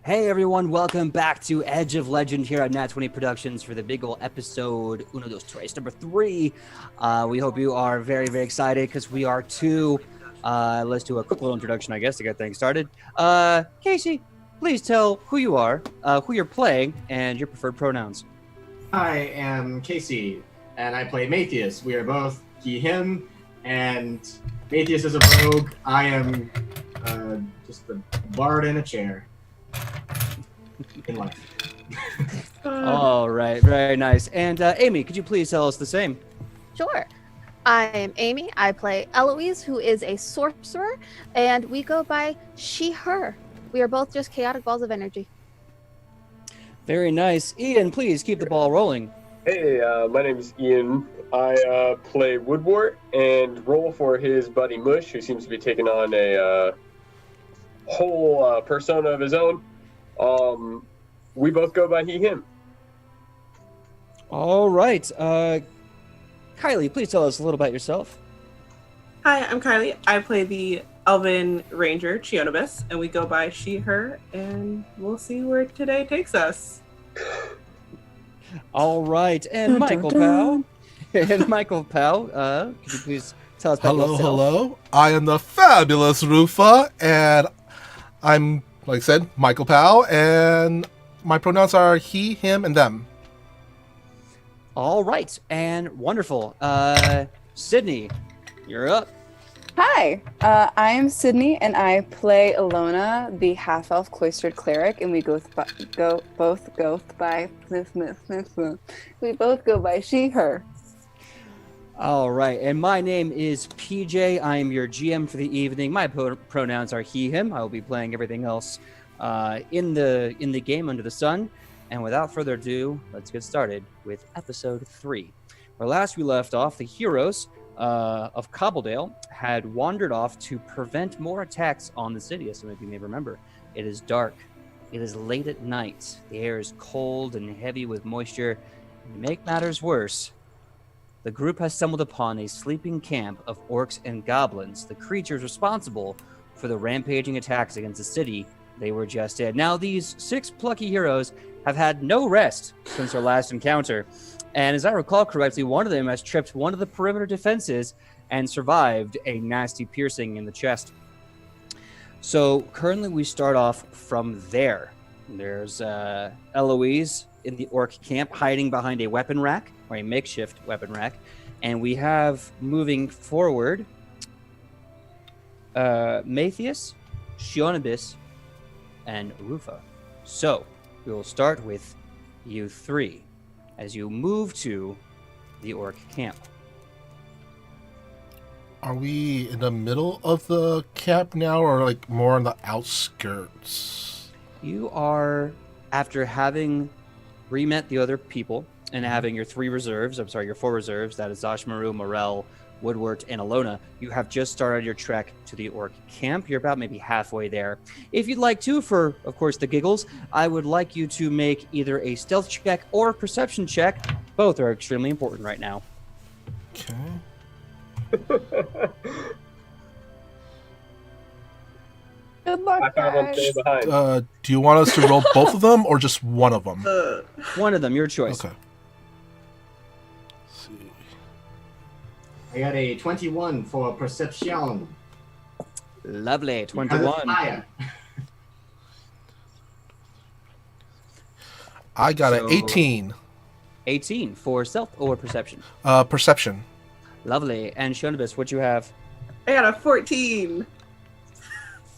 Hey everyone, welcome back to Edge of Legend here at Nat 20 Productions for the big ol' episode Uno Dos Tres, number 3. We hope you are very, very excited because we are too. Let's do a quick little introduction, I guess, to get things started. Casey, please tell who you are, who you're playing, and your preferred pronouns. I am Casey, and I play Matthias. We are both he, him, and Matthias is a rogue. I am just a bard in a chair. In life. All right, very nice. And Amy, could you please tell us the same? Sure. I am Amy. I play Eloise, who is a sorcerer, and we go by she, her. We are both just chaotic balls of energy. Very nice. Ian, please keep the ball rolling. Hey, my name is Ian. I play Woodwort and roll for his buddy Mush, who seems to be taking on a whole persona of his own. We both go by he, him. All right. Kylie, please tell us a little about yourself. Hi, I'm Kylie. I play the Elven Ranger, Chionobus, and we go by she, her, and we'll see where today takes us. All right. And Michael Powell. And Michael Powell, could you please tell us about yourself? Hello. I am the fabulous Rufa, and I'm, like I said, Michael Powell, and my pronouns are he, him, and them. All right. And wonderful. Sidney, you're up. Hi, I am Sidney, and I play Ilona, the half-elf cloistered cleric, and we both go by she, her. All right. And my name is PJ. I am your GM for the evening. My pronouns are he, him. I will be playing everything else in the game under the sun. And without further ado, let's get started with episode 3. Where last we left off, the heroes of Cobbledale had wandered off to prevent more attacks on the city, as some of you may remember. It is dark. It is late at night. The air is cold and heavy with moisture. And to make matters worse, the group has stumbled upon a sleeping camp of orcs and goblins, the creatures responsible for the rampaging attacks against the city they were just in. Now, these 6 plucky heroes have had no rest since their last encounter. And as I recall correctly, one of them has tripped one of the perimeter defenses and survived a nasty piercing in the chest. So currently we start off from there. There's Eloise in the orc camp hiding behind a weapon rack, or a makeshift weapon rack. And we have, moving forward, Matthias, Shionibis, and Rufa. So we will start with you 3 as you move to the orc camp. Are we in the middle of the camp now, or like more on the outskirts? You are, after having re-met the other people and having your 4 reserves, that is Zashmaru, Morel, Woodwort, and Ilona, you have just started your trek to the orc camp. You're about maybe halfway there. If you'd like to, for, of course, the giggles, I would like you to make either a stealth check or a perception check. Both are extremely important right now. Okay. Good luck, I found one guys. stay behind. Do you want us to roll both of them, or just one of them? One of them, your choice. Okay. Let's see. I got a 21 for perception. Lovely, Because 21. it's fire. I got So- an 18. 18 for stealth or perception. Perception. Lovely. And Shonibus, what you have? I got a 14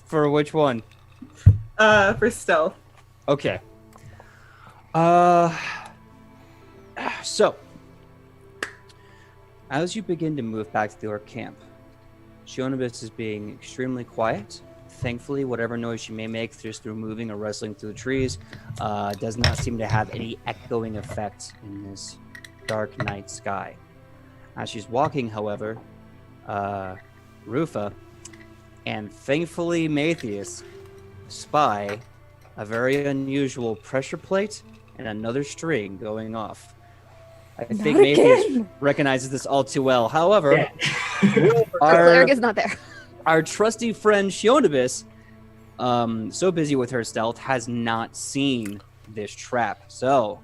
For which one? for stealth. Okay. So, as you begin to move back to the orc camp, Shionibus is being extremely quiet. Thankfully, whatever noise she may make just through moving or wrestling through the trees does not seem to have any echoing effect in this dark night sky. As she's walking, however, Rufa and thankfully Matthias spy a very unusual pressure plate and another string going off. I think Matthias recognizes this all too well. However, The cleric is not there. our trusty friend Shionibus so busy with her stealth, has not seen this trap. So,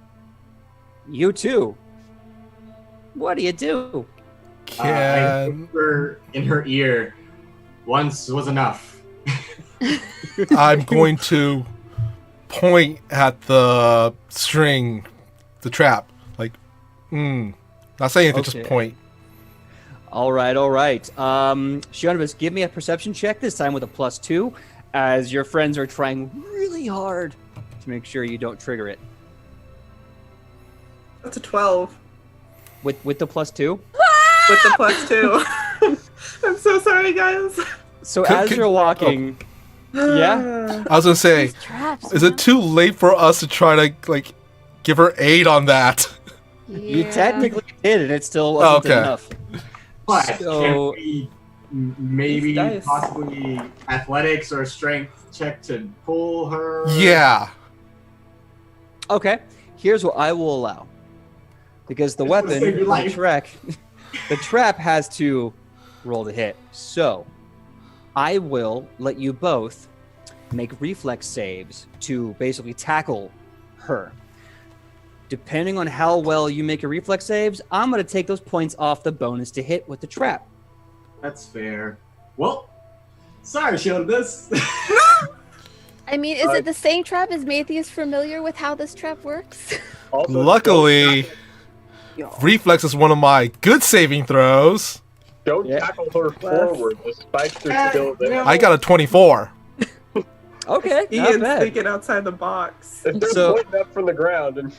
you two, what do you do? I Can whisper in her ear, once was enough. I'm going to point at the string, the trap. Like, not saying anything, Okay. just point. All right. Shionibus, give me a perception check, this time with a +2, as your friends are trying really hard to make sure you don't trigger it. That's a 12 With the +2? with the +2. I'm so sorry, guys. So Could- as could- you're walking, yeah? I was gonna say, These traps, is man. it too late for us to try to like give her aid on that? You Yeah. technically did, and it still wasn't Okay. enough. But So- can we maybe These dice. possibly athletics or strength check to pull her? Yeah. Okay, here's what I will allow. Because the It's gonna weapon, save your life. the trap has to roll to hit. So, I will let you both make reflex saves to basically tackle her. Depending on how well you make your reflex saves, I'm going to take those points off the bonus to hit with the trap. That's fair. Well, sorry, Shionibus. I mean, is it the same trap? Is Matthias familiar with how this trap works? Also, Luckily, reflex is one of my good saving throws. don't Yeah. tackle her forward. The spikes are still there. I got a 24. Okay, not Ian's bad. thinking outside the box. If they're So- pointing up from the ground, and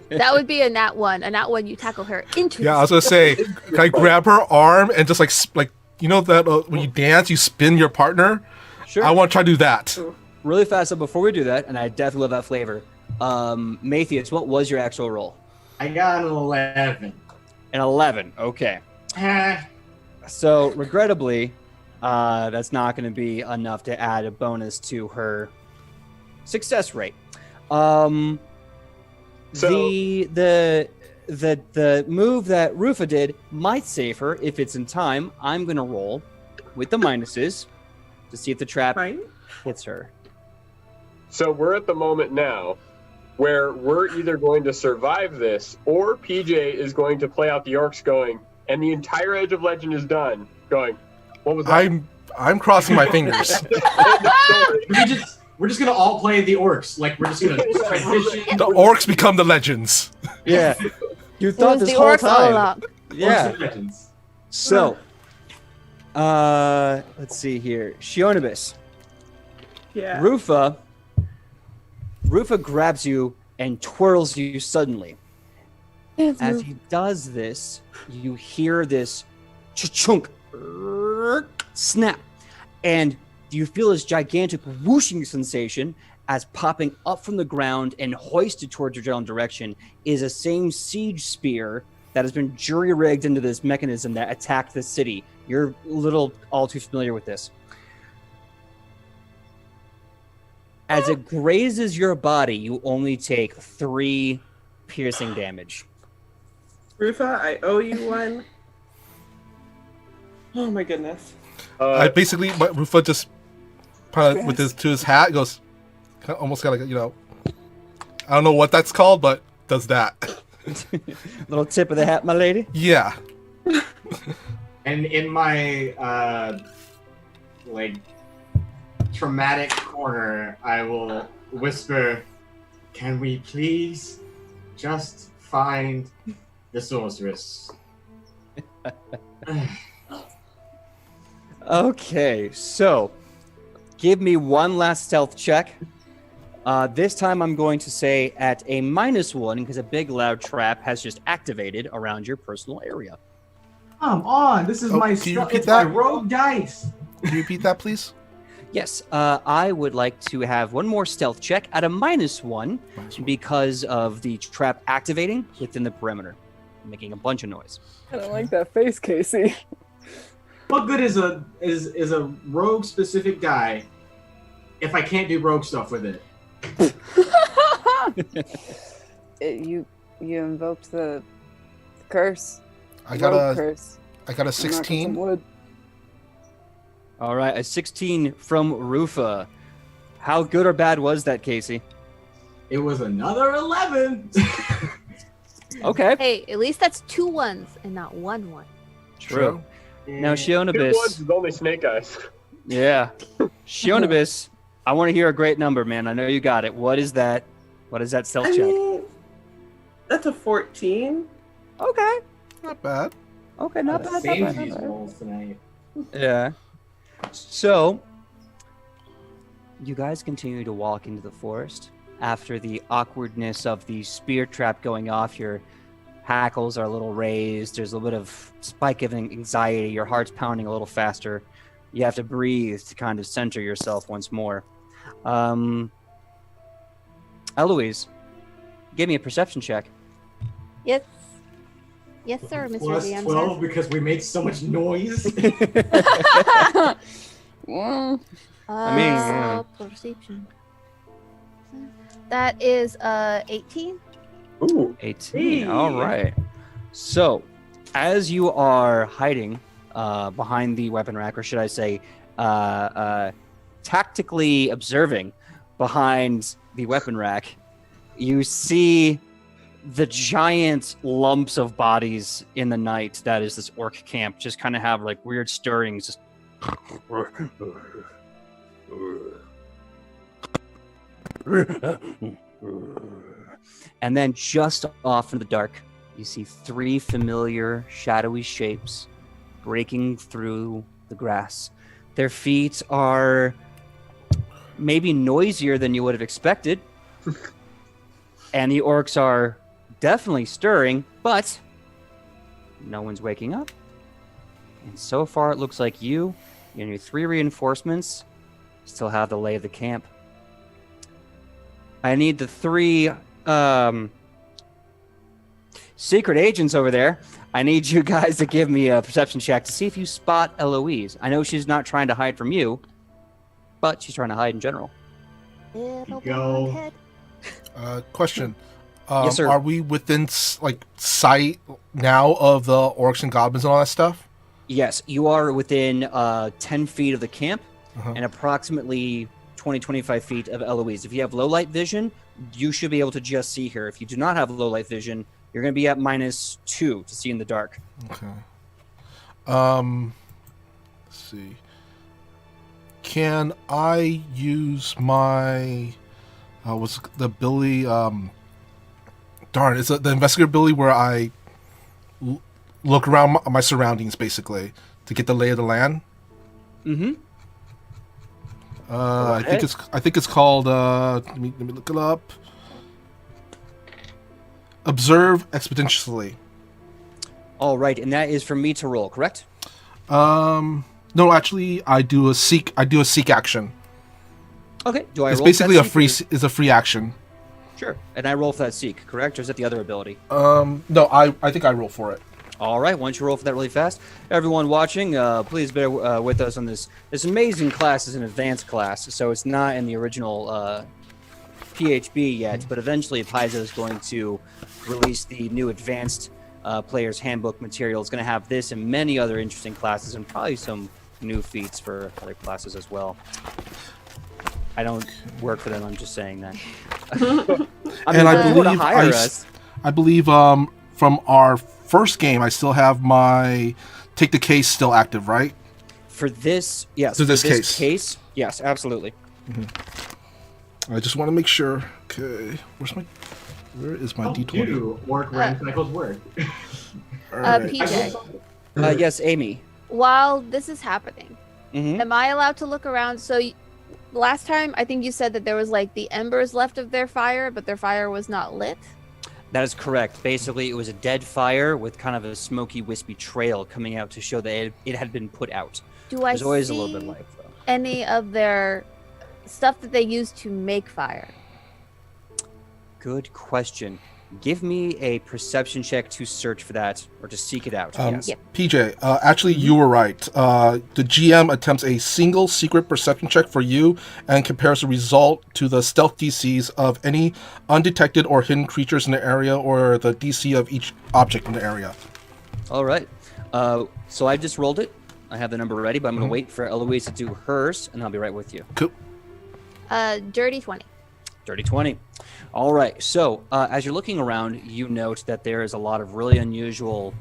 That would be a nat 1. A nat 1, you tackle her into Yeah, I the was gonna say, can I grab her arm and just like you know that when you dance, you spin your partner. Sure. I want to try to do that. Really fast, so before we do that, and I definitely love that flavor, Matthias, what was your actual roll? I got an 11. An 11, okay. So, regrettably, that's not going to be enough to add a bonus to her success rate. So- The move that Rufa did might save her if it's in time. I'm going to roll with the minuses to see if the trap Right? hits her. so we're at the moment now where we're either going to survive this, or PJ is going to play out the orcs going, and the entire Edge of Legend is done. Going, what was that? I'm crossing my fingers. End of story. We're just gonna all play the orcs. Like we're just gonna transition. The orcs become the legends. Yeah. You It thought was this the whole orcs all time. along. Yeah. Orcs and legends. So, let's see here. Shionibus. Yeah. Rufa grabs you and twirls you suddenly. As he does this, you hear this chunk snap, and you feel this gigantic whooshing sensation as popping up from the ground and hoisted towards your general direction is a same siege spear that has been jury-rigged into this mechanism that attacked the city. You're a little all too familiar with this. As it grazes your body, you only take 3 piercing damage. Rufa, I owe you one. Oh my goodness. I basically, Rufa just kind of with his hat goes, almost kind of I don't know what that's called, but does that. Little tip of the hat, my lady. Yeah. And in my like traumatic corner, I will whisper, "Can we please just find the sorceress?" Okay, so give me one last stealth check. This time I'm going to say at a -1 because a big loud trap has just activated around your personal area. Come on, this is Oh, my can you stuff. repeat It's my that? rogue dice. Can you repeat that, please? Yes, I would like to have one more stealth check at a -1 because of the trap activating within the perimeter, making a bunch of noise. I don't like that face, Casey. What good is a rogue specific guy if I can't do rogue stuff with it? You invoked the curse. I got Rogue a curse. I got a I'm not gonna 16. wood. All right, a 16 from Rufa. How good or bad was that, Casey? It was another 11. Okay. Hey, at least that's 2 1s and not 1 1. True. Now, Two ones Shionabis. is only Snake Eyes. Yeah. Shionabis, I want to hear a great number, man. I know you got it. What is that? What is that stealth I check? mean, that's a 14. Okay. Not bad. Okay, not bad. Not Same bad, these not bad. rolls tonight. Yeah. So, you guys continue to walk into the forest. After the awkwardness of the spear trap going off, your hackles are a little raised. There's a little bit of spike of anxiety. Your heart's pounding a little faster. You have to breathe to kind of center yourself once more. Eloise, give me a perception check. Yes. Yes, sir, Mr. Plus DM. 12 because we make so much noise. Well, I mean, yeah. Perception. That is 18. Ooh. 18. All right. So, as you are hiding behind the weapon rack, or should I say, tactically observing behind the weapon rack, you see the giant lumps of bodies in the night that is this orc camp just kind of have like weird stirrings. Just and then just off in the dark, you see 3 familiar shadowy shapes breaking through the grass. Their feet are maybe noisier than you would have expected. And the orcs are definitely stirring, but no one's waking up. And so far it looks like you and your 3 reinforcements still have the lay of the camp. I need the 3 secret agents over there. I need you guys to give me a perception check to see if you spot Eloise. I know she's not trying to hide from you, but she's trying to hide in general. Little Go. blonde head. Question. Yes, sir. Are we within sight now of the orcs and goblins and all that stuff? Yes, you are within 10 feet of the camp Uh-huh. and approximately 20-25 feet of Eloise. If you have low light vision, you should be able to just see her. If you do not have low light vision, you're going to be at -2 to see in the dark. Okay. Let's see. Can I use my what's the ability? Darn, it's the investigator ability where I look around my surroundings basically to get the lay of the land. Mm-hmm. I think it's called. Let me look it up. Observe expeditiously. All right, and that is for me to roll, correct? No, actually, I do a seek action. Okay. Do I It's roll basically for that seek, it's a free action. or- Sure. And I roll for that seek, correct? Or is that the other ability? No, I think I roll for it. All right, why don't you roll for that really fast? Everyone watching, please bear with us on this. This amazing class is an advanced class, so it's not in the original PHB yet, but eventually Paizo is going to release the new advanced player's handbook material. It's going to have this and many other interesting classes and probably some new feats for other classes as well. I don't work for them, I'm just saying that. I mean, if you were to hire us. I believe from our first game, I still have my take the case still active, right? For this, yes. For this case, yes, absolutely. I just want to make sure. Okay, where is my How D20? do orc rank cycles work? All right. PJ, Yes, Amy. while this is happening, Mm-hmm. am I allowed to look around? So last time, I think you said that there was like the embers left of their fire, but their fire was not lit. That is correct. Basically, it was a dead fire with kind of a smoky, wispy trail coming out to show that it had been put out. Do I There's always a see little bit of life, though. any of their stuff that they use to make fire? Good question. Give me a perception check to search for that or to seek it out. Yes. Yep. PJ, actually, you were right. The GM attempts a single secret perception check for you and compares the result to the stealth DCs of any undetected or hidden creatures in the area or the DC of each object in the area. All right. So I just rolled it. I have the number ready, but I'm going to wait for Eloise to do hers, and I'll be right with you. Cool. Dirty 20. Dirty 20. All right. So as you're looking around, you note that there is a lot of really unusual,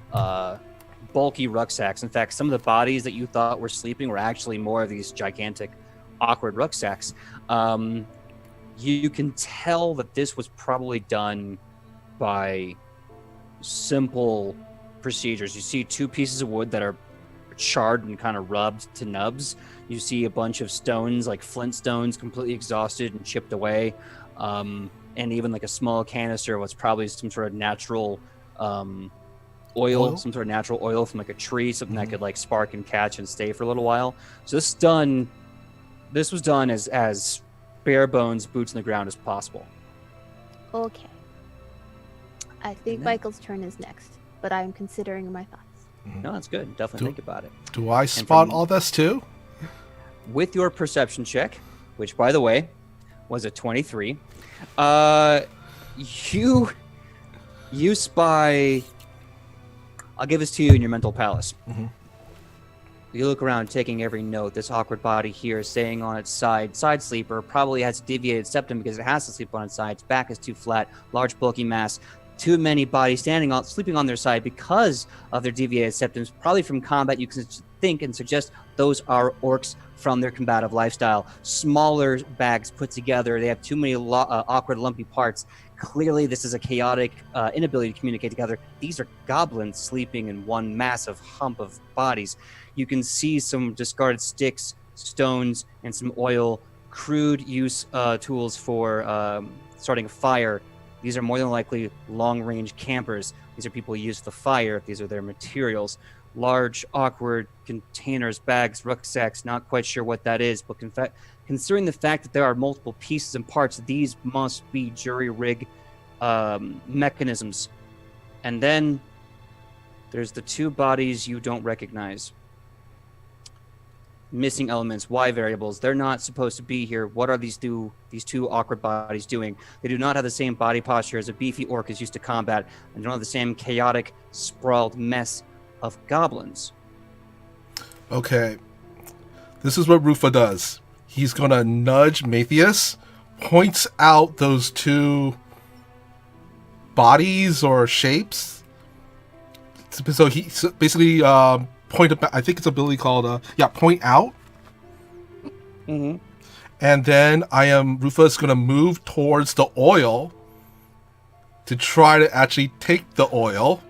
bulky rucksacks. In fact, some of the bodies that you thought were sleeping were actually more of these gigantic, awkward rucksacks. You can tell that this was probably done by simple procedures. You see 2 pieces of wood that are charred and kind of rubbed to nubs. You see a bunch of stones, like flint stones, completely exhausted and chipped away, and even like a small canister of what's probably some sort of natural oil, some sort of natural oil from like a tree, something that could like spark and catch and stay for a little while. So this was done as bare bones, boots in the ground as possible. Okay. I think Michael's turn is next, but I'm considering my thoughts. No, that's good. Definitely think about it. Do I spot all this too? With your perception check, which by the way was a 23, you spy. I'll give this to you in your mental palace. You look around, taking every note. This awkward body here is staying on its side. Side sleeper probably has a deviated septum because it has to sleep on its side. Its back is too flat. Large, bulky mass. Too many bodies sleeping on their side because of their deviated septums. Probably from combat, you can think and suggest those are orcs from their combative lifestyle. Smaller bags put together. They have too many awkward, lumpy parts. Clearly, this is a chaotic inability to communicate together. These are goblins sleeping in one massive hump of bodies. You can see some discarded sticks, stones, and some oil. Crude use tools for starting a fire. These are more than likely long-range campers. These are people who use the fire. These are their materials. Large, awkward containers, bags, rucksacks, not quite sure what that is, but considering the fact that there are multiple pieces and parts, these must be jury rig mechanisms. And then there's the 2 bodies you don't recognize. Missing elements, Y variables. They're not supposed to be here. What are these two awkward bodies doing? They do not have the same body posture as a beefy orc is used to combat, and don't have the same chaotic, sprawled mess of goblins. Okay. This is what Rufa does. He's gonna nudge Matthias, points out those 2 bodies or shapes. So he basically point up. I think it's an ability called point out. And then Rufa's gonna move towards the oil to try to actually take the oil.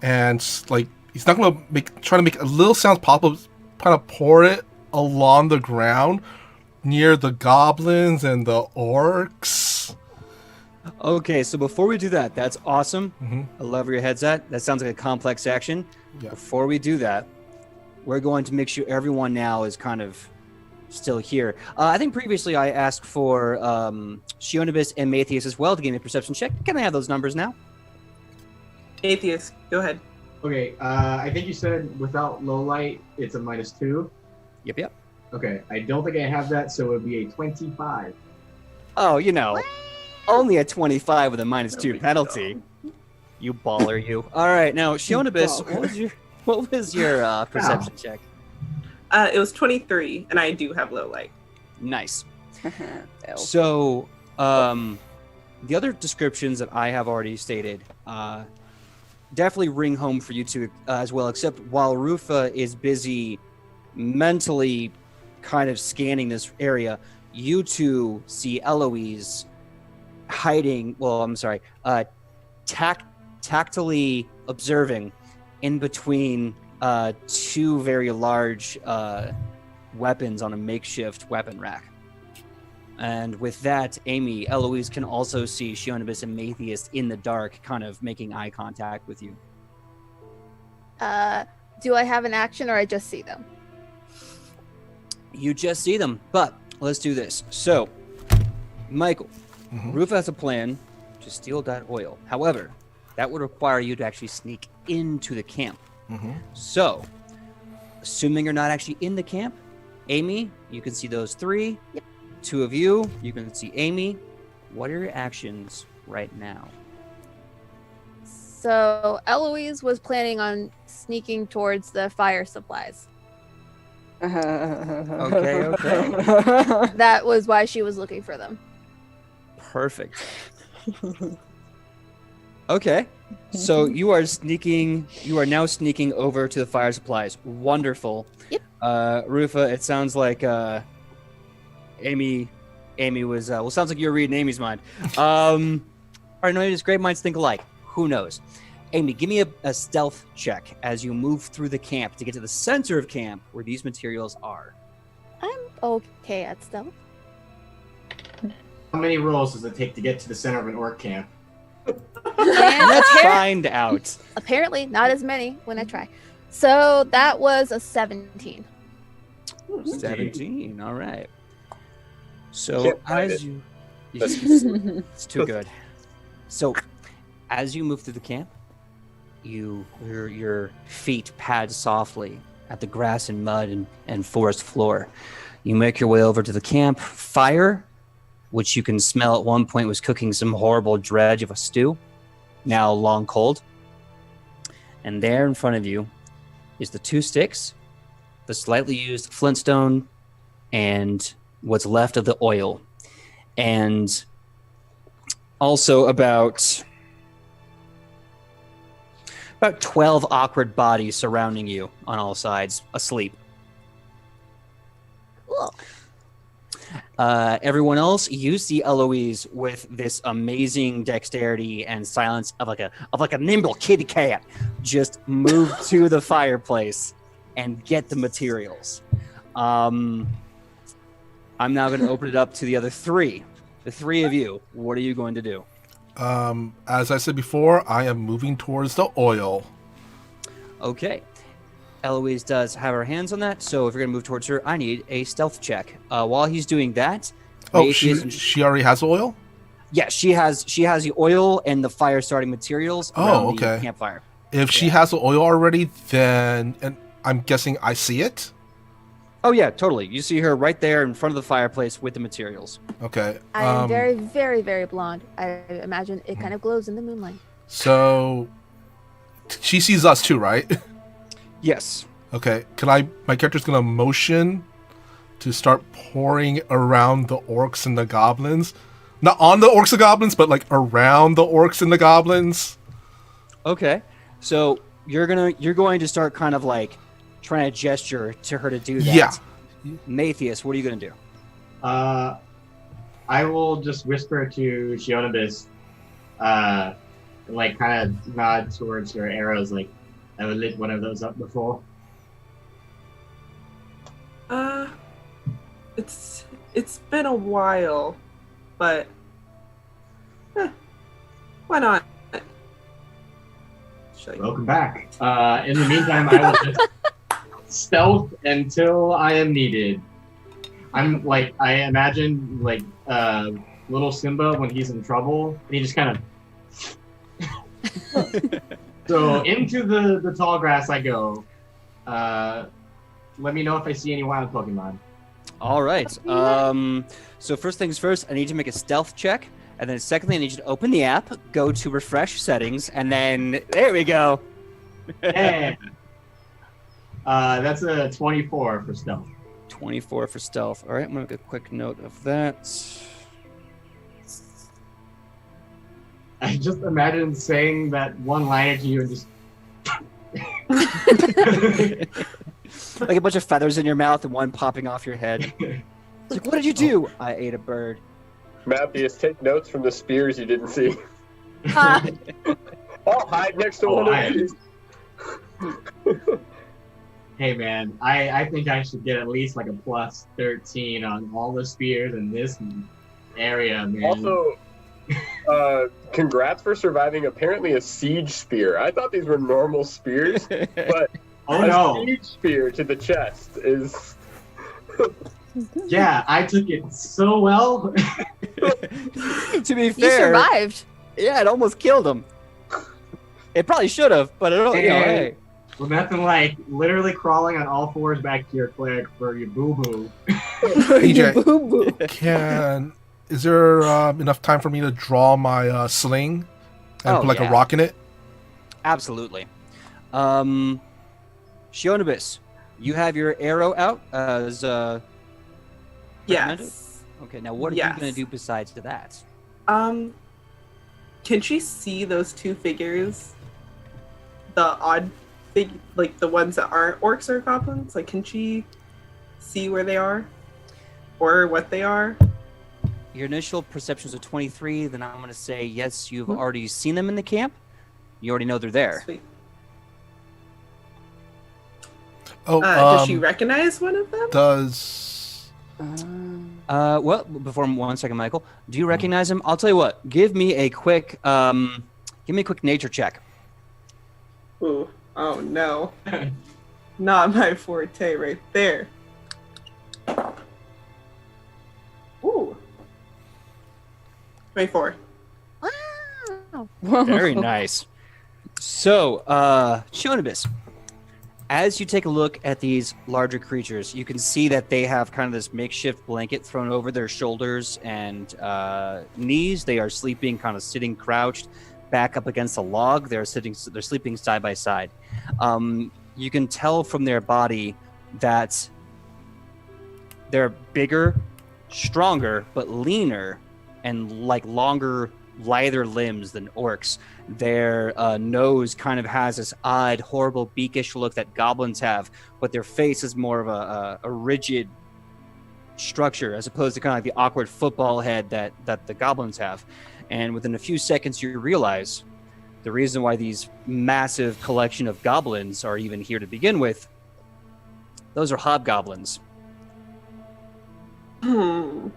And like he's not gonna try to make a little sound pop up, kind of pour it along the ground near the goblins and the orcs. Okay, so before we do that, that's awesome. I love where your head's at. That sounds like a complex action. Yeah. Before we do that, we're going to make sure everyone now is kind of still here. I think previously I asked for Shionibus and Matthias as well to give me a perception check. Can I have those numbers now? Atheist, go ahead. Okay, I think you said without low light, it's a -2. Yep. Okay, I don't think I have that, so it would be a 25. Oh, only a 25 with a -2 penalty. You baller, you. All right, now Shionibus, what was your perception check? It was 23, and I do have low light. Nice. So, the other descriptions that I have already stated definitely ring home for you two as well, except while Rufa is busy mentally kind of scanning this area, you two see Eloise hiding, tactily observing in between 2 very large weapons on a makeshift weapon rack. And with that, Amy, Eloise can also see Shionibus and Matthias in the dark, kind of making eye contact with you. Do I have an action or I just see them? You just see them, but let's do this. So, Michael, Rufa has a plan to steal that oil. However, that would require you to actually sneak into the camp. So, assuming you're not actually in the camp, Amy, you can see those 3. Yep. 2 of you can see Amy. What are your actions right now? So Eloise was planning on sneaking towards the fire supplies. Okay. That was why she was looking for them. Perfect. Okay. So you are now sneaking over to the fire supplies. Wonderful. Yep. Rufa, it sounds like Amy was sounds like you're reading Amy's mind. Or no, just great minds think alike. Who knows? Amy, give me a stealth check as you move through the camp to get to the center of camp where these materials are. I'm okay at stealth. How many rolls does it take to get to the center of an orc camp? Let's find out. Apparently, not as many when I try. So that was a 17. 17. All right. So Can't find as it. you, it's too good. So as you move through the camp, your feet pad softly at the grass and mud and forest floor. You make your way over to the camp fire, which you can smell at one point was cooking some horrible dredge of a stew, now long cold. And there in front of you is the 2 sticks, the slightly used flintstone, and what's left of the oil. And also about 12 awkward bodies surrounding you on all sides, asleep. Cool. Everyone else, you see Eloise with this amazing dexterity and silence of like a nimble kitty cat just move to the fireplace and get the materials. I'm now going to open it up to the other 3. The 3 of you, what are you going to do? As I said before, I am moving towards the oil. Okay. Eloise does have her hands on that, so if you're going to move towards her, I need a stealth check. While he's doing that... Oh, she already has oil? Yeah, she has the oil and the fire-starting materials around the campfire. If she has the oil already, then... And I'm guessing I see it? Oh, yeah, totally. You see her right there in front of the fireplace with the materials. Okay. I am very, very, very blonde. I imagine it kind of glows in the moonlight. So... She sees us too, right? Yes. Okay, my character's gonna motion to start pouring around the orcs and the goblins. Not on the orcs and goblins, but like around the orcs and the goblins. Okay. So you're going to start kind of like trying to gesture to her to do that. Yeah. Matthias, what are you going to do? I will just whisper to Shionabis, like kind of nod towards her arrows, like I would lit one of those up before. It's been a while, but why not? Welcome back. In the meantime, I will just stealth until I am needed. I'm like, I imagine like little Simba when he's in trouble, and he just kind of. So into the tall grass I go. Let me know if I see any wild Pokemon. All right. So first things first, I need you to make a stealth check, and then secondly, I need you to open the app, go to refresh settings, and then there we go. Hey. That's a 24 for stealth. 24 for stealth. All right, I'm gonna make a quick note of that. I just imagine saying that one liner to you and just. Like a bunch of feathers in your mouth and one popping off your head. It's like, what did you do? I ate a bird. Matthias, take notes from the spears you didn't see. I'll hide next to one of these. Hey man, I think I should get at least like a plus 13 on all the spears in this area, man. Also, congrats for surviving apparently a siege spear. I thought these were normal spears, but a siege spear to the chest is... Yeah, I took it so well. To be fair, You survived. Yeah, it almost killed him. It probably should have, but it don't. Hey. Well, nothing like literally crawling on all fours back to your cleric for your boo-boo. PJ, is there enough time for me to draw my sling and put like a rock in it? Absolutely. Shionabis, You have your arrow out as recommended? Yes. Okay, now what are you Yes. going to do besides that? Can she see those two figures? The odd like the ones that aren't orcs or goblins? Like, can she see where they are? Or what they are? Your initial perception was a 23, then I'm going to say yes, you've already seen them in the camp. You already know they're there. Sweet. Oh, Does she recognize one of them? does Well, before 1 second, Michael, do you recognize him? I'll tell you what. Give me a quick nature check. Ooh. Oh no. Not my forte right there. Ooh. 24. Wow. Very nice. So, Shonibus, as you take a look at these larger creatures, you can see that they have kind of this makeshift blanket thrown over their shoulders and knees. They are sleeping, kind of sitting crouched, back up against a log. They're sleeping side by side. You can tell from their body that they're bigger, stronger, but leaner, and like longer, lither limbs than orcs. Their nose kind of has this odd, horrible, beakish look that goblins have, but their face is more of a rigid structure as opposed to kind of like the awkward football head that the goblins have. And within a few seconds, you realize the reason why these massive collection of goblins are even here to begin with, those are hobgoblins. Hmm.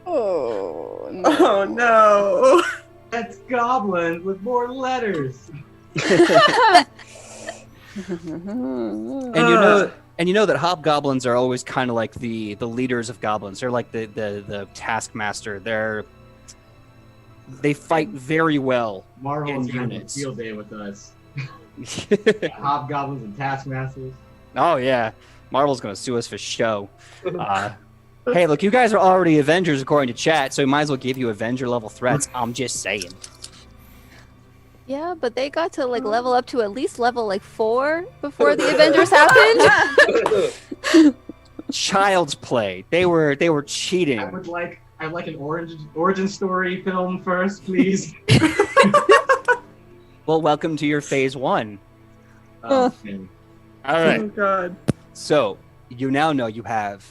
Oh no. Oh no. That's goblins with more letters. And you know that hobgoblins are always kind of like the leaders of goblins. They're like the taskmaster. They fight very well. Marvel's In gonna have a units. field day with us. Hobgoblins and taskmasters. Oh yeah, Marvel's gonna sue us for show. Hey, look, you guys are already Avengers according to chat, so we might as well give you Avenger level threats. I'm just saying. Yeah, but they got to like level up to at least level like 4 before the Avengers happened. Child's play. They were cheating. I'd like an origin story film first, please. Well, welcome to your phase 1. Okay. All right. Oh god. So you now know you have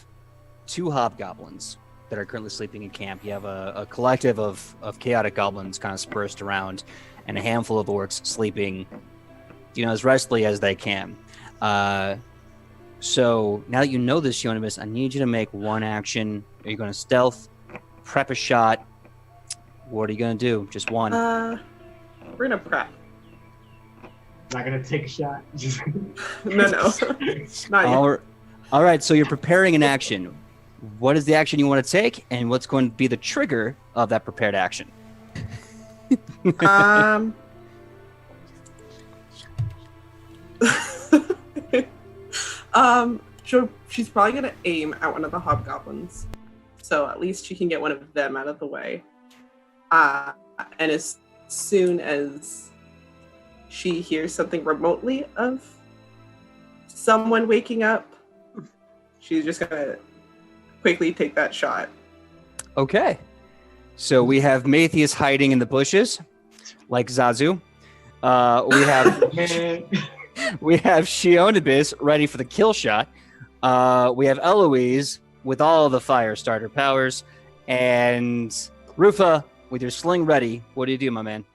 2 hobgoblins that are currently sleeping in camp. You have a collective of chaotic goblins kind of dispersed around, and a handful of orcs sleeping, as restfully as they can. So now that you know this, Yonimus, I need you to make one action. Are you going to stealth, prep a shot? What are you going to do? Just one. We're gonna prep. Not gonna take a shot. No. Not yet. All right, so you're preparing an action. What is the action you want to take, and what's going to be the trigger of that prepared action? So she's probably gonna aim at one of the hobgoblins, so at least she can get one of them out of the way. And as soon as she hears something remotely of someone waking up, she's just gonna quickly take that shot. Okay. So we have Matthias hiding in the bushes, like Zazu. We have Shionibus ready for the kill shot. We have Eloise with all the fire starter powers, and Rufa with your sling ready. What do you do, my man?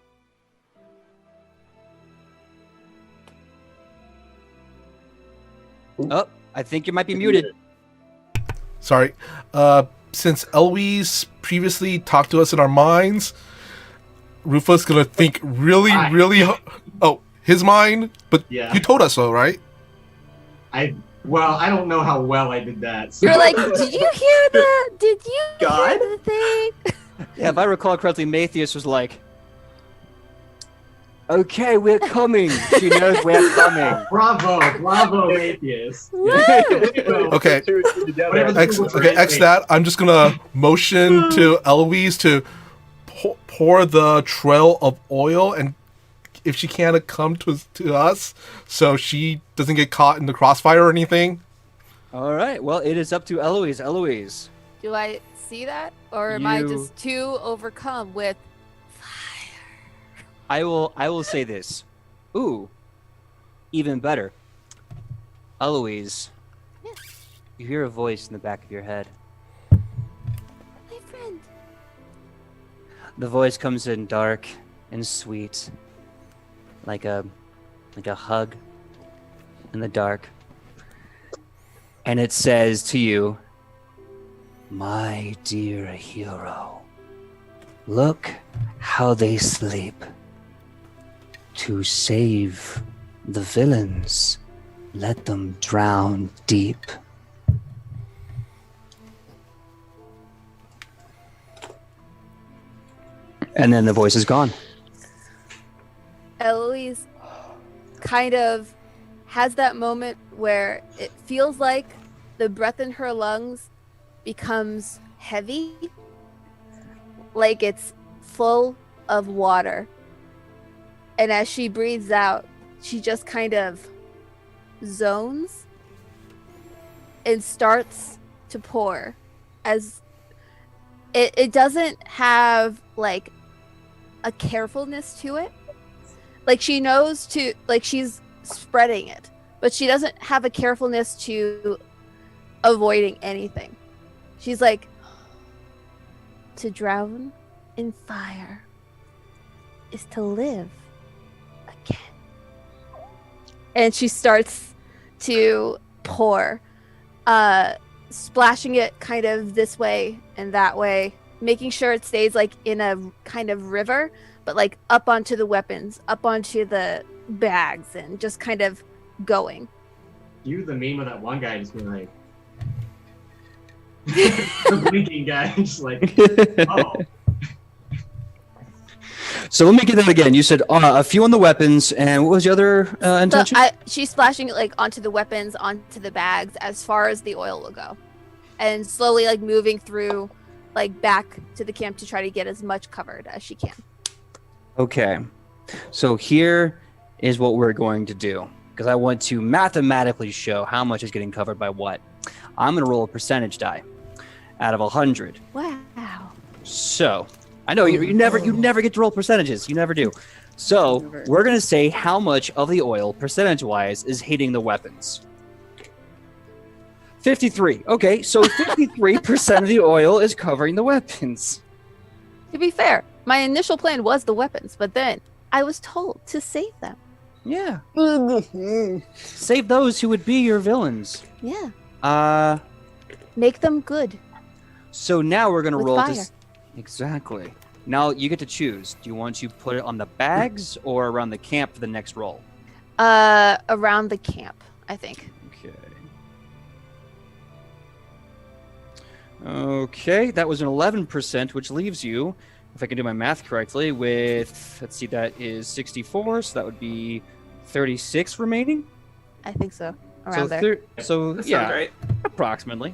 Oh, I think you might be muted. sorry. Since Eloise previously talked to us in our minds, Rufa's gonna think really. Oh, his mind. But Yeah. you told us so, right? I don't know how well I did that. So. You're like, did you hear that? Did you God? hear the thing? Yeah, if I recall correctly, Matthias was like, "Okay, we're coming." She knows we're coming. Bravo, Atheist. Okay. Whatever the X Wait. that. I'm just gonna motion to Eloise to pour the trail of oil and if she can't come to us, so she doesn't get caught in the crossfire or anything. All right. Well, it is up to Eloise. Eloise. Do I see that, or am I You- just too overcome with fire? I will say this. Ooh, even better. Eloise, Yes, you hear a voice in the back of your head. my friend. The voice comes in dark and sweet, like a hug in the dark. And it says to you, "My dear hero, look how they sleep. To save the villains, let them drown deep." And then the voice is gone. Eloise kind of has that moment where it feels like the breath in her lungs becomes heavy, like it's full of water. And as she breathes out, she just kind of zones and starts to pour. As it doesn't have like a carefulness to it. Like she knows to, like she's spreading it, but she doesn't have a carefulness to avoiding anything. She's like, to drown in fire is to live again. And she starts to pour, splashing it kind of this way and that way, making sure it stays like in a kind of river, but like up onto the weapons, up onto the bags, and just kind of going. You, the meme of that one guy, just being like, the blinking guy, just like, oh. So let me get that again. You said a few on the weapons, and what was the other intention? So she's splashing it like onto the weapons, onto the bags, as far as the oil will go, and slowly like moving through, like back to the camp to try to get as much covered as she can. Okay. So here is what we're going to do, because I want to mathematically show how much is getting covered by what. I'm going to roll a percentage die out of 100. Wow. So I know you never get to roll percentages. You never do. So Never. we're going to say how much of the oil, percentage-wise, is hitting the weapons. 53. Okay, so 53% of the oil is covering the weapons. To be fair, my initial plan was the weapons, but then I was told to save them. Yeah. Save those who would be your villains. Yeah. Make them good. So now we're going to With roll fire. this. Exactly. Now you get to choose. Do you want to put it on the bags or around the camp for the next roll? Around the camp, I think. Okay. Okay, that was an 11%, which leaves you, if I can do my math correctly, with, let's see, that is 64, so that would be 36 remaining? I think so. So, Around there. so That sounds yeah, right. approximately.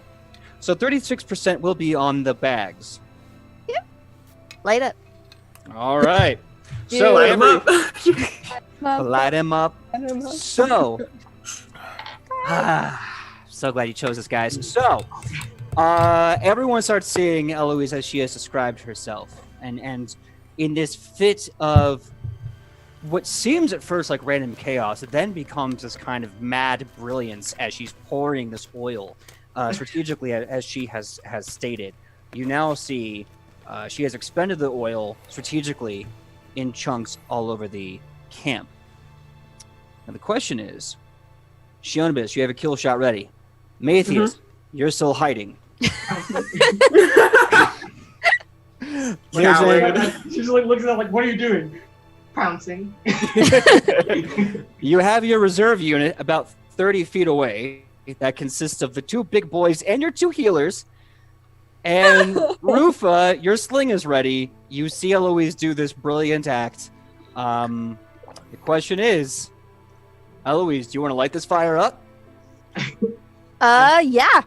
So 36% will be on the bags. Light up. All right. Dude. So Light 'em up. light him up. So, so glad you chose this, guys. So, everyone starts seeing Eloise as she has described herself, and in this fit of what seems at first like random chaos, it then becomes this kind of mad brilliance as she's pouring this oil strategically, as she has stated. You now see she has expended the oil strategically in chunks all over the camp. Now the question is, Shionibus, you have a kill shot ready. Matthias, you're still hiding. There's Coward. She just like looks at it like, what are you doing? Pouncing. You have your reserve unit about 30 feet away that consists of the two big boys and your two healers. And Rufa, your sling is ready. You see Eloise do this brilliant act. The question is, Eloise, do you want to light this fire up? Yeah.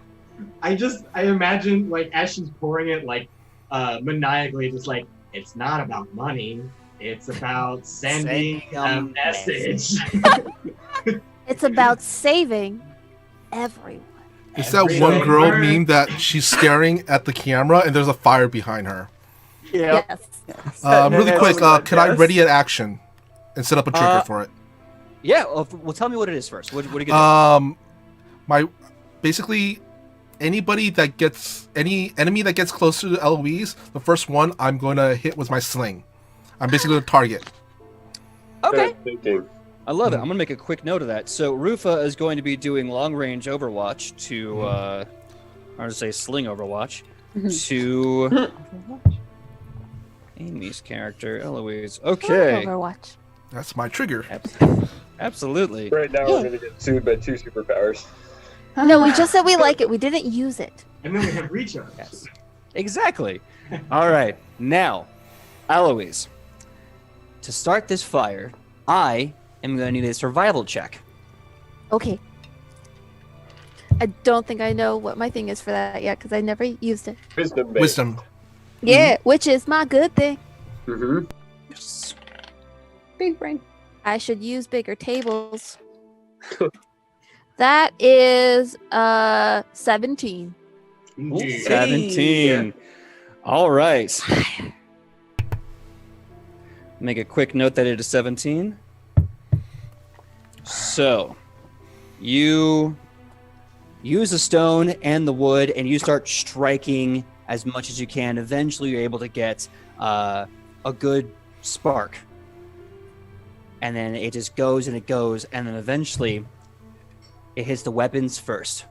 I imagine like as she's pouring it like maniacally, just like, it's not about money. It's about sending Sending a a message. It's about saving everyone. It's that Every one girl word. meme that she's staring at the camera and there's a fire behind her. Yeah. Yes. Really Oh quick, my God, can I yes. ready an action and set up a trigger for it? Yeah. Well, tell me what it is first. What are you gonna Basically anybody that gets any enemy that gets close to Eloise, the first one I'm going to hit with my sling. I'm basically the target. do? Okay. Good thinking. I love it. I'm gonna make a quick note of that. So Rufa is going to be doing long range Overwatch to, I'm gonna say sling Overwatch to Amy's character Eloise. Okay. Overwatch. That's my trigger. Absolutely. Right now, we're gonna get sued by 2 superpowers. No, we just said we like it. We didn't use it. And then we have recharge. Yes. Exactly. All right. Now, Eloise, to start this fire, I am going to need a survival check. Okay. I don't think I know what my thing is for that yet because I never used it. Wisdom based. Wisdom. Yeah, which is my good thing. Mm-hmm. Yes. Big brain. I should use bigger tables. That is 17. Indeed. 17. All right. Make a quick note that it is 17. So, you use the stone and the wood, and you start striking as much as you can. Eventually, you're able to get a good spark. And then it just goes and it goes, and then eventually it hits the weapons first.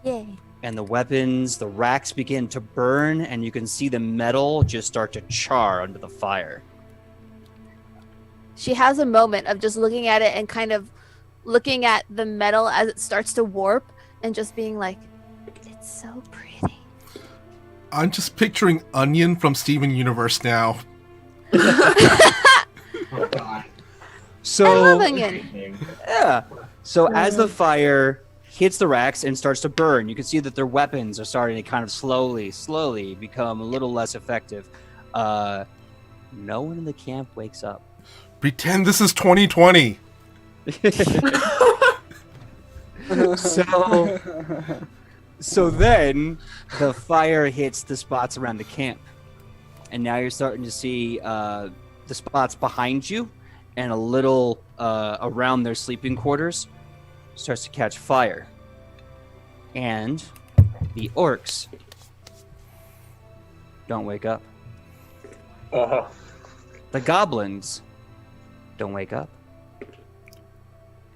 Yay. And the weapons, the racks begin to burn, and you can see the metal just start to char under the fire. She has a moment of just looking at it and kind of looking at the metal as it starts to warp and just being like, it's so pretty. I'm just picturing Onion from Steven Universe now. Oh, God. So, I love onion. yeah. So as the fire hits the racks and starts to burn, you can see that their weapons are starting to kind of slowly become a little less effective. No one in the camp wakes up. Pretend this is 2020. So then the fire hits the spots around the camp, and now you're starting to see the spots behind you and a little around their sleeping quarters starts to catch fire. And the orcs don't wake up. Uh-huh. The goblins don't wake up.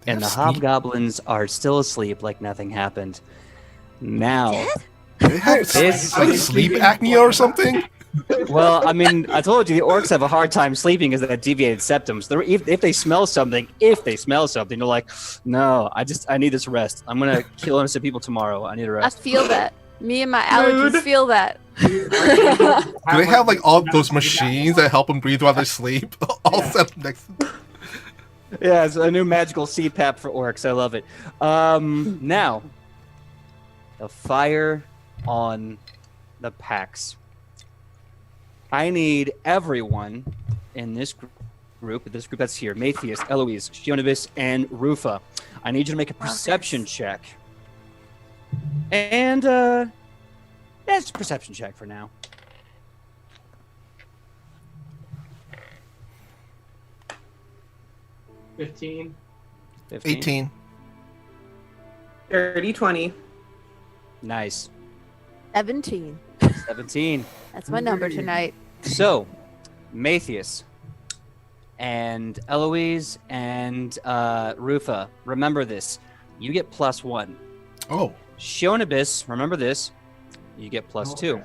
And the That's neat. hobgoblins are still asleep like nothing happened. Now, They have This- like sleep apnea or something? well, I mean, I told you the orcs have a hard time sleeping because they have deviated septums. If they smell something, they're like, no, I need this rest. I'm gonna kill innocent people tomorrow. I need a I rest. feel that. Me and my allergies Mood. feel that. Do they have like all those machines that help them breathe while they sleep? All Yeah. set up next. Yeah, it's a new magical CPAP for orcs. I love it. Now, the fire on the packs. I need everyone in this group that's here, Matthias, Eloise, Shionibus, and Rufa. I need you to make a perception check. And, that's a perception check for now. $15. 15. 18. Dirty 20. Nice. 17. 17. That's my number tonight. So, Matthias and Eloise and Rufa, remember this. You get +1. Oh. Shionibus, remember this. You get +2.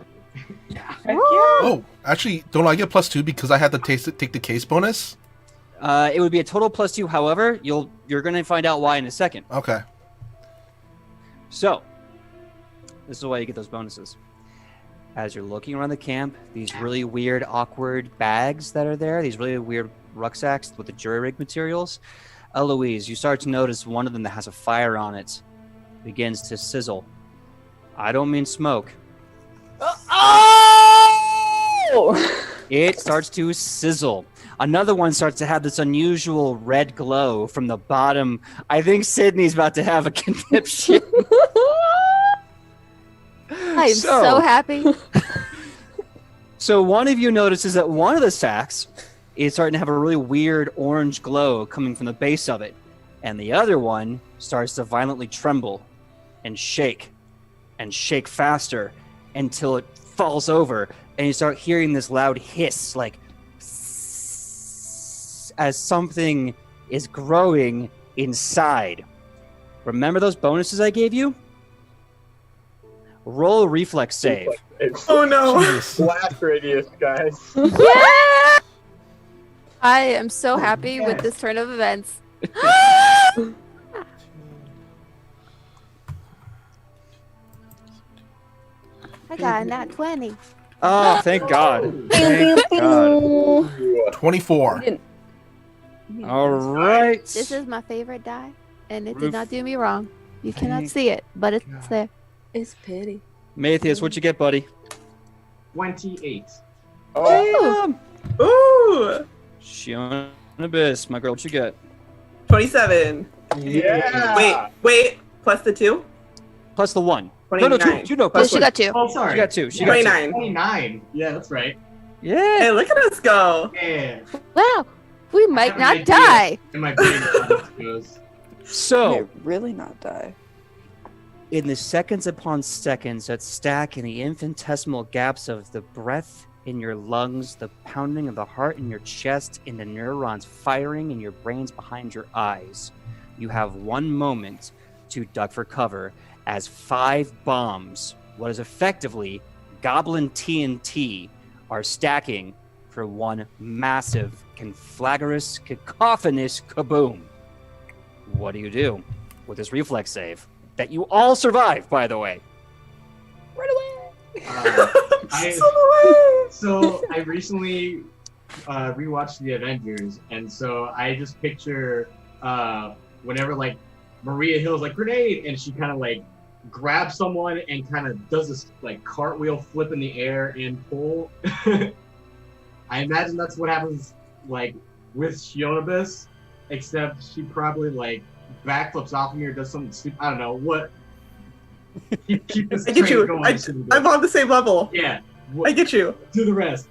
Oh, actually, don't I get +2 because I had to take the case bonus? It would be a total +2. However, you're going to find out why in a second. Okay. So, this is why you get those bonuses. As you're looking around the camp, these really weird, awkward bags that are there, these really weird rucksacks with the jury rig materials, Eloise, you start to notice one of them that has a fire on it begins to sizzle. I don't mean smoke. Oh! it starts to sizzle. Another one starts to have this unusual red glow from the bottom. I think Sidney's about to have a conniption. I am so happy. So one of you notices that one of the sacks is starting to have a really weird orange glow coming from the base of it. And the other one starts to violently tremble and shake faster until it falls over. And you start hearing this loud hiss, like as something is growing inside. Remember those bonuses I gave you? Roll a reflex save. Oh no! Blast radius, guys. Yeah! I am so happy with this turn of events. I got a nat 20. Oh, thank God. Thank God. 24. All right. This is my favorite die, and it Roof. did not do me wrong. You cannot Thank see it, but it's God. there. It's pity. Matthias, what'd you get, buddy? 28. Oh, Ooh! Shion Abyss, my girl, what'd you get? 27. yeah. Wait. Plus the 2? Plus the 1. No, 29. 2. No, Oh, plus she 2. got 2. Oh, sorry. She got 2. She got 29. 29. Yeah, that's right. 2. Yeah. Hey, look at us go. Yeah. Wow, we might have an not idea. die. In my brain, how this goes. So, May really not die. in the seconds upon seconds that stack in the infinitesimal gaps of the breath in your lungs, the pounding of the heart in your chest, and the neurons firing in your brains behind your eyes, you have one moment to duck for cover as 5 bombs, what is effectively Goblin TNT, are stacking for one massive, conflagrous, cacophonous kaboom. What do you do with this reflex save? That you all survive, by the way. Run away. So I recently rewatched the Avengers, and so I just picture whenever like Maria Hill's like grenade, and she kind of like grabs someone and kind of does this like cartwheel flip in the air and pull. I imagine that's what happens like with Shionabis, except she probably like backflips off of me or does something stupid. I don't know what. Keep this I get train you. going. I'm on the same level. Yeah. I get you. Do the rest.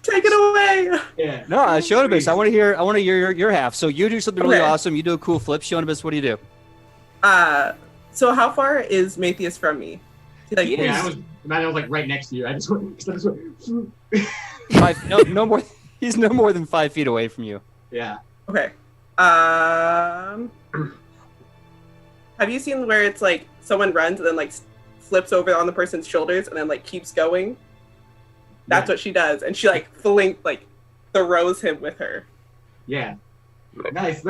Take it away. Yeah. No, Shionabis, I want to hear your half. So you do something really Okay. awesome. You do a cool flip. Shionabis, what do you do? So how far is Matthias from me? Like, Yeah, I was like right next to you. I just went. 5, no more. He's no more than 5 feet away from you. Yeah. okay. Have you seen where it's like someone runs and then like flips over on the person's shoulders and then like keeps going? That's what she does, and she like throws him with her. Yeah. Nice.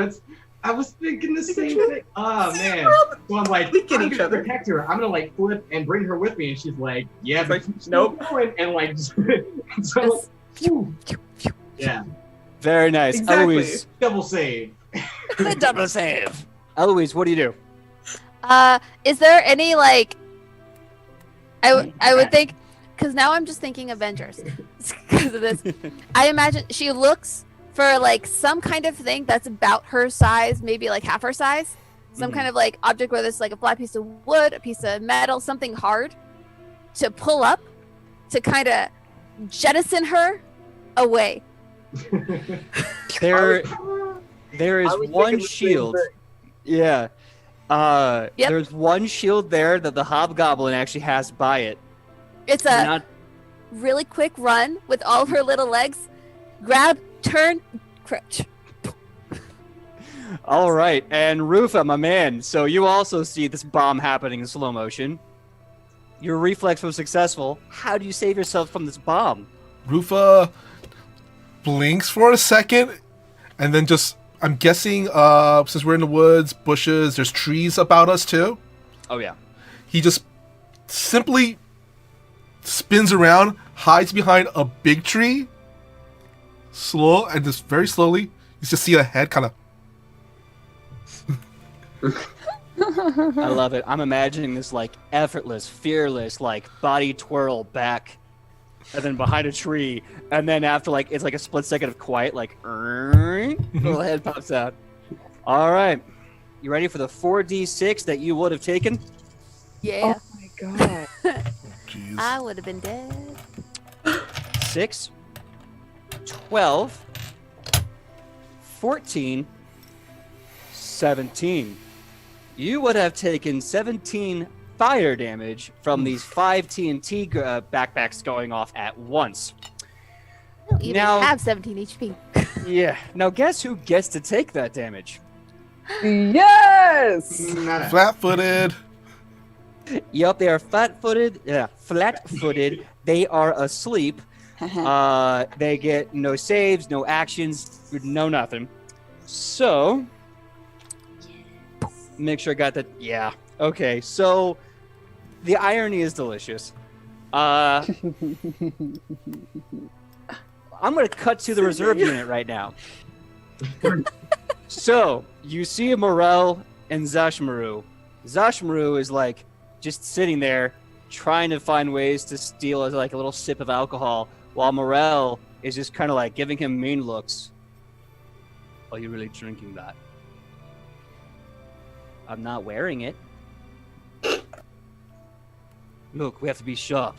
I was thinking the same thing. Oh man. So I'm like, We get I'm each gonna other. protect her. I'm gonna like flip and bring her with me, and she's like, yeah, but Like, nope. and like, so phew. Yeah, Very nice. Exactly. Eloise. double save. Double save. Eloise, what do you do? Is there any like? I would think, because now I'm just thinking Avengers because of this. I imagine she looks for like some kind of thing that's about her size, maybe like half her size, some kind of like object, whether it's like a flat piece of wood, a piece of metal, something hard, to pull up, to kind of jettison her away. There is I was one thinking the same shield. thing. Yeah. Yep. There's one shield there that the hobgoblin actually has by it. It's a Not really quick run with all of her little legs. Grab, turn, crouch. all right. And Rufa, my man. So you also see this bomb happening in slow motion. Your reflex was successful. How do you save yourself from this bomb? Rufa blinks for a second, and then just, I'm guessing, since we're in the woods, bushes, there's trees about us too. Oh yeah. He just simply spins around, hides behind a big tree, and just very slowly, you just see a head kind of I love it. I'm imagining this like effortless, fearless, like body twirl back, and then behind a tree, and then after like it's like a split second of quiet, like little head pops out. All right, you ready for the 4d6 that you would have taken? Yeah. Oh my god. Jeez. I would have been dead. 6, 12, 14, 17. You would have taken 17 fire damage from these 5 TNT backpacks going off at once. I don't even Now- have 17 HP. Yeah. Now guess who gets to take that damage? Yes! Flat-footed. Yep, they are flat-footed. Yeah, flat-footed. They are asleep. They get no saves, no actions, no nothing. So, make sure I got that. Yeah. Okay. So, the irony is delicious. I'm gonna cut to the reserve unit right now. So, you see Morel and Zashmaru. Zashmaru is like just sitting there trying to find ways to steal like a little sip of alcohol, while Morel is just kind of like giving him mean looks. Are you really drinking that? I'm not wearing it. Look, we have to be sharp.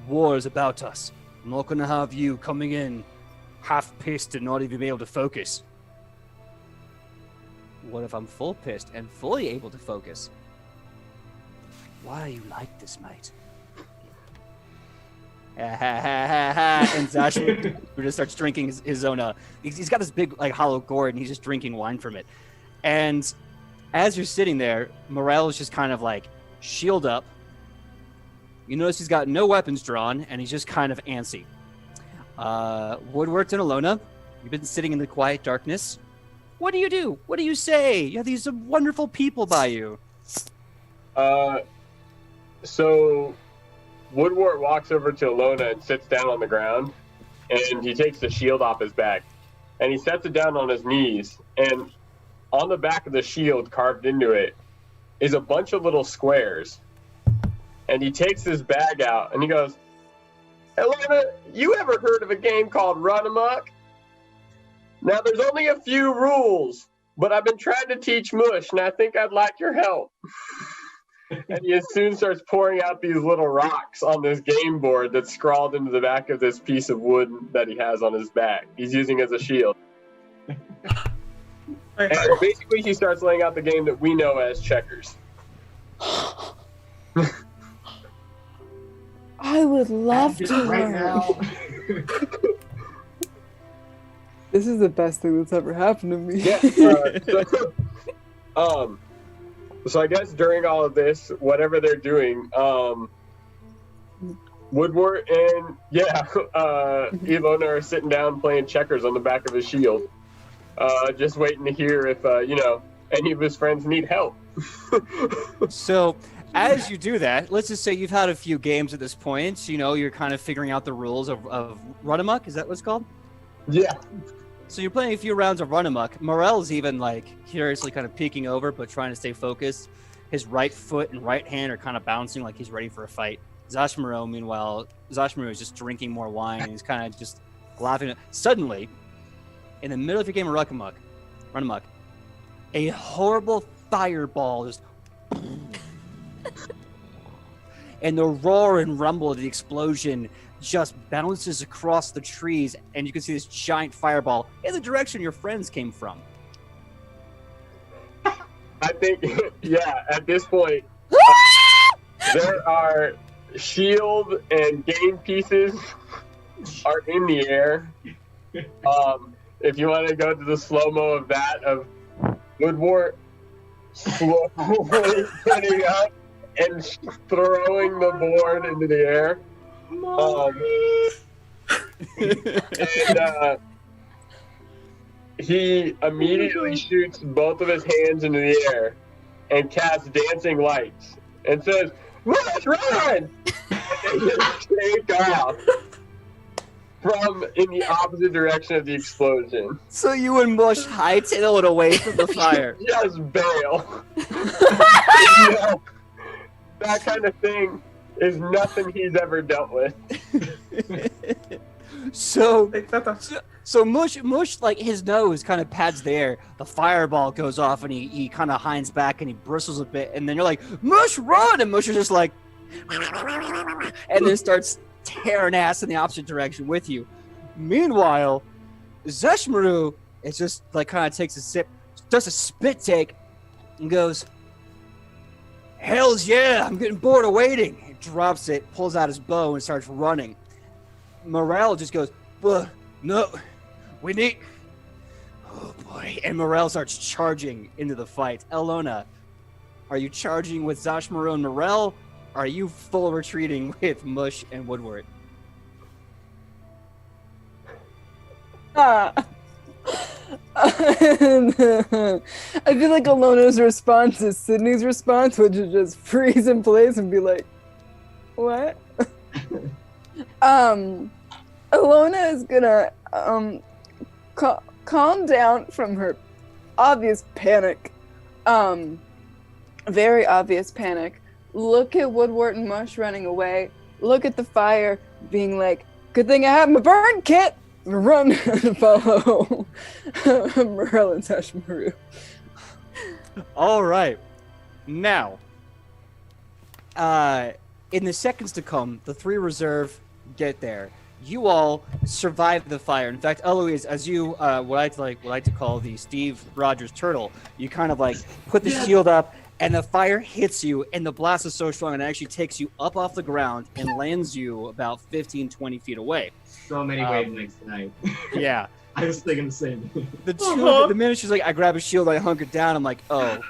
War is about us. I'm not gonna have you coming in half pissed and not even be able to focus. What if I'm full pissed and fully able to focus? Why are you like this, mate? And Zashmaru just starts drinking his own. He's got this big like hollow gourd, and he's just drinking wine from it. And as you're sitting there, Morel is just kind of like shield up. You notice he's got no weapons drawn, and he's just kind of antsy. Woodward and Alona, you've been sitting in the quiet darkness. What do you do? What do you say? You have these wonderful people by you. So Woodward walks over to Alona and sits down on the ground, and he takes the shield off his back, and he sets it down on his knees, and on the back of the shield, carved into it, is a bunch of little squares. And he takes his bag out, and he goes, Alona, you ever heard of a game called Run Amok? Now, there's only a few rules, but I've been trying to teach Mush, and I think I'd like your help. And he soon starts pouring out these little rocks on this game board that's scrawled into the back of this piece of wood that he has on his back. He's using as a shield. And basically, he starts laying out the game that we know as checkers. I would love to right learn. now. This is the best thing that's ever happened to me. Yeah. So I guess during all of this, whatever they're doing, Woodward and Ilona are sitting down playing checkers on the back of his shield, just waiting to hear if any of his friends need help. So, as you do that, let's just say you've had a few games at this point. You know, you're kind of figuring out the rules of Run Amok. Is that what it's called? Yeah. So you're playing a few rounds of Run Amok. Morel's even like curiously kind of peeking over, but trying to stay focused. His right foot and right hand are kind of bouncing like he's ready for a fight. Zashmaru, meanwhile, is just drinking more wine and he's kind of just laughing. Suddenly, in the middle of your game of Run Amok, a horrible fireball just and the roar and rumble of the explosion just bounces across the trees, and you can see this giant fireball in the direction your friends came from. I think, at this point, there are shield and game pieces are in the air. If you want to go to the slow-mo of that, of Woodward slowly getting up and throwing the board into the air. He immediately shoots both of his hands into the air and casts dancing lights and says, "Run! Run!" And just take off. from in the opposite direction of the explosion. So you and Mush hightail it away from the fire. Just bail. No, that kind of thing is nothing he's ever dealt with. So Like, that's a- So Mush, like his nose kind of pads the air. The fireball goes off, and he kind of hinds back, and he bristles a bit. And then you're like, Mush, run! And Mush is just like, and then starts tearing ass in the opposite direction with you. Meanwhile, Zeshmaru is just like kind of takes a sip, does a spit take, and goes, "Hell's yeah! I'm getting bored of waiting." He drops it, pulls out his bow, and starts running. Morel just goes, "Well, no, we need." Oh boy! And Morel starts charging into the fight. Elona, are you charging with Zashmaru and Morel? Are you full retreating with Mush and Woodward? I feel like Alona's response is Sidney's response, which is just freeze in place and be like, "What?" Alona is gonna calm down from her obvious panic, very obvious panic. Look at Woodward and Mush running away. Look at the fire, being like, "Good thing I have my burn kit." Run and follow Morel and Zashmaru. All right. Now, in the seconds to come, the three reserve get there. You all survive the fire. In fact, Eloise, as you what I like to call the Steve Rogers turtle, you kind of like put the shield up, and the fire hits you, and the blast is so strong it actually takes you up off the ground and lands you about 15, 20 feet away. So many wavelengths tonight. Yeah. I was thinking the same thing. The minute she's like, I grab a shield, I hunker down, I'm like, oh,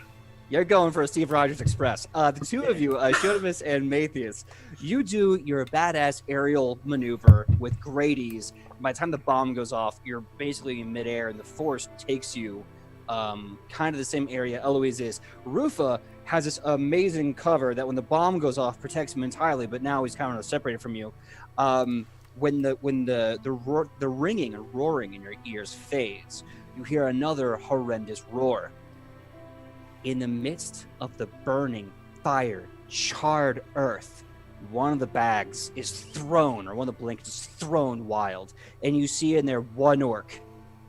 you're going for a Steve Rogers Express. The two of you, Shodamus and Matthias, you do your badass aerial maneuver with great ease. By the time the bomb goes off, you're basically in midair, and the force takes you kind of the same area Eloise is. Rufa has this amazing cover that when the bomb goes off, protects him entirely, but now he's kind of separated from you. When the ringing and roaring in your ears fades, you hear another horrendous roar. In the midst of the burning, fire, charred earth, one of the bags is thrown, or one of the blankets is thrown wild, and you see in there one orc,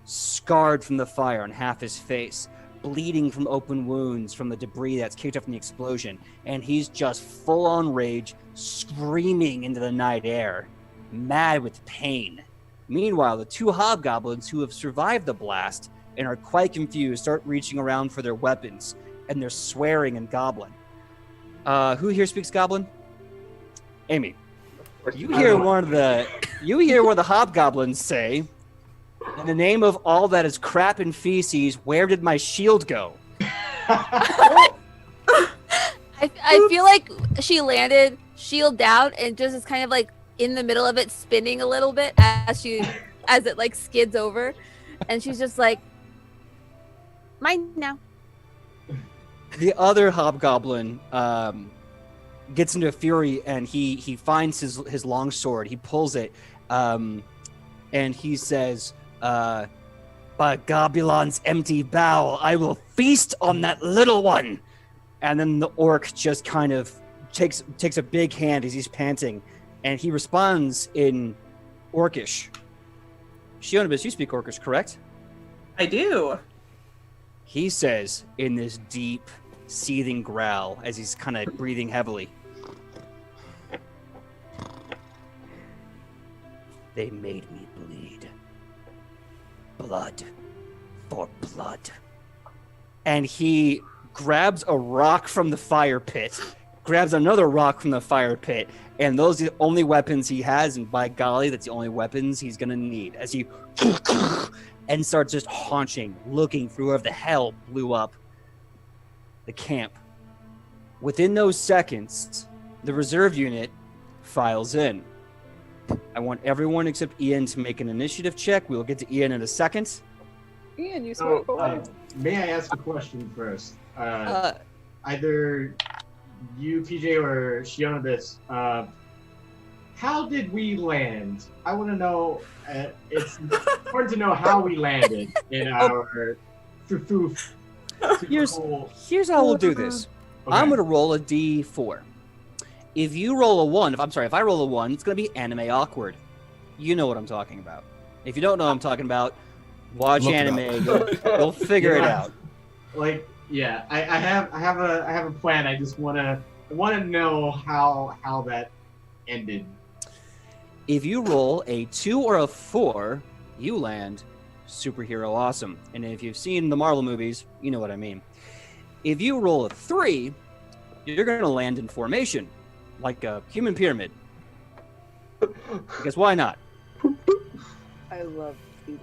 scarred from the fire on half his face, bleeding from open wounds from the debris that's kicked up from the explosion, and he's just full on rage, screaming into the night air, mad with pain. Meanwhile, the two hobgoblins who have survived the blast and are quite confused start reaching around for their weapons, and they're swearing in Goblin. Who here speaks Goblin? Amy. You hear one of the hobgoblins say, "In the name of all that is crap and feces, where did my shield go?" I feel like she landed shield down and just is kind of like in the middle of it, spinning a little bit as it like skids over, and she's just like, "Mine now." The other hobgoblin gets into a fury, and he finds his long sword. He pulls it, and he says, "By Gobulon's empty bowel, I will feast on that little one." And then the orc just kind of takes a big hand as he's panting, and he responds in Orcish. Shionibus, you speak Orcish, correct? I do. He says in this deep, seething growl as he's kind of breathing heavily, "They made me bleed. Blood for blood." And he grabs a rock from the fire pit, grabs another rock from the fire pit, and those are the only weapons he has, and by golly, that's the only weapons he's gonna need, as he and starts just haunching, looking for whoever the hell blew up the camp. Within those seconds, the reserve unit files in. I want everyone except Ian to make an initiative check. We'll get to Ian in a second. Ian, you So, smart boy. may I ask a question first? Either you, PJ, or Shionibus, how did we land? I want to know. It's important to know how we landed in our foof. Here's how we'll do this. Okay. I'm gonna roll a d4. If you roll a 1, if I roll a 1, it's gonna be anime awkward. You know what I'm talking about. If you don't know what I'm talking about, watch Look it anime. You'll figure it out. Like, yeah, I have a plan. I just wanna know how that ended. If you roll a 2 or a 4, you land superhero awesome. And if you've seen the Marvel movies, you know what I mean. If you roll a 3, you're going to land in formation, like a human pyramid. Because why not? I love these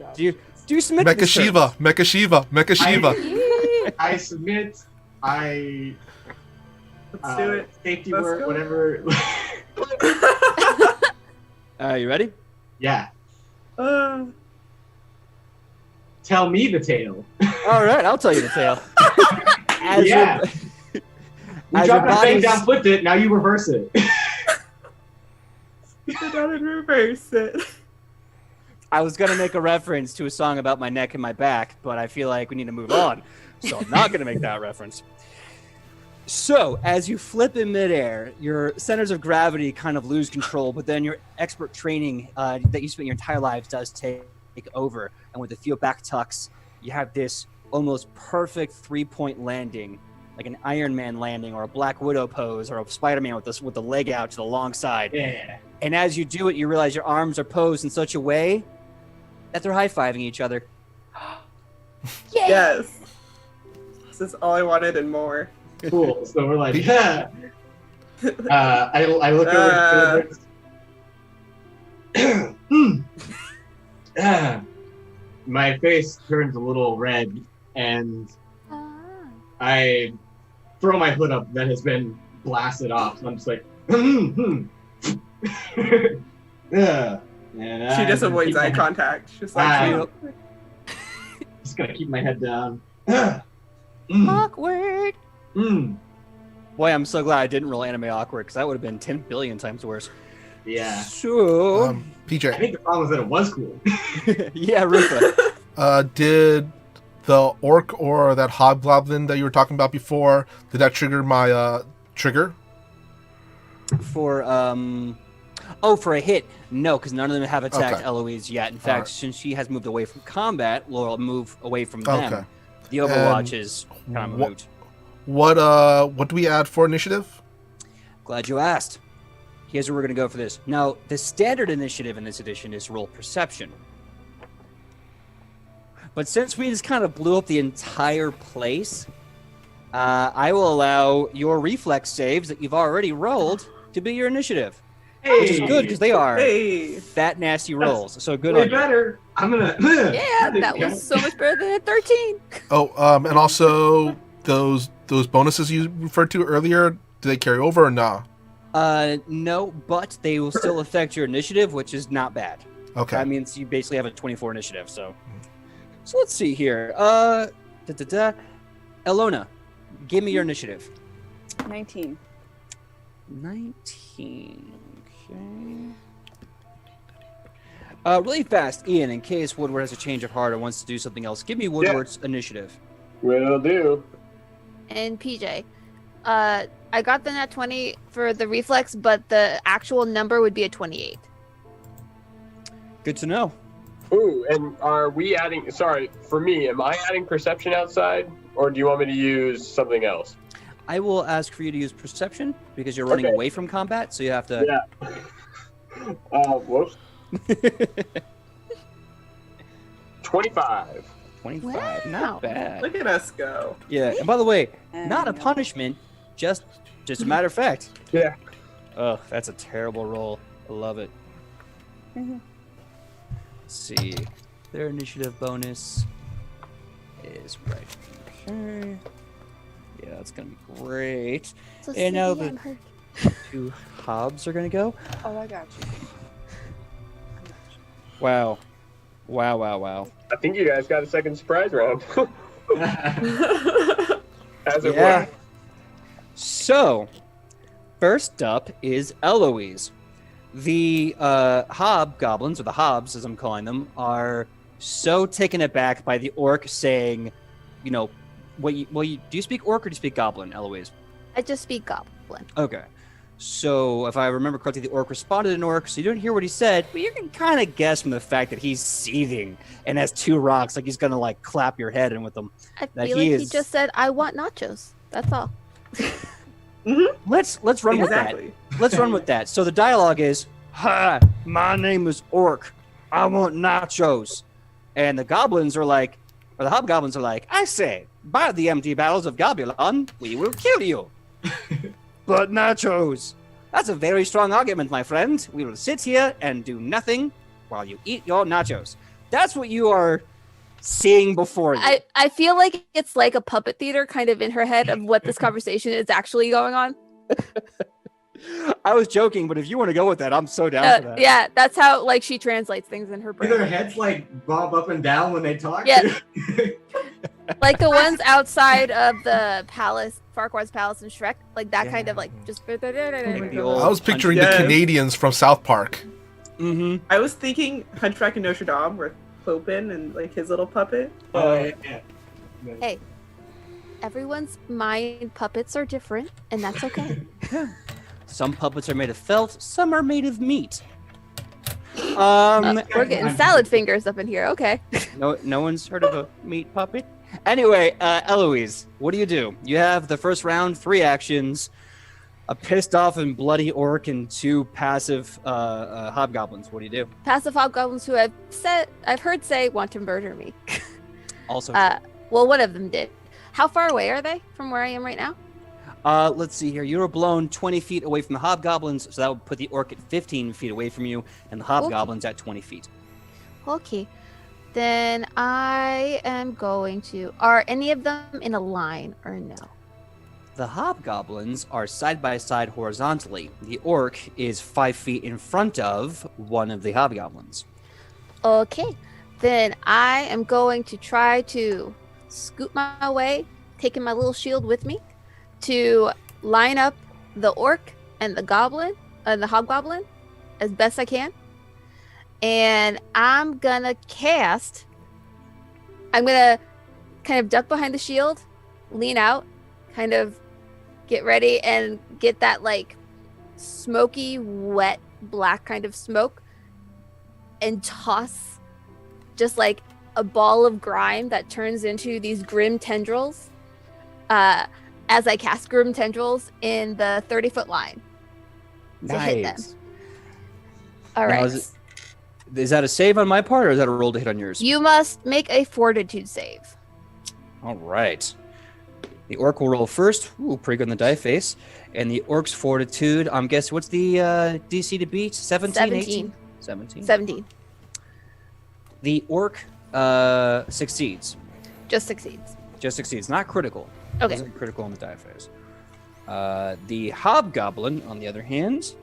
Do you submit to Mecha this Shiva, Mecha Shiva, Mecha Shiva. I submit. Let's do it. Safety Let's word, go. whatever. You ready? Yeah. Uh, Tell me the tale. All right, I'll tell you the tale. As Yeah. your- You as dropped your that thing body's- down, flipped it. Now you reverse it. sit down and reverse it. I was going to make a reference to a song about my neck and my back, but I feel like we need to move on. So I'm not going to make that reference. So, as you flip in midair, your centers of gravity kind of lose control, but then your expert training that you spent your entire lives does take over. And with a few back tucks, you have this almost perfect 3-point landing, like an Iron Man landing or a Black Widow pose or a Spider-Man with the leg out to the long side. Yeah. And as you do it, you realize your arms are posed in such a way that they're high-fiving each other. Yes. This is all I wanted and more. Cool. So we're like, yeah. I look over to my face turns a little red, and I throw my hood up that has been blasted off. So I'm just like, yeah. And She just avoids keep eye my- contact. She's like, Just gonna keep my head down. Awkward. Boy, I'm so glad I didn't roll anime awkward, because that would have been 10 billion times worse. Yeah. So, I PJ, think the problem is that it was cool. yeah, Rufa. did the orc or that hobgoblin that you were talking about before, did that trigger my trigger? For for a hit, no, because none of them have attacked Okay. Eloise yet. In fact, Alright. since she has moved away from combat, Laurel move away from them. Okay. The Overwatch And is kind of wha- moot. What do we add for initiative? Glad you asked. Here's where we're going to go for this. Now, the standard initiative in this edition is roll perception. But since we just kind of blew up the entire place, I will allow your reflex saves that you've already rolled to be your initiative. Which is good, because they are hey. fat, nasty rolls. So good Way on you. better. I'm gonna. Yeah, that was so much better than a 13. Oh, and also those bonuses you referred to earlier, do they carry over or nah? No, but they will still affect your initiative, which is not bad. Okay. That means you basically have a 24 initiative. So let's see here. Elona, give me your initiative. 19. 19. Okay. Really fast, Ian, in case Woodward has a change of heart or wants to do something else, give me Woodward's initiative. Will do. And PJ. I got the nat 20 for the reflex, but the actual number would be a 28. Good to know. Ooh, and are we adding? Sorry, for me, am I adding perception outside, or do you want me to use something else? I will ask for you to use perception because you're running Okay. away from combat, so you have to. Yeah. Whoops. 25. 25. Wow. Not bad. Look at us go. Yeah, and by the way, And not a punishment, just a matter of fact. Yeah. Oh, that's a terrible roll. I love it. Mhm. Let's see. Their initiative bonus is right here. Yeah, that's gonna be great. So And now Sidney, the- I'm hurt. 2 hobs are gonna go. Oh, I got you. Wow. Wow. I think you guys got a second surprise round. As it Yeah. were. So, first up is Eloise. The hobgoblins, or the hobs as I'm calling them, are so taken aback by the orc saying, you know, do you speak orc or do you speak goblin, Eloise? I just speak goblin. Okay. So if I remember correctly, the orc responded in orc, so you didn't hear what he said, but you can kind of guess from the fact that he's seething and has two rocks, like he's gonna like clap your head in with them. I That feel he like he is- just said, "I want nachos." That's all. Let's run with that. Exactly. Let's run with that. So the dialogue is, "Hi, my name is Orc. I want nachos." And the goblins are like, or the hobgoblins are like, "I say, by the empty barrels of Gobulon, we will kill you." But nachos. That's a very strong argument, my friend. We will sit here and do nothing while you eat your nachos. That's what you are seeing before you. I feel like it's like a puppet theater kind of in her head of what this conversation is actually going on. I was joking, but if you want to go with that, I'm so down for that. Yeah, that's how like she translates things in her Do their brain. heads like bob up and down when they talk? Yeah. Like the ones outside of the palace, Farquaad's palace in Shrek, like that kind of like just. Like the old I was picturing Yes. the Canadians from South Park. Mm-hmm. I was thinking Hunchback of Notre Dame with Clopin and like his little puppet. Yeah. Hey, everyone's mind puppets are different, and that's okay. Some puppets are made of felt, some are made of meat. We're getting salad fingers up in here. Okay. No one's heard of a meat puppet. Anyway, Eloise, what do? You have the first round, 3 actions, a pissed off and bloody orc, and 2 passive hobgoblins. What do? Passive hobgoblins who I've heard say want to murder me. Also, Well, one of them did. How far away are they from where I am right now? let's see here. You were blown 20 feet away from the hobgoblins, so that would put the orc at 15 feet away from you, and the hobgoblins at 20 feet. Okay. Then I am going to. Are any of them in a line or no? The hobgoblins are side by side horizontally. The orc is 5 feet in front of one of the hobgoblins. Okay. Then I am going to try to scoot my way, taking my little shield with me, to line up the orc and the goblin and the hobgoblin as best I can. And I'm gonna kind of duck behind the shield, lean out, kind of get ready and get that like smoky, wet, black kind of smoke and toss just like a ball of grime that turns into these grim tendrils as I cast grim tendrils in the 30-foot line to hit them. All Now, right. Is that a save on my part, or is that a roll to hit on yours? You must make a fortitude save. All right. The orc will roll first. Ooh, pretty good on the die face. And the orc's fortitude, I'm guessing, what's the DC to beat? 17, 18? 17. 17. The orc succeeds. Just succeeds. Just succeeds. Not critical. Okay. Isn't critical on the die face. The hobgoblin, on the other hand,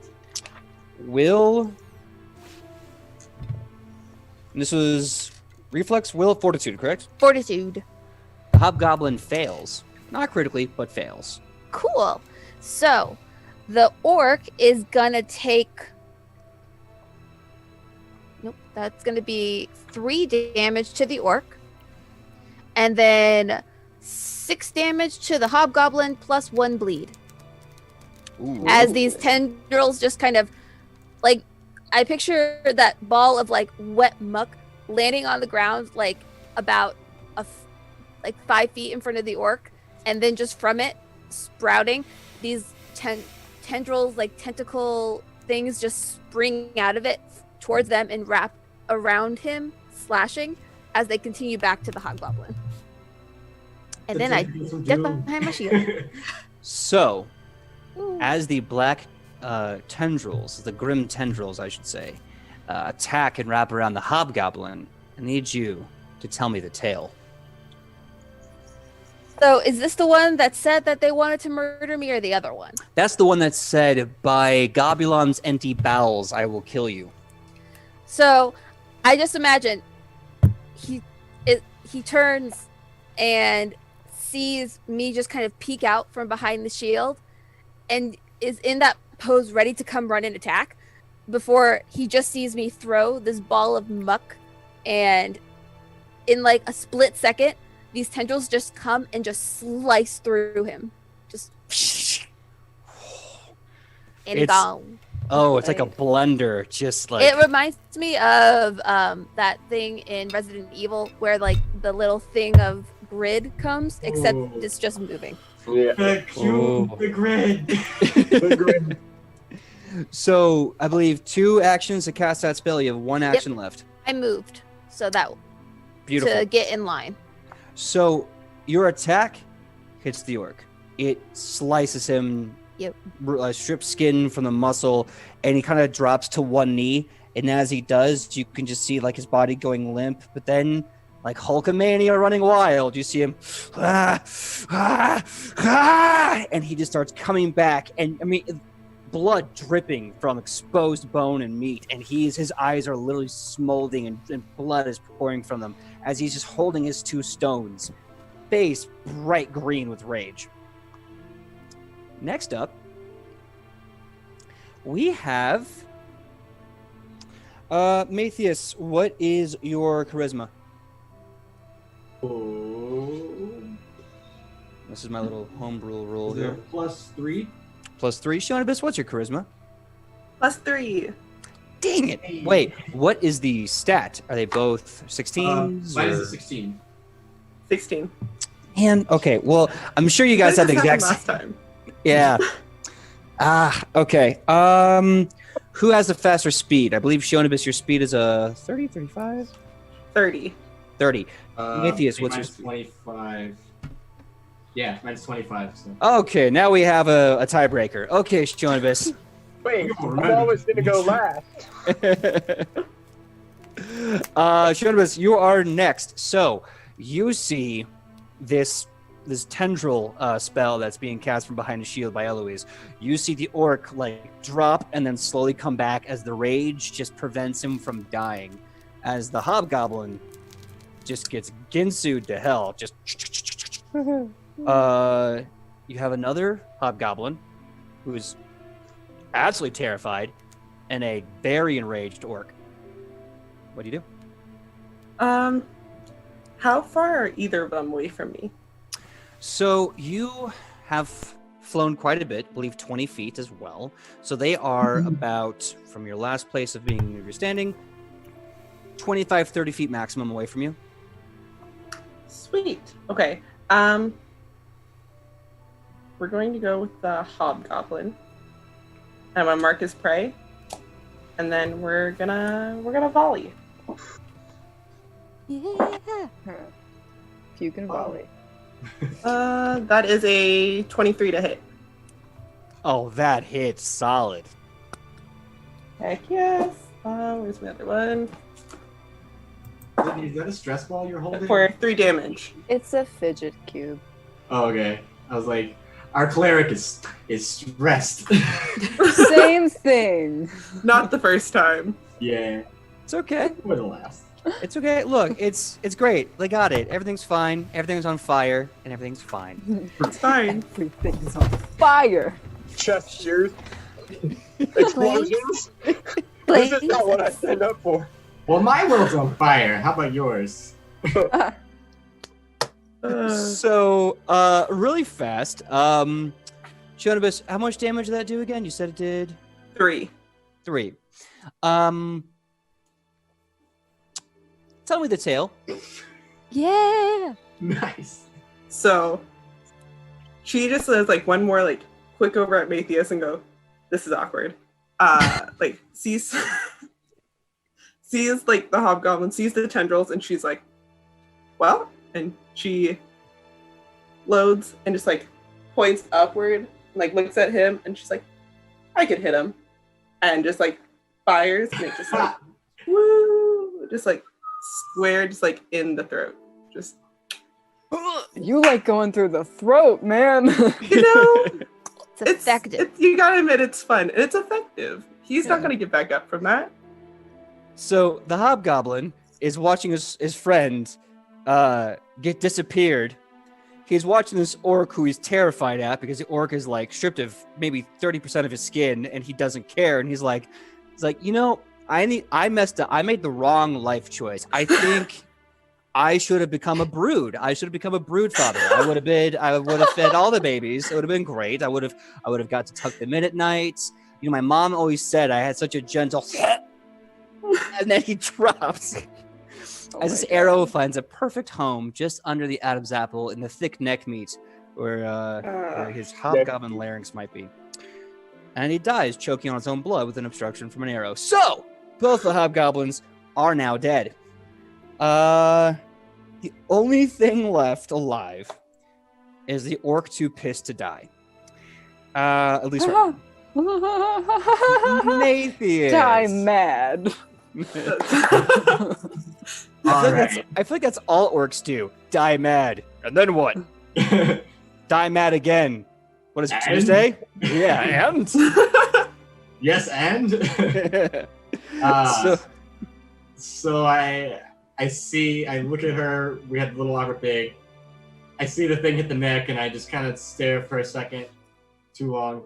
will... And this was reflex, will, fortitude, correct? Fortitude. The hobgoblin fails. Not critically, but fails. Cool. So, the orc is gonna take... Nope. That's gonna be 3 damage to the orc. And then 6 damage to the hobgoblin plus 1 bleed. Ooh. As these tendrils just kind of like, I picture that ball of like wet muck landing on the ground like about like 5 feet in front of the orc, and then just from it sprouting these tendrils, like tentacle things, just spring out of it towards them and wrap around him, slashing as they continue back to the hobgoblin. And then I duck behind my shield. So, Ooh. as the black tendrils, the grim tendrils, I should say, attack and wrap around the hobgoblin, I need you to tell me the tale. So is this the one that said that they wanted to murder me, or the other one? That's the one that said, by Gobulon's empty bowels, I will kill you. So I just imagine he turns and sees me just kind of peek out from behind the shield and is in that pose ready to come run and attack. before he just sees me throw this ball of muck, and in like a split second, these tendrils just come and just slice through him. Just and It's- gone. Oh, it's like a blender, just like It reminds me of that thing in Resident Evil where like the little thing of grid comes, except Ooh. it's just moving. Yeah. The cube, Oh. the grid. The grid. So I believe 2 actions to cast that spell. You have 1 action left. I moved so that Beautiful. to get in line. So your attack hits the orc. It slices him, Yep. strips skin from the muscle, and he kind of drops to one knee. And as he does, you can just see like his body going limp. But then, like Hulkamania running wild, you see him, and he just starts coming back. And I mean, blood dripping from exposed bone and meat, and his eyes are literally smoldering, and blood is pouring from them as he's just holding his 2 stones, face bright green with rage. Next up, we have Matthias. What is your charisma? Oh. This is my little homebrew rule Is there here. +3? +3. Shonibus, what's your charisma? +3. Dang it! Wait, what is the stat? Are they both 16s? Mine is or- a 16. 16. Man, okay. Well, I'm sure you guys have the This exact. happened last time. Yeah. Okay. Who has the faster speed? I believe Shonibus, your speed is a 30, 35? 30. 30. Matthias, I think what's your mine's 25. Yeah, mine's 25. So. Okay, now we have a tiebreaker. Okay, Shonibus. Wait, You I'm remember. always gonna go last. Shonibus, you are next. So you see this tendril spell that's being cast from behind the shield by Eloise. You see the orc like drop and then slowly come back as the rage just prevents him from dying. As the hobgoblin just gets ginsued to hell. Just you have another hobgoblin who's absolutely terrified and a very enraged orc. What do you do? How far are either of them away from me? So you have flown quite a bit, I believe 20 feet as well. So they are about, from your last place of being you're standing, 25, 30 feet maximum away from you. Sweet. Okay. We're going to go with the hobgoblin. I'm gonna mark his prey, and then we're gonna volley. Yeah. Puke and volley. That is a 23 to hit. Oh, that hits solid. Heck yes. Where's my other one? Sidney, is that a stress ball you're holding? For 3 damage. It's a fidget cube. Oh, okay. I was like, our cleric is stressed. Same thing. Not the first time. Yeah, It's okay. for the last. It's okay. Look, it's great. They got it. Everything's fine. Everything's on fire, and everything's fine. It's fine. Everything's on fire. Chest shears. Explosions. This is not what I signed up for. Well, my world's on fire. How about yours? So, really fast. Shonibus, how much damage did that do again? You said it did 3. 3. Tell me the tale. Yeah. Nice. So she just does like one more like quick over at Matthias and go, this is awkward. Like sees like the hobgoblin, sees the tendrils, and she's like, well, and she loads and just like points upward and like looks at him and she's like, I could hit him, and just like fires and it just like woo, just like square, just like in the throat, just You like going through the throat, man. you know. It's effective. You gotta admit, it's fun and it's effective. He's not gonna get back up from that. So the hobgoblin is watching his friend get disappeared. He's watching this orc who he's terrified at because the orc is like stripped of maybe 30% of his skin and he doesn't care. And he's like, It's like, I messed up. I made the wrong life choice. I think I should have become a brood. I should have become a brood father. I would have fed all the babies. It would have been great. I would have got to tuck them in at night. My mom always said I had such a gentle and then he drops. As this arrow finds a perfect home just under the Adam's apple in the thick neck meat where his hobgoblin larynx might be. And he dies, choking on his own blood with an obstruction from an arrow. So, both the hobgoblins are now dead. The only thing left alive is the orc too pissed to die. At least right now. Matthias. Die mad. I feel like that's all orcs do. Die mad. And then what? Die mad again. What is it, Tuesday? Yeah, and? Yes, and? So I look at her, we had the little awkward thing. I see the thing hit the neck, and I just kind of stare for a second. Too long.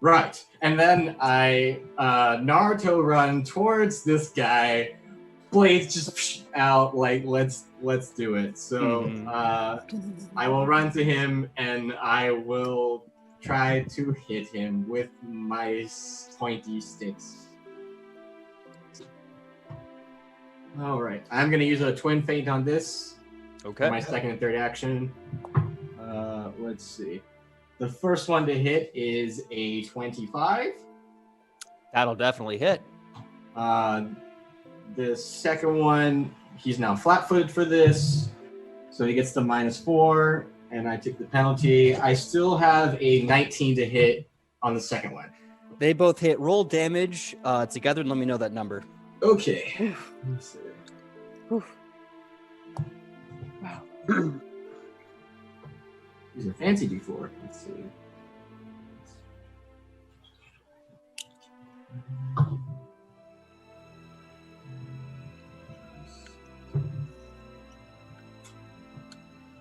Right. And then I Naruto run towards this guy. Blades just out, like, let's do it. So I will run to him, and I will try to hit him with my pointy sticks. All right. I'm going to use a twin feint on this. Okay. For my second and third action. Let's see. The first one to hit is a 25. That'll definitely hit. The second one, he's now flat-footed for this, so he gets the -4, and I took the penalty. I still have a 19 to hit on the second one. They both hit. Roll damage together and let me know that number. Okay. Let's see. Wow. These are fancy D4. Let's see.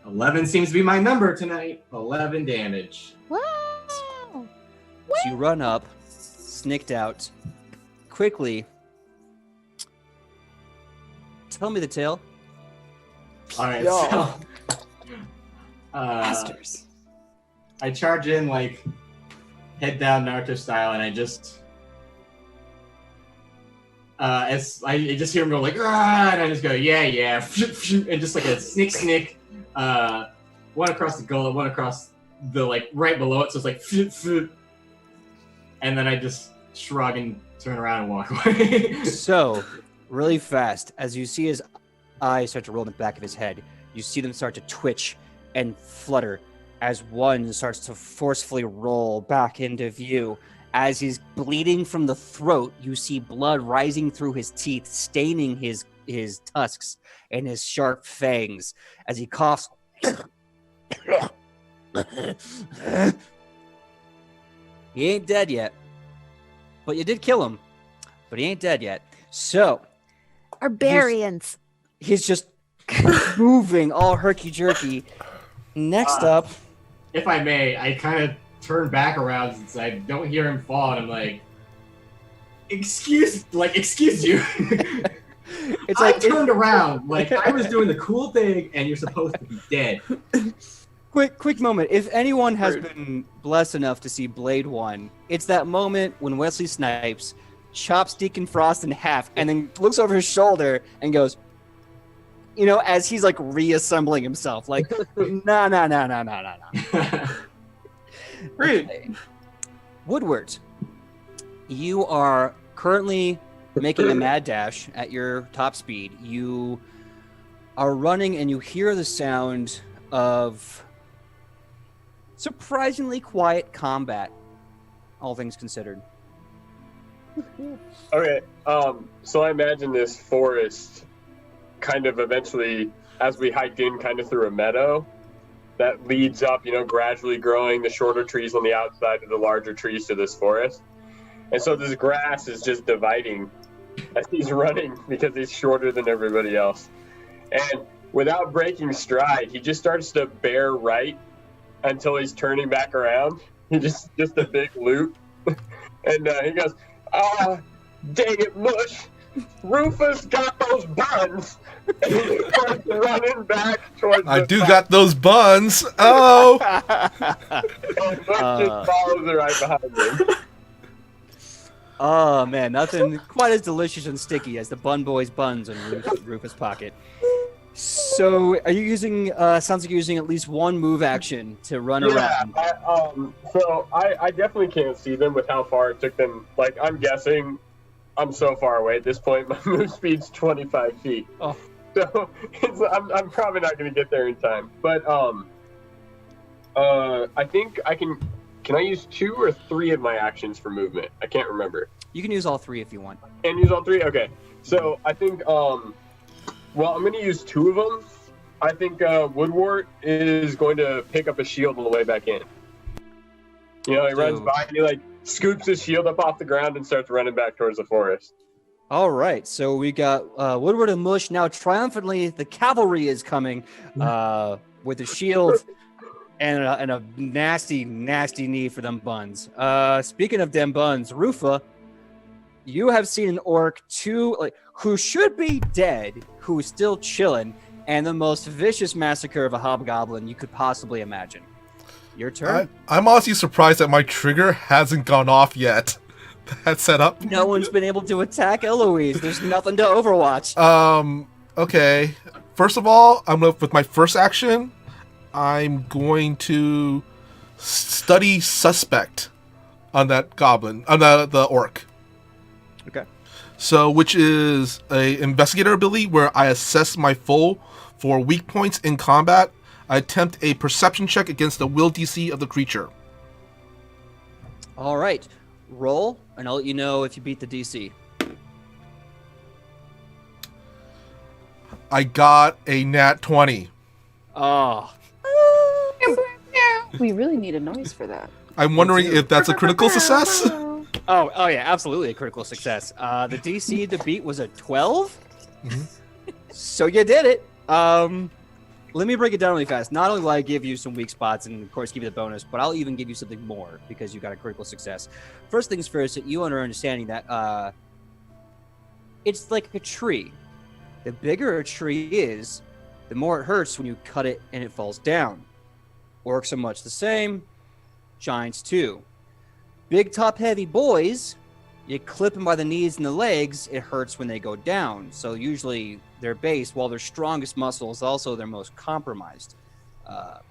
$11 seems to be my number tonight. 11 damage. Wow. So you run up, snicked out, quickly. Tell me the tale. All right, Yo. so Masters. I charge in like head down Naruto style, and I just as I just hear him go like ah, and I just go yeah, and just like a snick. One across the gullet, one across the like right below it, so it's like and then I just shrug and turn around and walk away. So, really fast, as you see his eyes start to roll in the back of his head, you see them start to twitch and flutter as one starts to forcefully roll back into view. As he's bleeding from the throat, you see blood rising through his teeth, staining his tusks and his sharp fangs. As he coughs, he ain't dead yet, but you did kill him. But he ain't dead yet. So, Barbarians. he's just moving all herky-jerky. Next up... If I may, I kind of turn back around since I don't hear him fall, and I'm like, excuse you. It's I like turned around, like I was doing the cool thing, and you're supposed to be dead. quick moment. If anyone has been blessed enough to see Blade 1, it's that moment when Wesley Snipes chops Deacon Frost in half and then looks over his shoulder and goes, as he's like reassembling himself, like, nah. Rude. Okay. Woodward, you are currently making a mad dash at your top speed. You are running and you hear the sound of surprisingly quiet combat, all things considered. Okay, so I imagine this forest kind of eventually, as we hiked in kind of through a meadow that leads up, gradually growing the shorter trees on the outside of the larger trees to this forest. And so this grass is just dividing as he's running because he's shorter than everybody else. And without breaking stride, he just starts to bear right until he's turning back around. He just a big loop. And he goes, Dang it, Mush. Rufus got those buns. And he starts running back towards I the do back. got those buns. Oh. And Mush just follows right behind him. Oh man, nothing quite as delicious and sticky as the Bun Boy's buns in Rufus' pocket. So, are you using? Sounds like you're using at least one move action to run around. So I definitely can't see them with how far it took them. Like, I'm guessing I'm so far away at this point. My move speed's 25 feet. Oh. So I'm probably not going to get there in time. But I think I can. Can I use 2 or 3 of my actions for movement? I can't remember. You can use all 3 if you want. And use all 3? Okay. So I think well, I'm going to use 2 of them. I think Woodwort is going to pick up a shield on the way back in. You know, he runs by and he like scoops his shield up off the ground and starts running back towards the forest. All right, so we got Woodward and Mush now triumphantly. The cavalry is coming with a shield and a nasty need for them buns. Speaking of them buns, Rufa, you have seen an orc who should be dead, who is still chilling, and the most vicious massacre of a hobgoblin you could possibly imagine. Your turn. I'm honestly surprised that my trigger hasn't gone off yet. That set up. No one's been able to attack Eloise. There's nothing to overwatch. Okay. First of all, with my first action, I'm going to study suspect on that goblin, on the orc. Okay. So, which is a investigator ability where I assess my foe for weak points in combat. I attempt a perception check against the will DC of the creature. All right. Roll, and I'll let you know if you beat the DC. I got a nat 20. Oh. We really need a noise for that. I'm wondering if that's a critical success. Oh yeah, absolutely a critical success. The DC to beat was a 12. Mm-hmm. So you did it. Let me break it down really fast. Not only will I give you some weak spots and, of course, give you the bonus, but I'll even give you something more because you got a critical success. First things first, you are understanding that it's like a tree. The bigger a tree is, the more it hurts when you cut it and it falls down. Orcs are much the same. Giants, too. Big, top-heavy boys, you clip them by the knees and the legs, it hurts when they go down. So usually their base, while their strongest muscle, is also their most compromised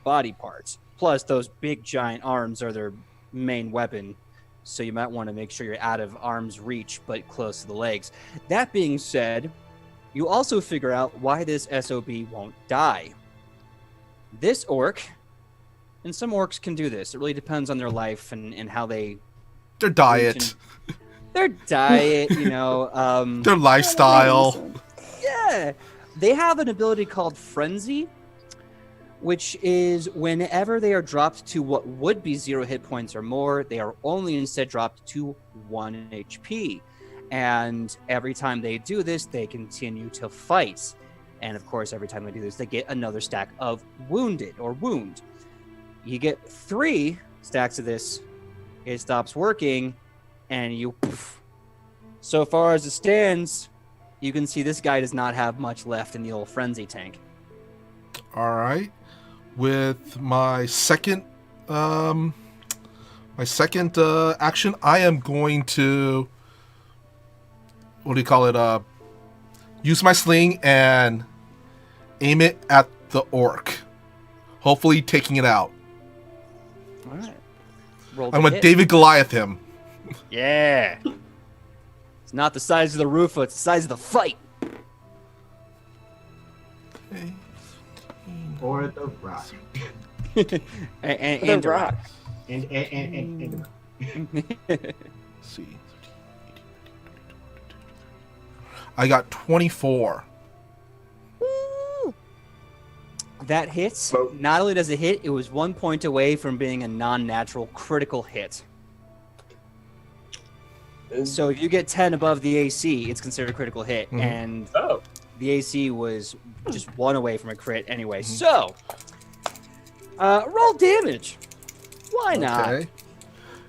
body parts. Plus, those big giant arms are their main weapon, so you might want to make sure you're out of arm's reach, but close to the legs. That being said, you also figure out why this SOB won't die. This orc, and some orcs can do this, it really depends on their life and how they... Their diet. Their diet, you know. Their lifestyle. Yeah. They have an ability called Frenzy, which is whenever they are dropped to what would be 0 hit points or more, they are only instead dropped to 1 HP. And every time they do this, they continue to fight. And of course, every time they do this, they get another stack of wounded or wound. You get 3 stacks of this, it stops working, and you... Poof. So far as it stands, you can see this guy does not have much left in the old frenzy tank. All right. With my second action, I am going to, what do you call it? Use my sling and aim it at the orc. Hopefully taking it out. All right. Roll I'm to going to hit. David Goliath him. Yeah. It's not the size of the roof, it's the size of the fight. Okay. Or the rock. and The rock. And the rock. Let's see. I got 24. That hits. Oh. Not only does it hit, it was 1 point away from being a non-natural critical hit. So if you get 10 above the AC, it's considered a critical hit. Mhm. And Oh. the AC was just 1 away from a crit anyway. So, roll damage. Why not? Okay.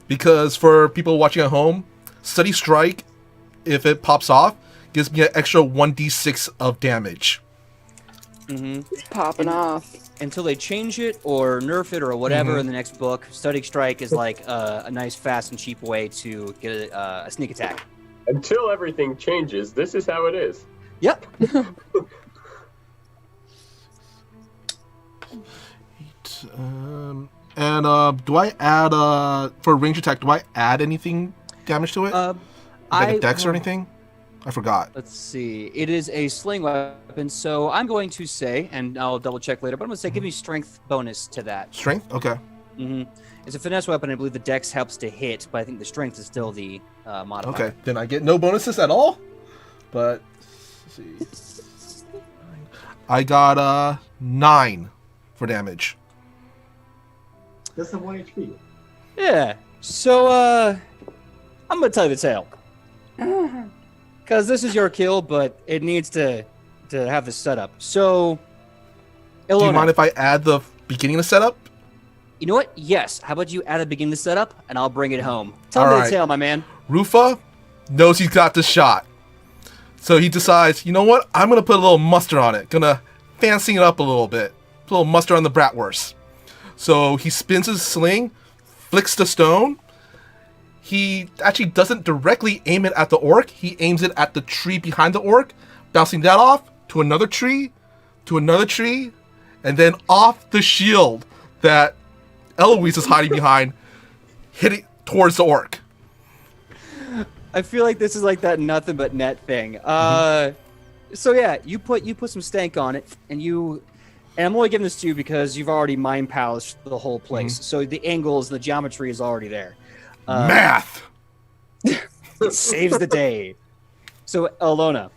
Because for people watching at home, Steady Strike, if it pops off, gives me an extra 1d6 of damage. Mm-hmm. It's popping off. Until they change it or nerf it or whatever in the next book, Study Strike is like a nice, fast, and cheap way to get a sneak attack. Until everything changes, this is how it is. Yep. Do I add for range attack? Do I add anything damage to it? Like a dex or anything? I forgot. Let's see. It is a sling weapon, so I'm going to say, and I'll double check later, but I'm going to say give me strength bonus to that. Strength? Okay. It's a finesse weapon. I believe the dex helps to hit, but I think the strength is still the modifier. Okay, then I get no bonuses at all. But let's see. I got 9 for damage. That's the 1 HP. Yeah. So I'm going to tell you the tale. Because this is your kill, but it needs to have the setup. So, Ilona, Do you mind if I add the beginning of the setup? You know what? Yes. How about you add the beginning of the setup, and I'll bring it home. Tell All me right. the tale, my man. Rufa knows he's got the shot. So he decides, you know what? I'm going to put a little mustard on it. Gonna fancy it up a little bit. Put a little mustard on the bratwurst. So he spins his sling, flicks the stone. He actually doesn't directly aim it at the orc. He aims it at the tree behind the orc, bouncing that off to another tree, and then off the shield that Eloise is hiding behind, hitting towards the orc. I feel like this is like that nothing but net thing. So yeah, you put some stank on it, and I'm only giving this to you because you've already mind polished the whole place. So the angles, the geometry is already there. Math! It saves the day. So, Ilona,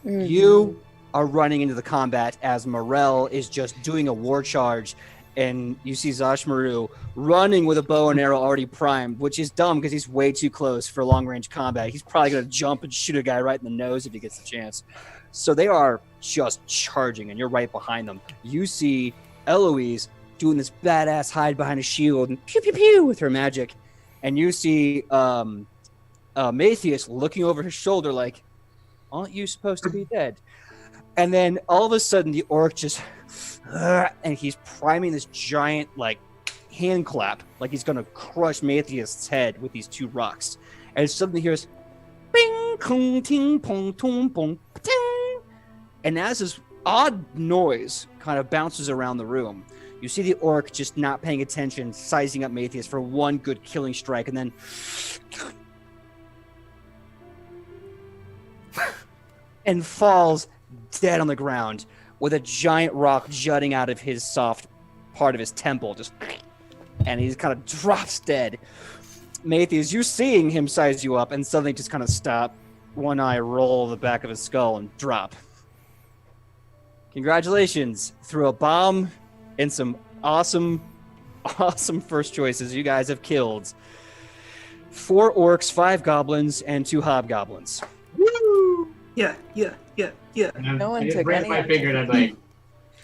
you are running into the combat as Morel is just doing a war charge, and you see Zashmaru running with a bow and arrow already primed, which is dumb because he's way too close for long-range combat. He's probably going to jump and shoot a guy right in the nose if he gets the chance. So they are just charging, and you're right behind them. You see Eloise doing this badass hide behind a shield and pew-pew-pew with her magic. And you see Matthias looking over his shoulder like, aren't you supposed to be dead? And then all of a sudden the orc just, and he's priming this giant like hand clap, like he's going to crush Matthias' head with these 2 rocks. And suddenly hears, bing, kung, ting, pong, tung, pong, ting. And as this odd noise kind of bounces around the room, you see the orc just not paying attention, sizing up Matthias for one good killing strike, and then and falls dead on the ground with a giant rock jutting out of his soft part of his temple, and he kind of drops dead. Matthias, you seeing him size you up and suddenly just kind of stop, one eye roll the back of his skull and drop. Congratulations, through a bomb and some awesome first choices, you guys have killed 4 orcs, 5 goblins, and 2 hobgoblins. Woo! Yeah. And No one I just took raised any my finger and I'm like,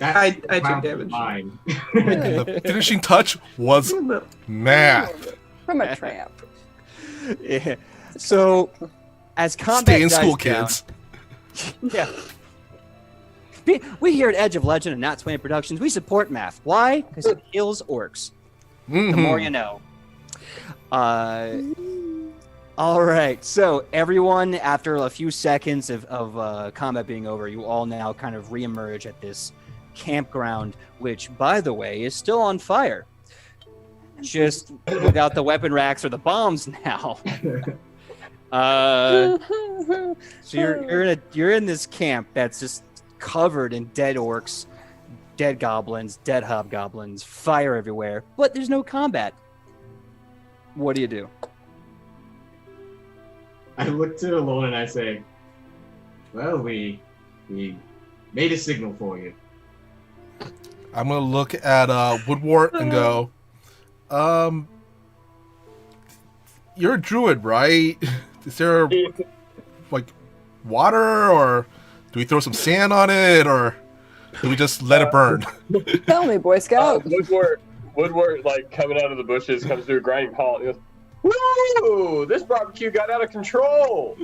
I that's took damage. mine. The finishing touch was math. From a tramp. Yeah. So, as combat Stay in dies school, down- kids. Yeah. We here at Edge of Legend and Not Swain Productions, we support math. Why? Because it kills orcs. The more you know. All right. So everyone, after a few seconds of combat being over, you all now kind of reemerge at this campground, which, by the way, is still on fire. Just without the weapon racks or the bombs now. So you're in this camp that's just covered in dead orcs, dead goblins, dead hobgoblins, fire everywhere, but there's no combat. What do you do? I look to Alone and I say, well, we made a signal for you. I'm gonna look at Woodwort and go, you're a druid, right? Is there like water, or do we throw some sand on it, or do we just let it burn? Tell me, Boy Scout. Woodwort, like coming out of the bushes, comes to a grinding halt. And he goes, Woo! This barbecue got out of control.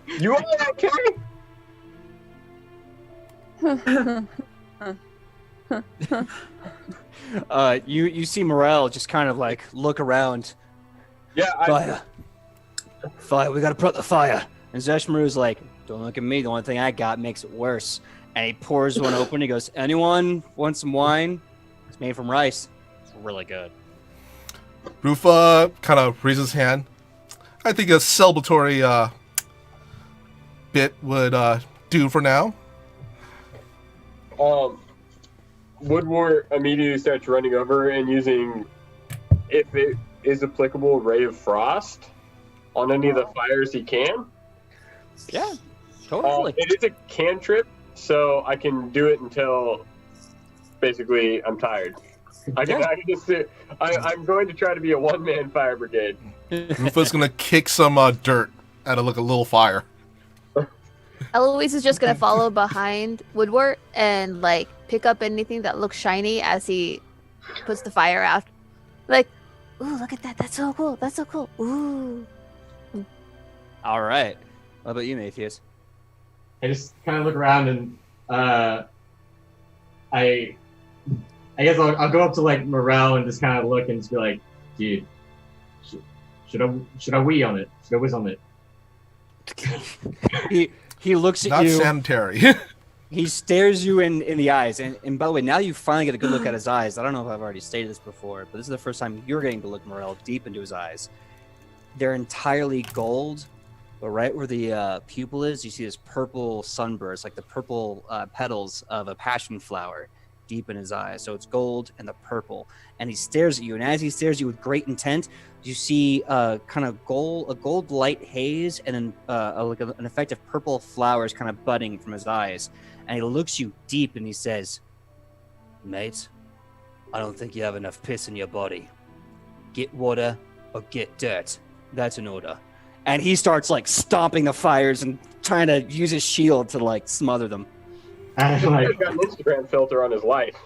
You all okay? You see Morel just kind of like look around. Yeah, Fire, we gotta put out the fire. And Zeshmaru's like, don't look at me, the only thing I got makes it worse. And he pours one open, he goes, anyone want some wine? It's made from rice. It's really good. Rufa kind of raises his hand. I think a celebratory bit would do for now. Woodward immediately starts running over and using, if it is applicable, Ray of Frost on any of the fires he can. Yeah, totally. It is a cantrip, so I can do it until basically I'm tired. I can just sit. I'm going to try to be a one-man fire brigade. Rufa's gonna kick some dirt at a little fire. Eloise is just gonna follow behind Woodward and like pick up anything that looks shiny as he puts the fire out. Like, ooh, look at that! That's so cool! That's so cool! Ooh. All right. What about you, Matthias? I just kind of look around and I guess I'll go up to like Morel and just kind of look and just be like, dude, should I wee on it? Should I whiz on it? He looks at Not you. sanitary. He stares you in the eyes. And by the way, now you finally get a good look at his eyes. I don't know if I've already stated this before, but this is the first time you're getting to look Morel deep into his eyes. They're entirely gold, but right where the pupil is, you see this purple sunburst, like the purple petals of a passion flower deep in his eyes. So it's gold and the purple. And he stares at you. And as he stares at you with great intent, you see kind of a gold light haze and then like an effect of purple flowers kind of budding from his eyes. And he looks you deep and he says, mate, I don't think you have enough piss in your body. Get water or get dirt. That's an order. And he starts like stomping the fires and trying to use his shield to like smother them. I'm like, He's got an Instagram filter on his life.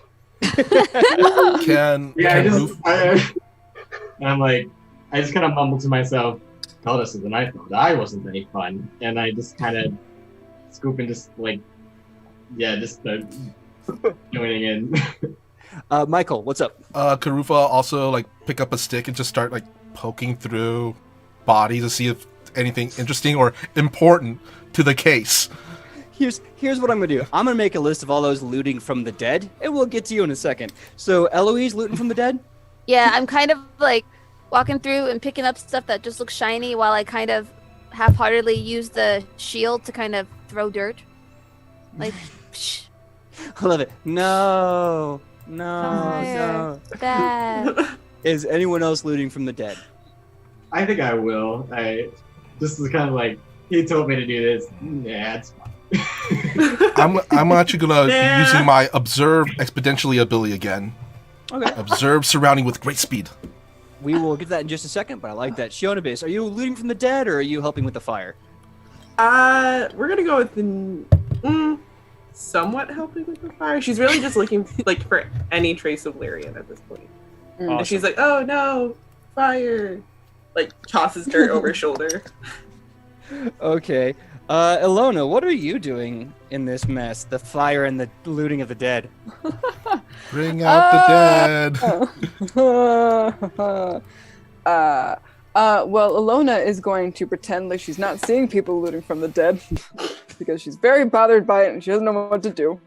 I'm like, I just kind of mumble to myself, tell this is an iPhone. I wasn't any fun. And I just kind of scoop and just like, just joining in. Michael, what's up? Karufa also like pick up a stick and just start like poking through bodies to see if anything interesting or important to the case. Here's what I'm gonna do. I'm gonna make a list of all those looting from the dead, and we'll get to you in a second. So Eloise looting from the dead? Yeah, I'm kind of like walking through and picking up stuff that just looks shiny while I kind of half-heartedly use the shield to kind of throw dirt. Like, psh. I love it. No. Bad. Is anyone else looting from the dead? I think I will. This is kind of like, he told me to do this. Yeah, it's fine. I'm actually gonna be using my observe exponentially ability again. Okay. Observe surrounding with great speed. We will get to that in just a second, but I like that. Shionabis, are you looting from the dead or are you helping with the fire? We're gonna go with the somewhat helping with the fire. She's really just looking like for any trace of Lyrian at this point. Awesome. And she's like, oh no, fire. Like tosses dirt over her shoulder. Okay. Ilona, what are you doing in this mess? The fire and the looting of the dead. Bring out the dead. Well, Ilona is going to pretend like she's not seeing people looting from the dead because she's very bothered by it and she doesn't know what to do.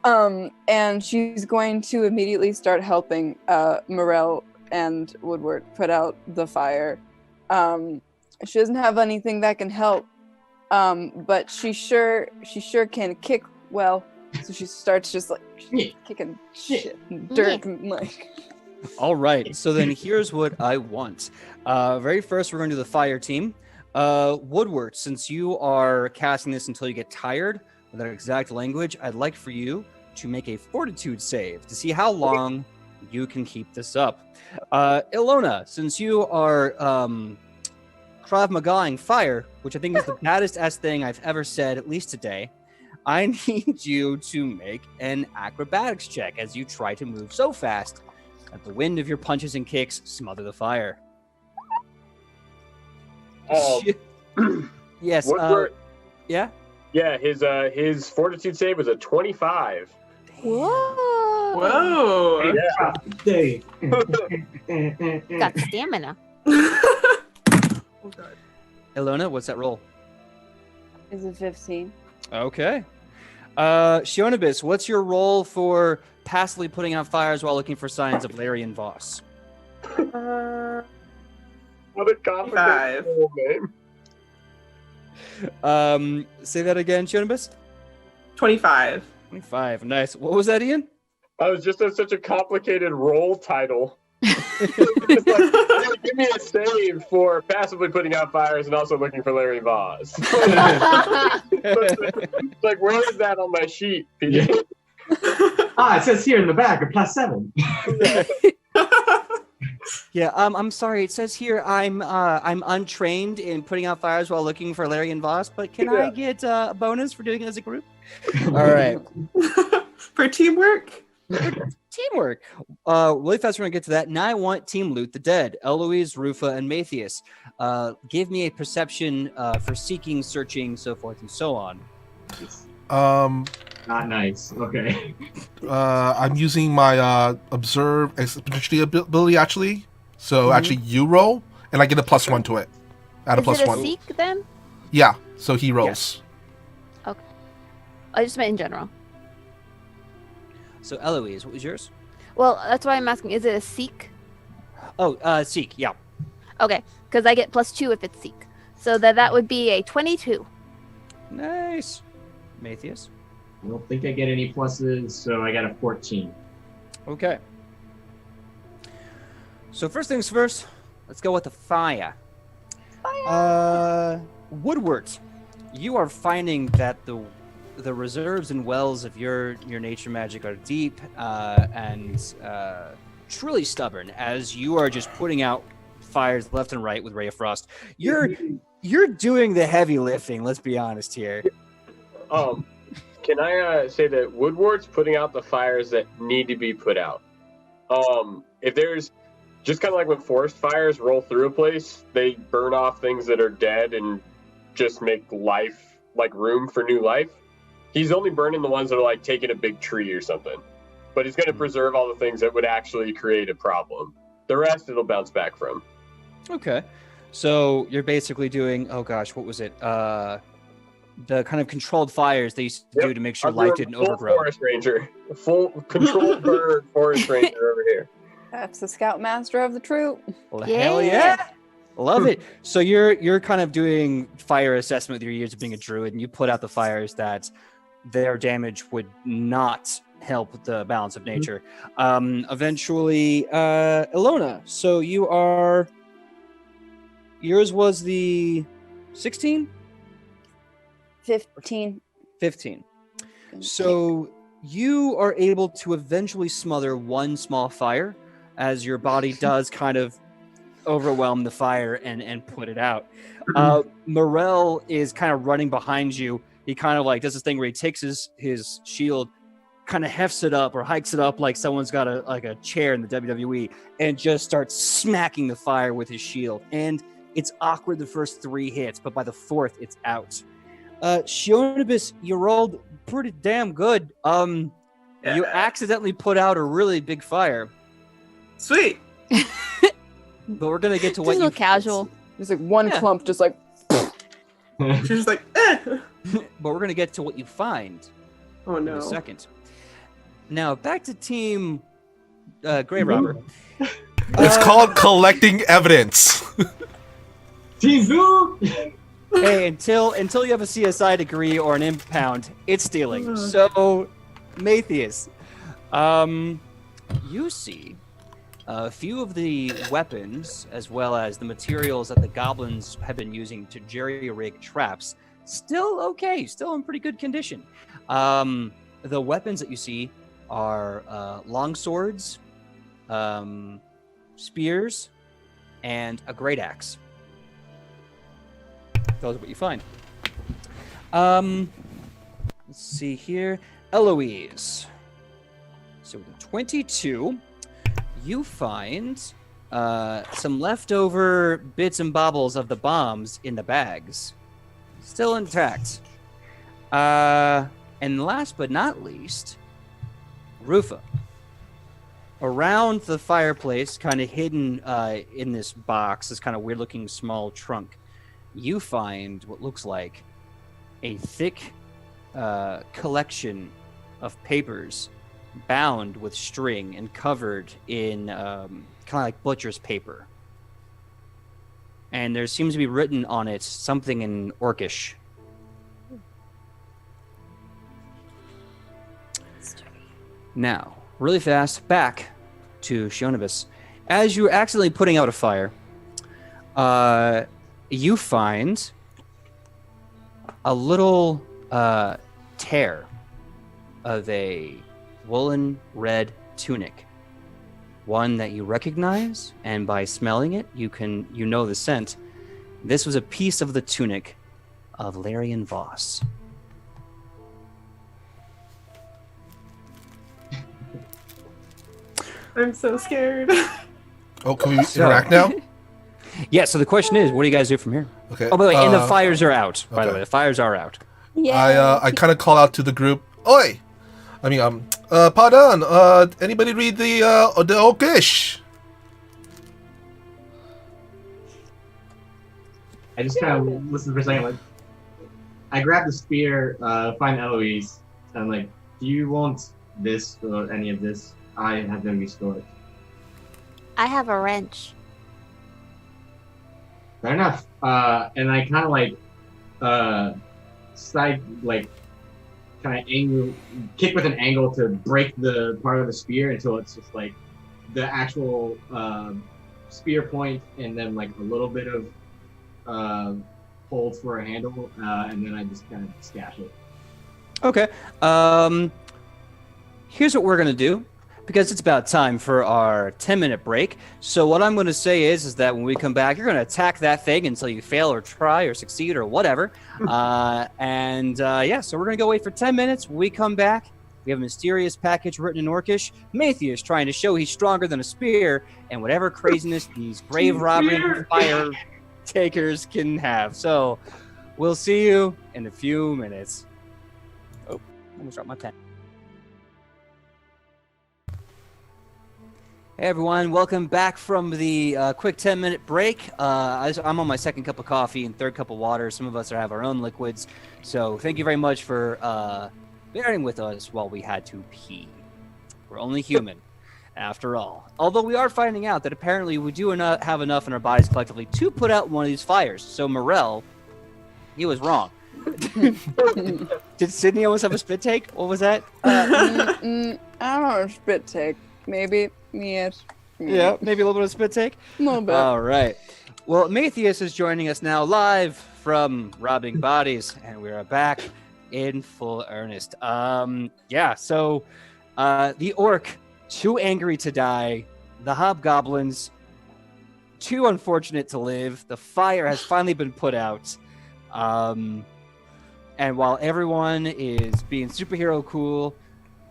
And she's going to immediately start helping Morel and Woodward put out the fire. She doesn't have anything that can help, but she sure can kick well. So she starts just like kicking shit and dirt and like. All right. So then here's what I want. Very first, we're going to do the fire team. Woodward, since you are casting this until you get tired with that exact language, I'd like for you to make a fortitude save to see how long you can keep this up. Ilona, since you are Krav Maga'ing fire, which I think is the baddest ass thing I've ever said, at least today, I need you to make an acrobatics check as you try to move so fast that the wind of your punches and kicks smother the fire. Yes. Woodward, Yeah. yeah, his fortitude save was a 25. Whoa. Whoa. Yeah. Dave. Got stamina. Oh, God. Ilona, what's that roll? Is it 15? Okay. Shionibus, what's your role for passively putting out fires while looking for signs of Larian Voss? What a complicated 5. role name. Say that again, Shionibus? 25. 25. Nice. What was that, Ian? I was just such a complicated role title. It's like, give me a save for passively putting out fires and also looking for Larry Voss. It's like, where is that on my sheet, PJ? It says here in the back, a +7. Yeah, I'm sorry. It says here I'm untrained in putting out fires while looking for Larian Voss, but can I get a bonus for doing it as a group? All right. For teamwork? Teamwork. Really fast, we're gonna get to that. Now I want Team Loot the Dead. Eloise, Rufa, and Matthias. Give me a perception for seeking, searching, so forth and so on. Not nice. Okay. I'm using my observe expeditionary ability actually. So actually, you roll, and I get a +1 to it. Add a Is it a +1. seek then? Yeah. So he rolls. I just meant in general. So Eloise, what was yours? Well, that's why I'm asking. Is it a seek? Oh, seek. Yeah. Okay, because I get +2 if it's seek. So that would be a 22. Nice. Matthias. I don't think I get any pluses, so I got a 14. Okay. So first things first, let's go with the fire. Woodward, you are finding that the reserves and wells of your nature magic are deep and truly stubborn, as you are just putting out fires left and right with Ray of Frost. You're doing the heavy lifting, let's be honest here. Can I say that Woodward's putting out the fires that need to be put out? If there's just kind of like when forest fires roll through a place, they burn off things that are dead and just make life, like room for new life. He's only burning the ones that are like taking a big tree or something. But he's going to preserve all the things that would actually create a problem. The rest it'll bounce back from. Okay. So you're basically doing, oh gosh, what was it? The kind of controlled fires they used to do to make sure life didn't overgrow. Forest ranger. Full controlled bird forest ranger over here. That's the scoutmaster of the troop. Well, hell yeah. Love it. So you're kind of doing fire assessment with your years of being a druid, and you put out the fires that their damage would not help the balance of nature. Eventually, Ilona, so yours was the 16? 15. 15. So you are able to eventually smother one small fire as your body does kind of overwhelm the fire and put it out. Morel is kind of running behind you. He kind of like does this thing where he takes his shield, kind of hefts it up or hikes it up like someone's got a chair in the WWE, and just starts smacking the fire with his shield. And it's awkward the first 3 hits, but by the 4th, it's out. Shionibus, you rolled pretty damn good. You accidentally put out a really big fire. Sweet. But we're gonna get to Just what a little casual. There's like one clump just like She's just like, eh. But we're gonna get to what you find Oh in no. a second. Now back to Team Grey Robber. It's called collecting evidence. Team Boo! Hey, until you have a CSI degree or an impound, it's stealing. So, Matthias, you see a few of the weapons as well as the materials that the goblins have been using to jerry-rig traps still okay, still in pretty good condition. The weapons that you see are long swords, spears, and a great axe. Those are what you find. Let's see here. Eloise. So with a 22, you find some leftover bits and bobbles of the bombs in the bags, still intact. And last but not least, Rufa. Around the fireplace, kind of hidden in this box, this kind of weird-looking small trunk, you find what looks like a thick collection of papers bound with string and covered in kind of like butcher's paper. And there seems to be written on it something in Orcish. Now, really fast, back to Shionibus. As you're accidentally putting out a fire, you find a little tear of a woolen red tunic, one that you recognize, and by smelling it, you know the scent. This was a piece of the tunic of Larian Voss. I'm so scared. Oh, can we interact now? Yeah, so the question is, what do you guys do from here? Okay. Oh, by the way, and the fires are out, by the okay. way. The fires are out. Yeah. I kind of call out to the group. Oi! Pardon, anybody read the Orcish? I just kind of listen for a second. Like, I grab the spear, find Eloise, and I'm like, do you want this or any of this? I have been restored. I have a wrench. Fair enough. And I kind of like, side, like, kind of angle, kick with an angle to break the part of the spear until it's just like the actual spear point and then like a little bit of hold for a handle, and then I just kind of stash it. Okay. Here's what we're going to do, because it's about time for our 10-minute break. So what I'm going to say is that when we come back, you're going to attack that thing until you fail or try or succeed or whatever. So we're going to go wait for 10 minutes. When we come back, we have a mysterious package written in Orcish. Matthias trying to show he's stronger than a spear, and whatever craziness these grave robbing fire takers can have. So we'll see you in a few minutes. Oh, I almost dropped my pen. Hey everyone, welcome back from the quick 10-minute break. I'm on my second cup of coffee and third cup of water. Some of us have our own liquids. So thank you very much for bearing with us while we had to pee. We're only human, after all. Although we are finding out that apparently we do not have enough in our bodies collectively to put out one of these fires. So Morel, he was wrong. Did Sidney almost have a spit take? What was that? I don't know, a spit take. Maybe. Yes. Yeah, maybe a little bit of spit take. A little bit. All right. Well, Matthias is joining us now live from Robbing Bodies, and we are back in full earnest. So the orc, too angry to die. The hobgoblins, too unfortunate to live. The fire has finally been put out. And while everyone is being superhero cool,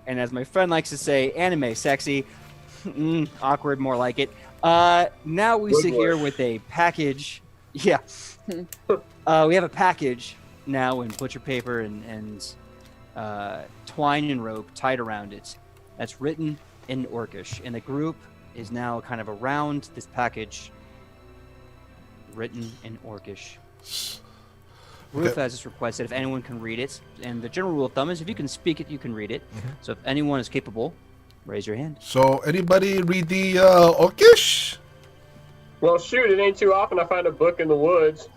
and as my friend likes to say, anime sexy, awkward, more like it. Now we sit here with a package. Yeah. We have a package now in butcher paper and twine and rope tied around it. That's written in Orcish. And the group is now kind of around this package written in Orcish. Roof has just requested if anyone can read it. And the general rule of thumb is if you can speak it, you can read it. Mm-hmm. So if anyone is capable, raise your hand. So anybody read the Orcish? Well, shoot, it ain't too often I find a book in the woods.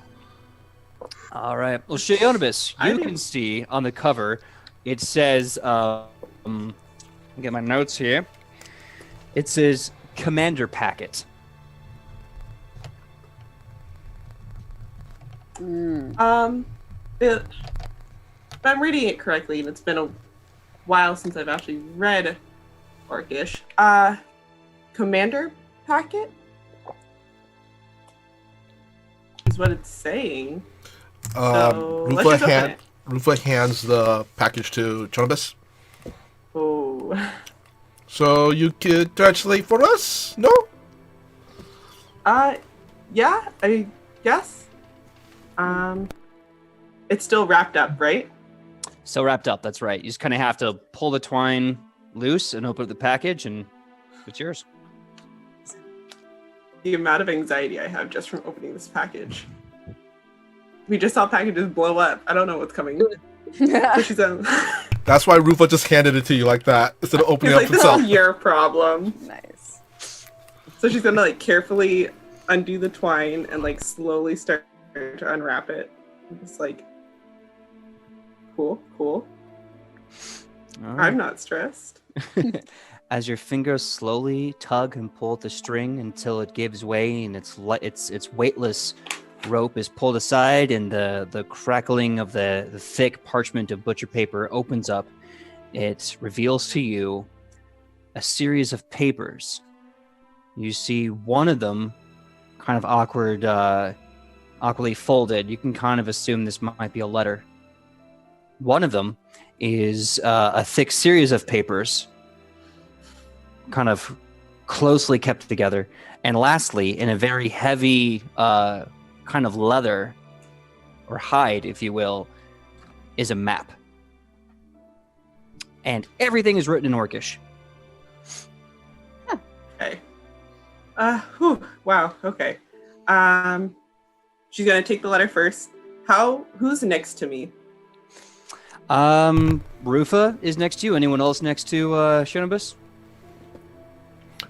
All right. Well, Shionibus, you can see on the cover, it says, get my notes here. It says Commander Packet. If I'm reading it correctly, and it's been a while since I've actually read Orcish. Commander Packet is what it's saying. So let's just open it. Rufa hands the package to Chonibus. Oh. So you could translate for us? No? Yeah, I guess. It's still wrapped up, right? So wrapped up, that's right. You just kind of have to pull the twine loose and open up the package, and it's yours. The amount of anxiety I have just from opening this package. We just saw packages blow up. I don't know what's coming. So she's That's why Rufa just handed it to you like that instead of opening like, up this himself. is your problem. Nice. So she's gonna like carefully undo the twine and like slowly start to unwrap it. It's like, cool. All right. I'm not stressed. As your fingers slowly tug and pull at the string until it gives way and its weightless rope is pulled aside and the crackling of the thick parchment of butcher paper opens up, it reveals to you a series of papers. You see one of them kind of awkwardly folded. You can kind of assume this might be a letter. One of them is a thick series of papers kind of closely kept together. And lastly, in a very heavy kind of leather or hide, if you will, is a map. And everything is written in Orcish. Okay. Wow. Okay. She's gonna take the letter first. Who's next to me? Rufa is next to you. Anyone else next to Shonobus?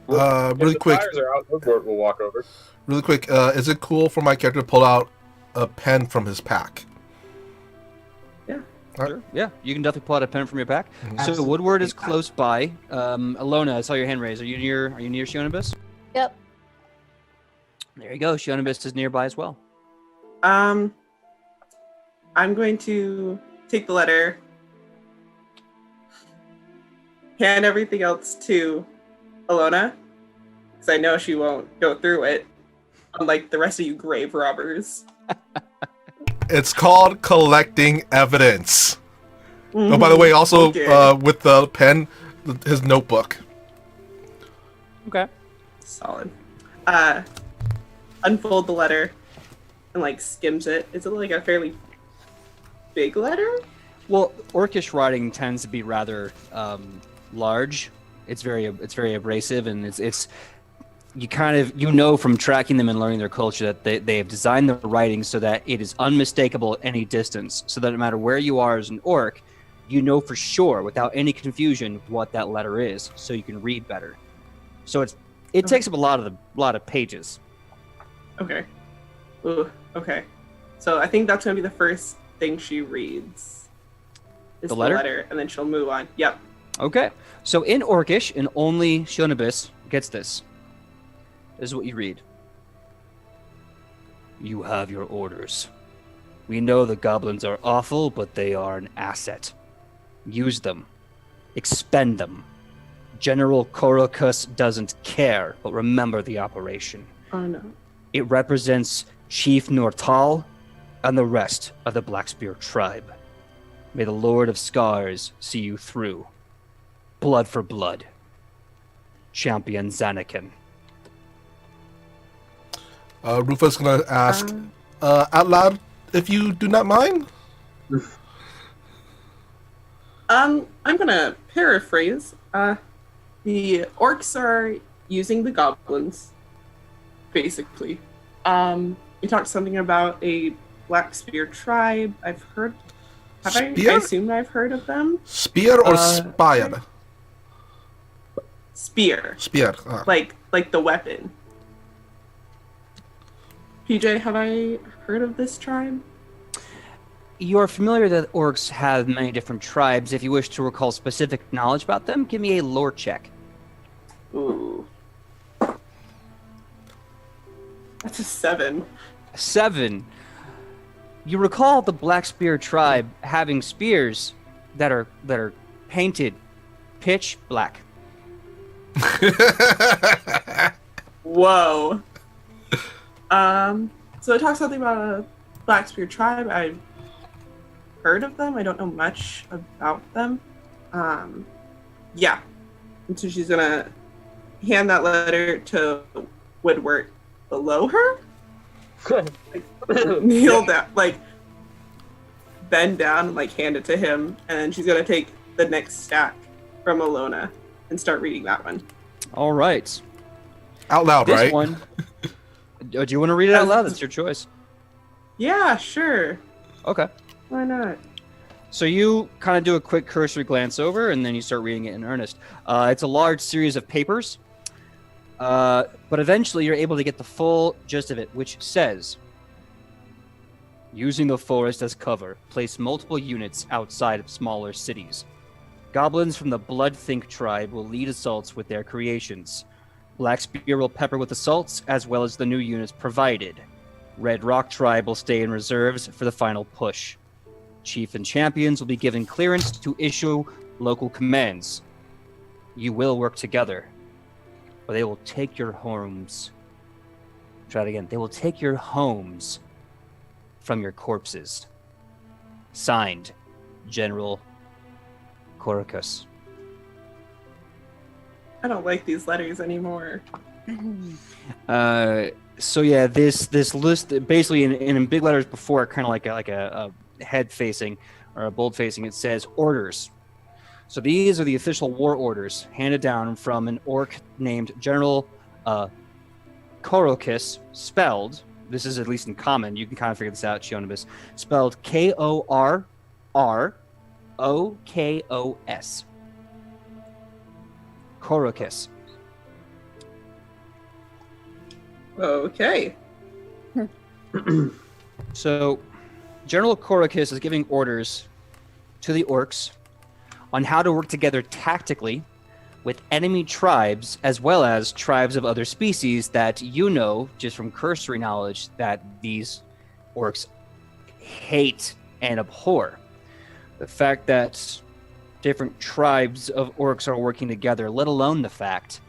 Really If quick. The tires are out. Woodward will walk over. Really quick, is it cool for my character to pull out a pen from his pack? Sure. Yeah, you can definitely pull out a pen from your pack. Mhm. So Woodward is close by. Alona, I saw your hand raised. Are you near Shonobus? Yep. There you go. Shonobus is nearby as well. I'm going to take the letter, hand everything else to Alona, because I know she won't go through it, unlike the rest of you grave robbers. It's called collecting evidence. Oh, by the way, also Okay. with the pen, his notebook. Okay. Solid. Unfold the letter and like skims it. Is it like a fairly big letter? Well, Orcish writing tends to be rather large. It's very abrasive, and it's you know from tracking them and learning their culture that they have designed the writing so that it is unmistakable at any distance, so that no matter where you are as an orc, you know for sure without any confusion what that letter is, so you can read better. So it takes up a lot of pages. Okay. Ooh, okay. So I think that's gonna be the first thing she reads. Is The letter? and then she'll move on. Yep. Okay. So in Orcish, and only Shonobus gets this. This is what you read. You have your orders. We know the goblins are awful, but they are an asset. Use them. Expend them. General Korokus doesn't care, but remember the operation. Oh no. It represents Chief Nortal and the rest of the Blackspear tribe. May the Lord of Scars see you through. Blood for blood. Champion Zanakin. Rufa's gonna ask out loud, if you do not mind. I'm gonna paraphrase. The orcs are using the goblins, basically. We talked something about a Blackspear tribe. I've heard. I Spear? assume I've heard of them. Spear or spire? Spear, Spear. like the weapon. PJ, have I heard of this tribe? You're familiar that orcs have many different tribes. If you wish to recall specific knowledge about them, give me a lore check. Ooh. That's a 7. 7. You recall the Blackspear tribe having spears that are painted pitch black. Whoa. So it talks something about a Blackspear tribe. I've heard of them. I don't know much about them. Yeah. And so she's gonna hand that letter to Woodward below her, kneel down, like bend down and like hand it to him, and then she's gonna take the next stack from Alona and start reading that one. All right. Out loud, This right? one. Do you want to read it out loud? That's your choice. Yeah, sure. Okay. Why not? So you kind of do a quick cursory glance over, and then you start reading it in earnest. It's a large series of papers, but eventually you're able to get the full gist of it, which says, using the forest as cover, place multiple units outside of smaller cities. Goblins from the Bloodthink tribe will lead assaults with their creations. Blackspear will pepper with assaults, as well as the new units provided. Red Rock tribe will stay in reserves for the final push. Chief and champions will be given clearance to issue local commands. You will work together, or they will take your homes. Try it again. They will take your homes from your corpses. Signed, General Coricus. I don't like these letters anymore. So yeah, this list basically in big letters before, kind of like a head facing or a bold facing, it says orders. So these are the official war orders handed down from an orc named General Korokis, spelled, this is at least in common, you can kind of figure this out, Shionibus, spelled Korrokos. Korokis. Okay. So General Korokis is giving orders to the orcs on how to work together tactically with enemy tribes, as well as tribes of other species that you know, just from cursory knowledge, that these orcs hate and abhor. The fact that different tribes of orcs are working together, let alone the fact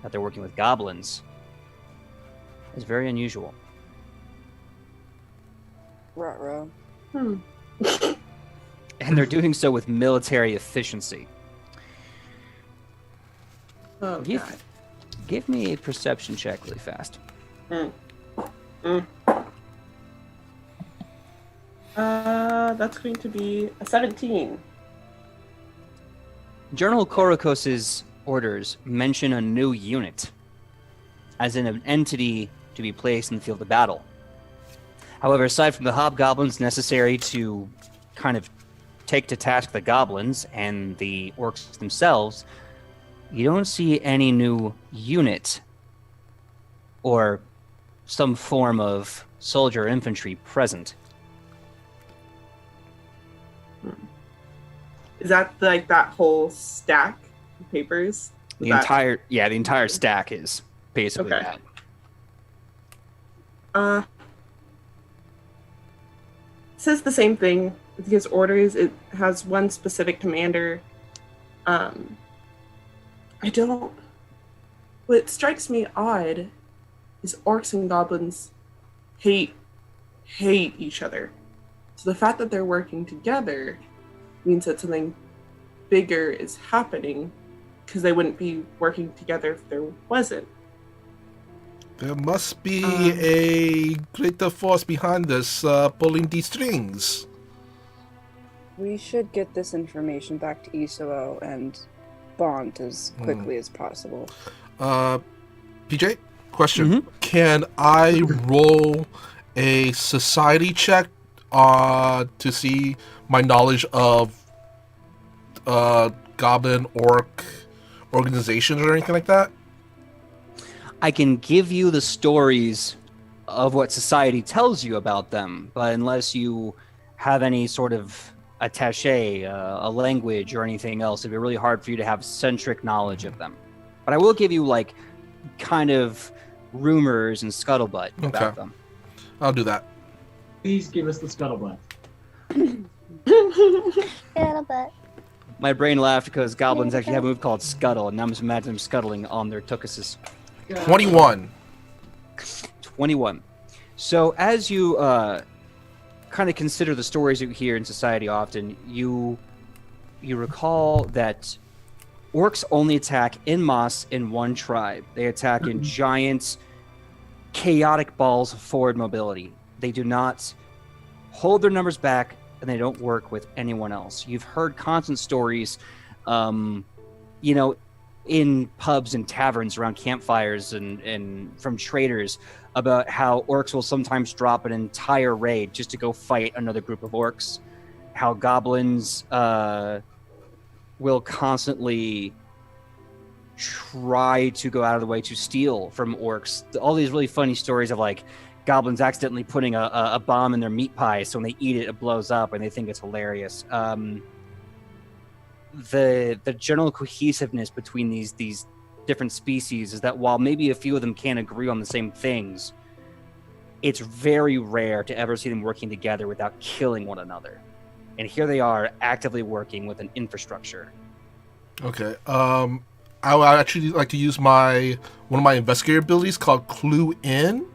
that they're working with goblins, is very unusual. Ruh-roh. And they're doing so with military efficiency. Oh, Give, God. give me a perception check really fast. That's going to be a 17. General Korokos's orders mention a new unit, as in an entity to be placed in the field of battle. However, aside from the hobgoblins necessary to kind of take to task the goblins and the orcs themselves, you don't see any new unit or some form of soldier or infantry present. Is that like that whole stack of papers? The entire stack is basically Okay. that. It says the same thing with his orders. It has one specific commander. What strikes me odd is orcs and goblins hate each other. So the fact that they're working together means that something bigger is happening, because they wouldn't be working together if there wasn't. There must be a greater force behind this pulling these strings. We should get this information back to Isao and Bond as quickly as possible. PJ, question. Mm-hmm. Can I roll a society check to see my knowledge of goblin orc organizations or anything like that? I can give you the stories of what society tells you about them, but unless you have any sort of attaché, a language or anything else, it'd be really hard for you to have centric knowledge of them. But I will give you like kind of rumors and scuttlebutt about them. I'll do that. Please give us the scuttlebutt. Scuttlebutt. My brain laughed because goblins actually have a move called scuttle, and now I'm just imagining them scuttling on their tukuses. 21. 21. So as you kind of consider the stories you hear in society often, you recall that orcs only attack en masse in one tribe. They attack in giant chaotic balls of forward mobility. They do not hold their numbers back, and they don't work with anyone else. You've heard constant stories, in pubs and taverns around campfires and from traders about how orcs will sometimes drop an entire raid just to go fight another group of orcs. How goblins will constantly try to go out of the way to steal from orcs. All these really funny stories of like goblins accidentally putting a bomb in their meat pie, so when they eat it, it blows up, and they think it's hilarious. The general cohesiveness between these different species is that while maybe a few of them can't agree on the same things, it's very rare to ever see them working together without killing one another. And here they are actively working with an infrastructure. Okay. I would actually like to use one of my investigator abilities called Clue In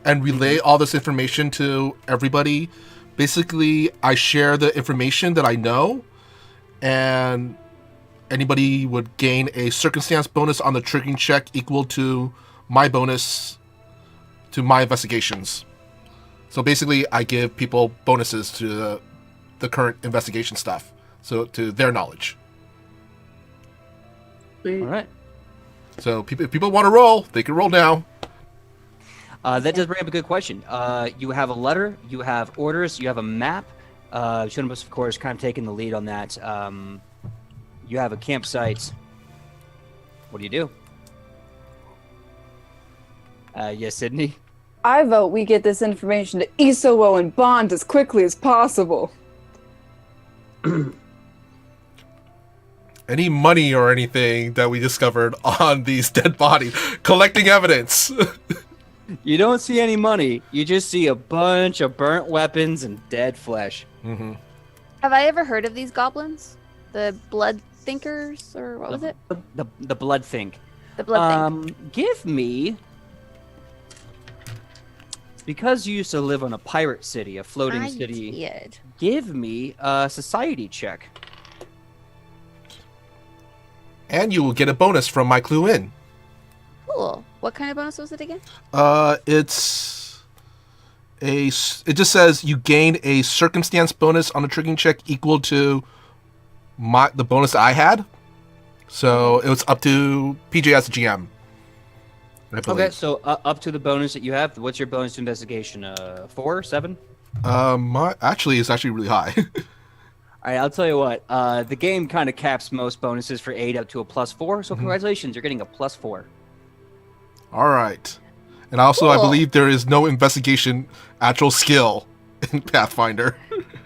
and relay all this information to everybody. Basically, I share the information that I know, and anybody would gain a circumstance bonus on the triggering check equal to my bonus to my investigations. So basically, I give people bonuses to the current investigation stuff, so to their knowledge. All right. So if people want to roll, they can roll now. That does bring up a good question. You have a letter, you have orders, you have a map. Shunibus, of course, kind of taking the lead on that. You have a campsite. What do you do? Yes, Sidney? I vote we get this information to Isowo and Bond as quickly as possible. Any money or anything that we discovered on these dead bodies, collecting evidence. You don't see any money. You just see a bunch of burnt weapons and dead flesh. Mm-hmm. Have I ever heard of these goblins? The blood thinkers, or what was it? The blood think. The blood think. Give me, because you used to live on a pirate city, a floating city. Did. Give me a society check. And you will get a bonus from my Clue In. Cool. What kind of bonus was it again? It just says you gain a circumstance bonus on a triggering check equal to the bonus I had. So it was up to PJ as a GM. Okay, so up to the bonus that you have. What's your bonus to investigation? 4, 7? It's actually really high. All right, I'll tell you what. The game kind of caps most bonuses for 8 up to a +4. So congratulations, you're getting a +4. All right. And also, Cool. I believe there is no investigation actual skill in Pathfinder.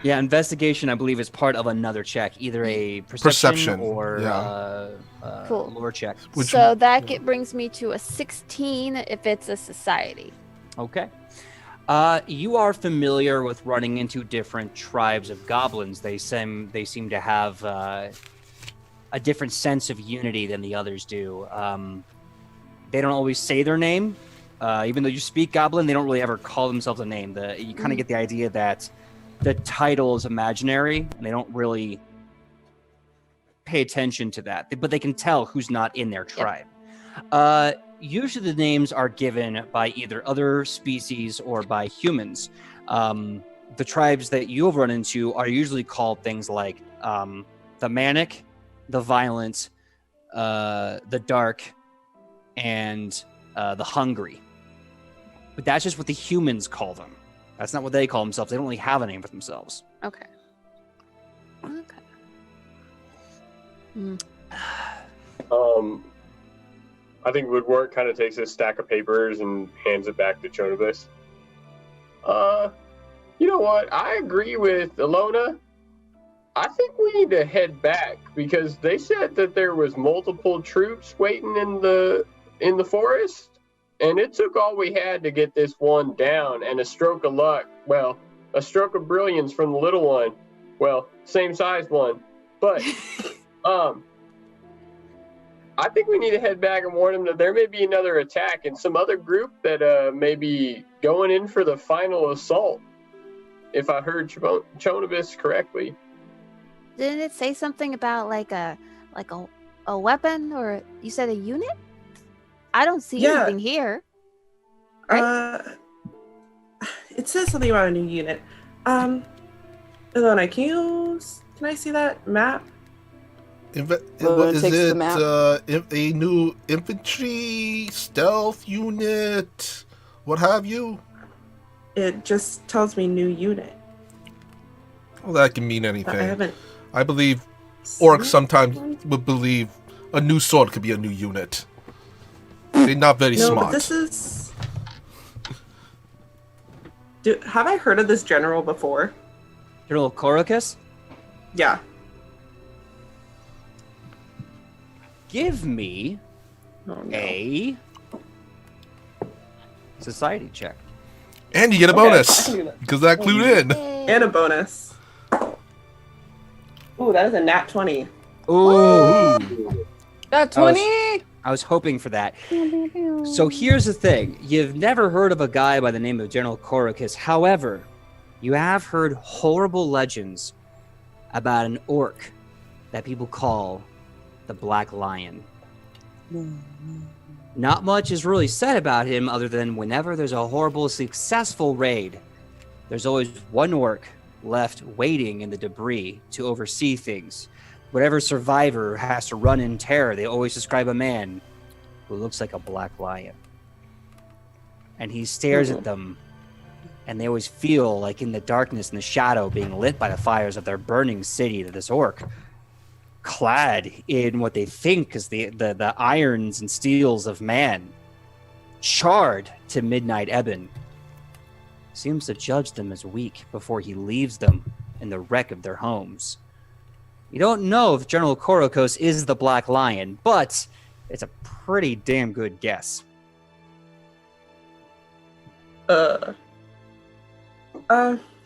Yeah, investigation, I believe, is part of another check, either a perception or Cool. lore check. So that brings me to a 16 if it's a society. Okay. You are familiar with running into different tribes of goblins. They seem to have a different sense of unity than the others do. They don't always say their name. Even though you speak goblin, they don't really ever call themselves a name. You kind of get the idea that the title is imaginary, and they don't really pay attention to that. But they can tell who's not in their tribe. Usually the names are given by either other species or by humans. The tribes that you'll run into are usually called things like the Manic, the Violent, the Dark, and the Hungry. But that's just what the humans call them. That's not what they call themselves. They don't really have a name for themselves. Okay. I think Woodward kind of takes his stack of papers and hands it back to Chonibus. You know what? I agree with Alona. I think we need to head back because they said that there was multiple troops waiting in the forest, and it took all we had to get this one down, and a stroke of luck. Well, a stroke of brilliance from the little one. Well, same size one, but I think we need to head back and warn them that there may be another attack and some other group that may be going in for the final assault. If I heard Chonibus correctly. Didn't it say something about like a weapon, or you said a unit? I don't see anything here. It says something about a new unit. Ilona, can I see that map? Is takes the it map. a new infantry stealth unit? What have you? It just tells me new unit. Well, that can mean But I anything. haven't. I believe seen orcs sometimes one. would believe a new sword could be a new unit. They're not very No, smart. but this is. Have I heard of this general before? General Korokis, Yeah. give me Oh, no. a society check. And you get a Okay, I bonus can do that. because that clued in. Yay. And a bonus. Ooh, that is a nat 20. Ooh, Got I was- 20. I was hoping for that. So here's the thing. You've never heard of a guy by the name of General Korokis. However, you have heard horrible legends about an orc that people call the Black Lion. Not much is really said about him other than whenever there's a horrible, successful raid, there's always one orc left waiting in the debris to oversee things. Whatever survivor has to run in terror, they always describe a man who looks like a black lion. And he stares at them, and they always feel like in the darkness and the shadow being lit by the fires of their burning city that this orc, clad in what they think is the irons and steels of man, charred to midnight ebon, seems to judge them as weak before he leaves them in the wreck of their homes. You don't know if General Korokos is the Black Lion, but it's a pretty damn good guess.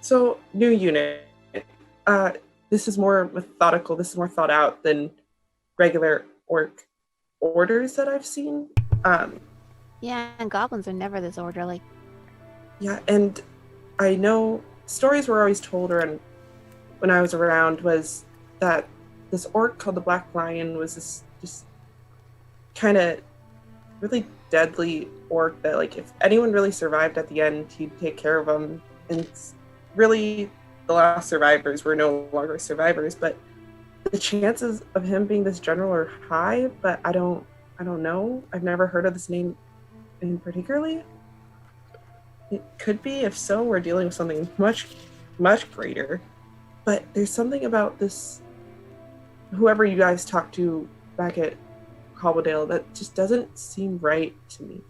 So new unit. This is more methodical. This is more thought out than regular orc orders that I've seen. Yeah, and goblins are never this orderly. Yeah, and I know stories were always told around when I was around was that this orc called the Black Lion was this just kind of really deadly orc that, like, if anyone really survived at the end, he'd take care of them. And really, the last survivors were no longer survivors, but the chances of him being this general are high. But I don't know. I've never heard of this name in particularly. It could be. If so, we're dealing with something much, much greater. But there's something about this, whoever you guys talked to back at Cobbledale, that just doesn't seem right to me.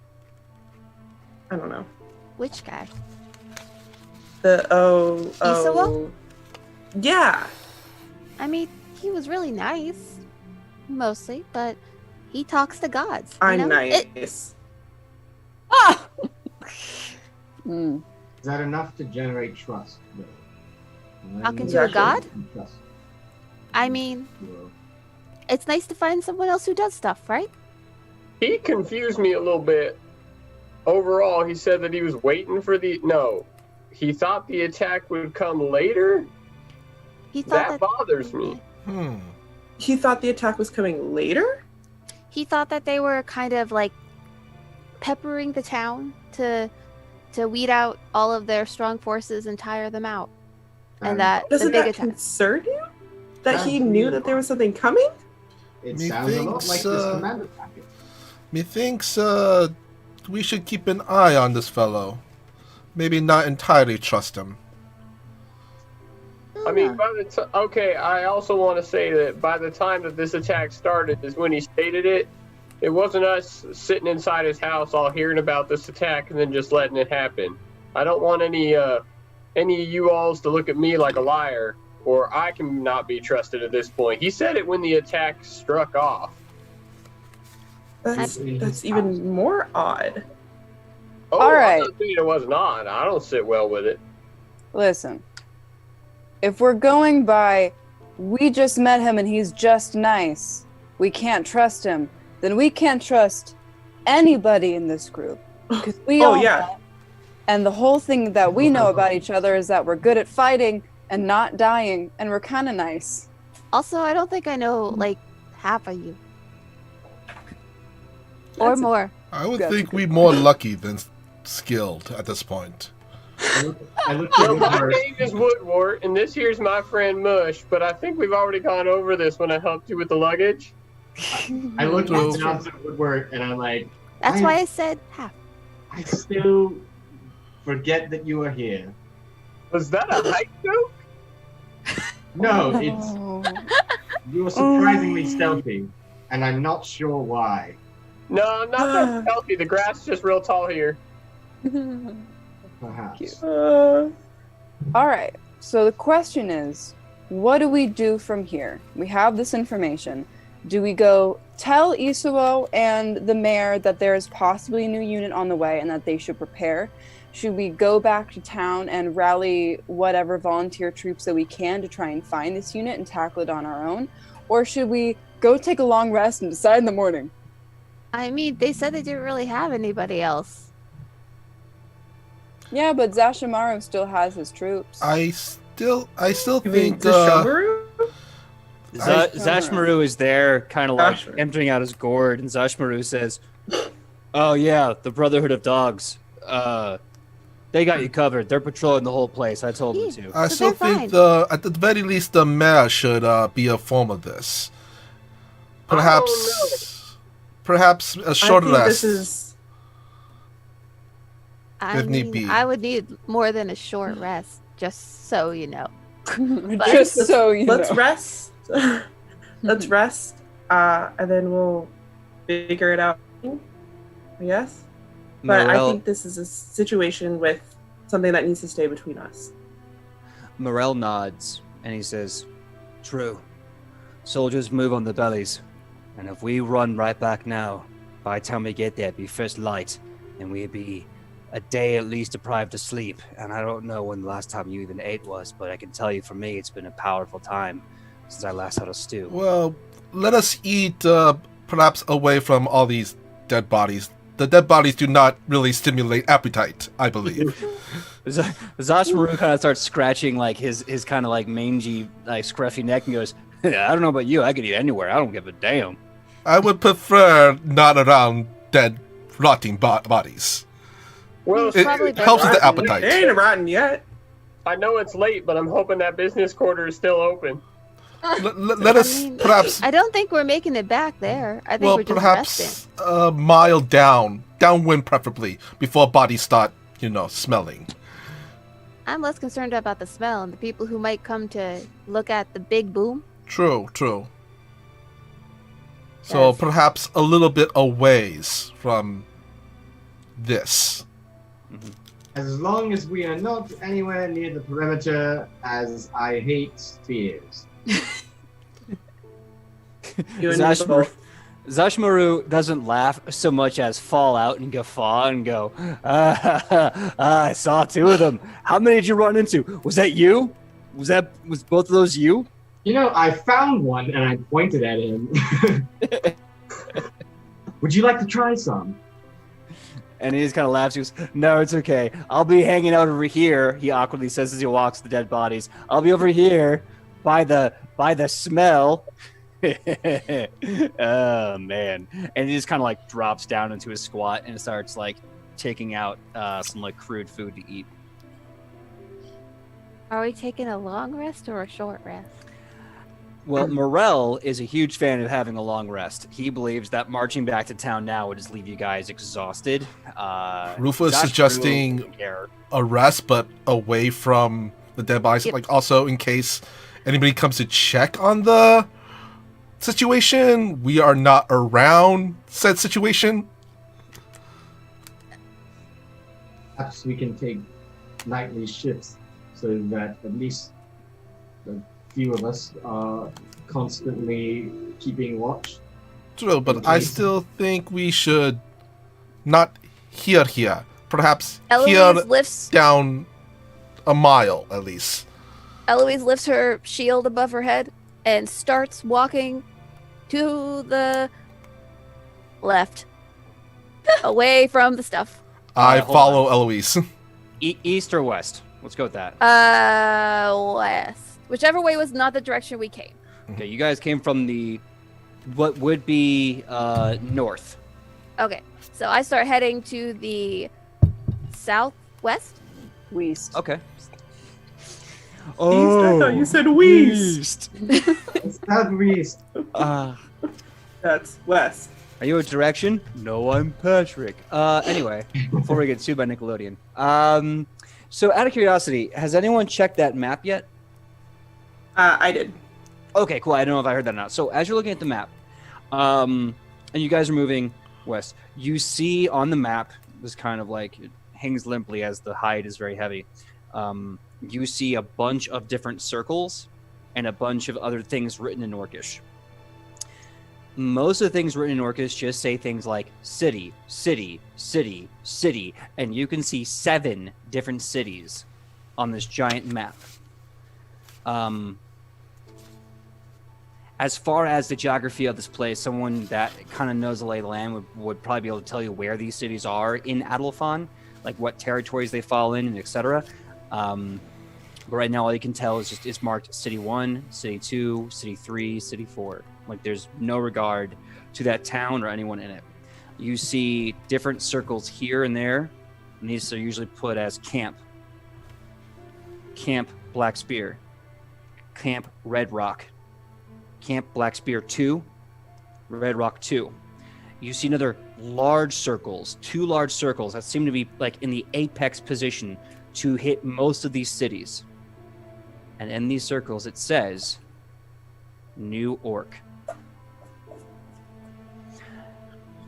I don't know. Which guy? The Isawa? Yeah. I mean, he was really nice, mostly, but he talks to gods. You I'm know? nice. Ah! Hmm. Is that enough to generate trust? No. Talking to a god? Trust. I mean, Well, it's nice to find someone else who does stuff, right? He confused me a little bit. Overall, he said that he was waiting for he thought the attack would come later. He thought That bothers me. He thought the attack was coming later? He thought that they were kind of like peppering the town to weed out all of their strong forces and tire them out. And that the Doesn't big that attack. concern you? That he Sounds knew weird. that there was something coming? It Me sounds a lot thinks, like this commander packet. Methinks we should keep an eye on this fellow. Maybe not entirely trust him. I mean, I also want to say that by the time that this attack started is when he stated it. It wasn't us sitting inside his house all hearing about this attack and then just letting it happen. I don't want any of you alls to look at me like a liar, or I can not be trusted at this point. He said it when the attack struck off. That's In his even house. more odd. Oh, All right. I'm not saying it was not. I don't sit well with it. Listen, if we're going by, we just met him and he's just nice, we can't trust him, then we can't trust anybody in this group. Because we Oh, all yeah. met, and the whole thing that we know about each other is that we're good at fighting and not dying, and we're kind of nice. Also, I don't think I know like half of you. Or That's a- more. I would That's a think good we're more lucky than skilled at this point. I look Well, at my Woodward. name is Woodward, and this here's my friend Mush, but I think we've already gone over this when I helped you with the luggage. I look That's at Woodward and I'm like, That's why I said half. I still forget that you are here. Was that a height joke? No, it's Oh. you are surprisingly stealthy, and I'm not sure why. No, not that healthy. The grass is just real tall here. Perhaps. Cute. All right. So the question is, what do we do from here? We have this information. Do we go tell Isuo and the mayor that there is possibly a new unit on the way and that they should prepare? Should we go back to town and rally whatever volunteer troops that we can to try and find this unit and tackle it on our own? Or should we go take a long rest and decide in the morning? I mean, they said they didn't really have anybody else. Yeah, but Zashimaru still has his troops. I still You mean think the Shomaru? Zashmaru is there, kind of like Zashmaru. emptying out his gourd, and Zashmaru says, "Oh yeah, the Brotherhood of Dogs. They got you covered. They're patrolling the whole place. I told them to." I So still they're think at the very least the mayor should be informed of this. Perhaps a short I think rest. this is I If need mean, be. I would need more than a short rest, just so you know. Just so you let's know. rest. Let's rest, and then we'll figure it out. I guess. But I Morel, think this is a situation with something that needs to stay between us. Morel nods, and he says, "True. Soldiers move on the bellies, and if we run right back now, by the time we get there, it'd be first light, and we'd be a day at least deprived of sleep. And I don't know when the last time you even ate was, but I can tell you for me, it's been a powerful time since I last had a stew." Well, let us eat perhaps away from all these dead bodies. The dead bodies do not really stimulate appetite, I believe. Zashmaru kind of starts scratching like his kind of like mangy, like scruffy neck and goes, "I don't know about you, I could eat anywhere. I don't give a damn." I would prefer not around dead, rotting bodies. Well, It Probably helps with the Rotten. appetite. They ain't rotten yet. I know it's late, but I'm hoping that business quarter is still open. Let us I mean, perhaps, I don't think we're making it back there. I think well, we're just resting. perhaps a mile downwind preferably, before bodies start, smelling. I'm less concerned about the smell and the people who might come to look at the big boom. True. So Yes. perhaps a little bit a ways from this. As long as we are not anywhere near the perimeter, as I hate spheres. You and me both. Zashmaru doesn't laugh so much as fall out and guffaw and go, I saw two of them. How many did you run into? Was that you? Was both of those you? You know, I found one and I pointed at him. Would you like to try some? And he just kind of laughs. He goes, "No, it's okay. I'll be hanging out over here." He awkwardly says as he walks the dead bodies. "I'll be over here by the smell." Oh man! And he just kind of like drops down into his squat and starts like taking out some like crude food to eat. Are we taking a long rest or a short rest? Well, Morel is a huge fan of having a long rest. He believes that marching back to town now would just leave you guys exhausted. Rufa is Josh suggesting doesn't care. a rest, but away from the dead bodies. Yep. Like also in case anybody comes to check on the situation, we are not around said situation. Perhaps we can take nightly shifts so that at least a few of us are constantly keeping watch. True, but I still think we should not here. Perhaps here Eloise lifts down a mile at least. Eloise lifts her shield above her head and starts walking to the left, away from the stuff. I hold follow Eloise. East or west? Let's go with that. West. Whichever way was not the direction we came. Okay, you guys came from what would be north. Okay, so I start heading to the southwest. West. Okay. East? I thought you said west. It's not Reese. That's west. Are you a direction? No, I'm Patrick. Anyway, before we get sued by Nickelodeon. So out of curiosity, has anyone checked that map yet? I did. Okay, cool. I don't know if I heard that or not. So as you're looking at the map, and you guys are moving west, you see on the map, this kind of like, it hangs limply as the hide is very heavy. You see a bunch of different circles and a bunch of other things written in Orcish. Most of the things written in Orcish just say things like city, city, city, city, and you can see 7 different cities on this giant map. As far as the geography of this place, someone that kind of knows the lay of the land would probably be able to tell you where these cities are in Adalfon, like what territories they fall in, and etc. But right now, all you can tell is just it's marked City 1, City 2, City 3, City 4. Like there's no regard to that town or anyone in it. You see different circles here and there, and these are usually put as Camp Black Spear, Camp Red Rock, Camp Black Spear 2, Red Rock 2. You see another large circles, 2 large circles that seem to be like in the apex position to hit most of these cities. And in these circles, it says New Orc.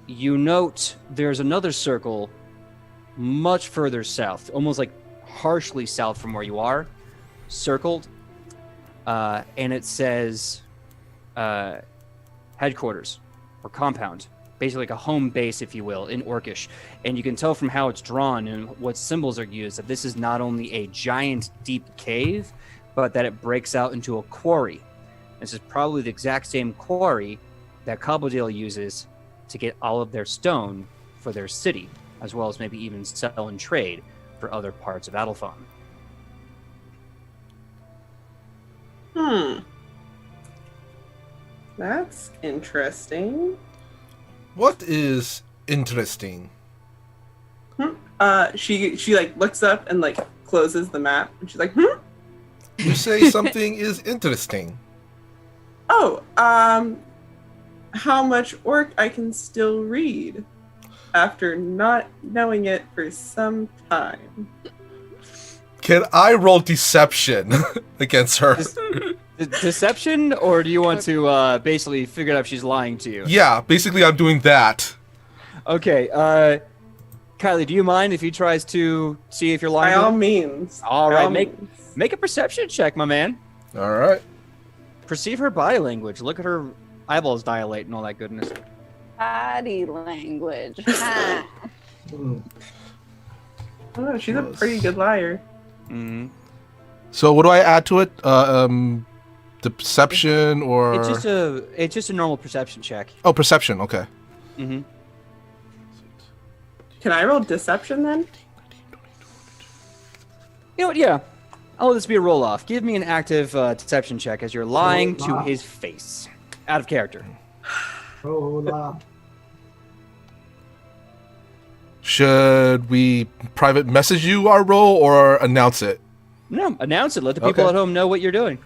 You note there's another circle much further south, almost like harshly south from where you are, circled, and it says headquarters or compound, basically like a home base, if you will, in Orcish. And you can tell from how it's drawn and what symbols are used that this is not only a giant deep cave, but that it breaks out into a quarry. This is probably the exact same quarry that Cobbledale uses to get all of their stone for their city, as well as maybe even sell and trade for other parts of Adalfon. That's interesting. What is interesting? She like looks up and like closes the map, and she's like, You say something is interesting. Oh, how much orc I can still read after not knowing it for some time. Can I roll deception against her? Deception, or do you want to basically figure out if she's lying to you? Yeah, basically I'm doing that. Okay, Kylie, do you mind if he tries to see if you're lying? By all means. All By right, all make means. a perception check, my man. All right. Perceive her body language. Look at her eyeballs dilate and all that goodness. Body language. Oh, she's a pretty good liar. Mm-hmm. So what do I add to it? Deception or? It's just a normal perception check. Oh, perception. Okay. Mm-hmm. Can I roll deception then? You know what? Yeah. I'll let this be a roll off. Give me an active deception check as you're lying to his face. Out of character. Hola. Should we private message you our role or announce it? No, announce it. Let the people Okay. at home know what you're doing.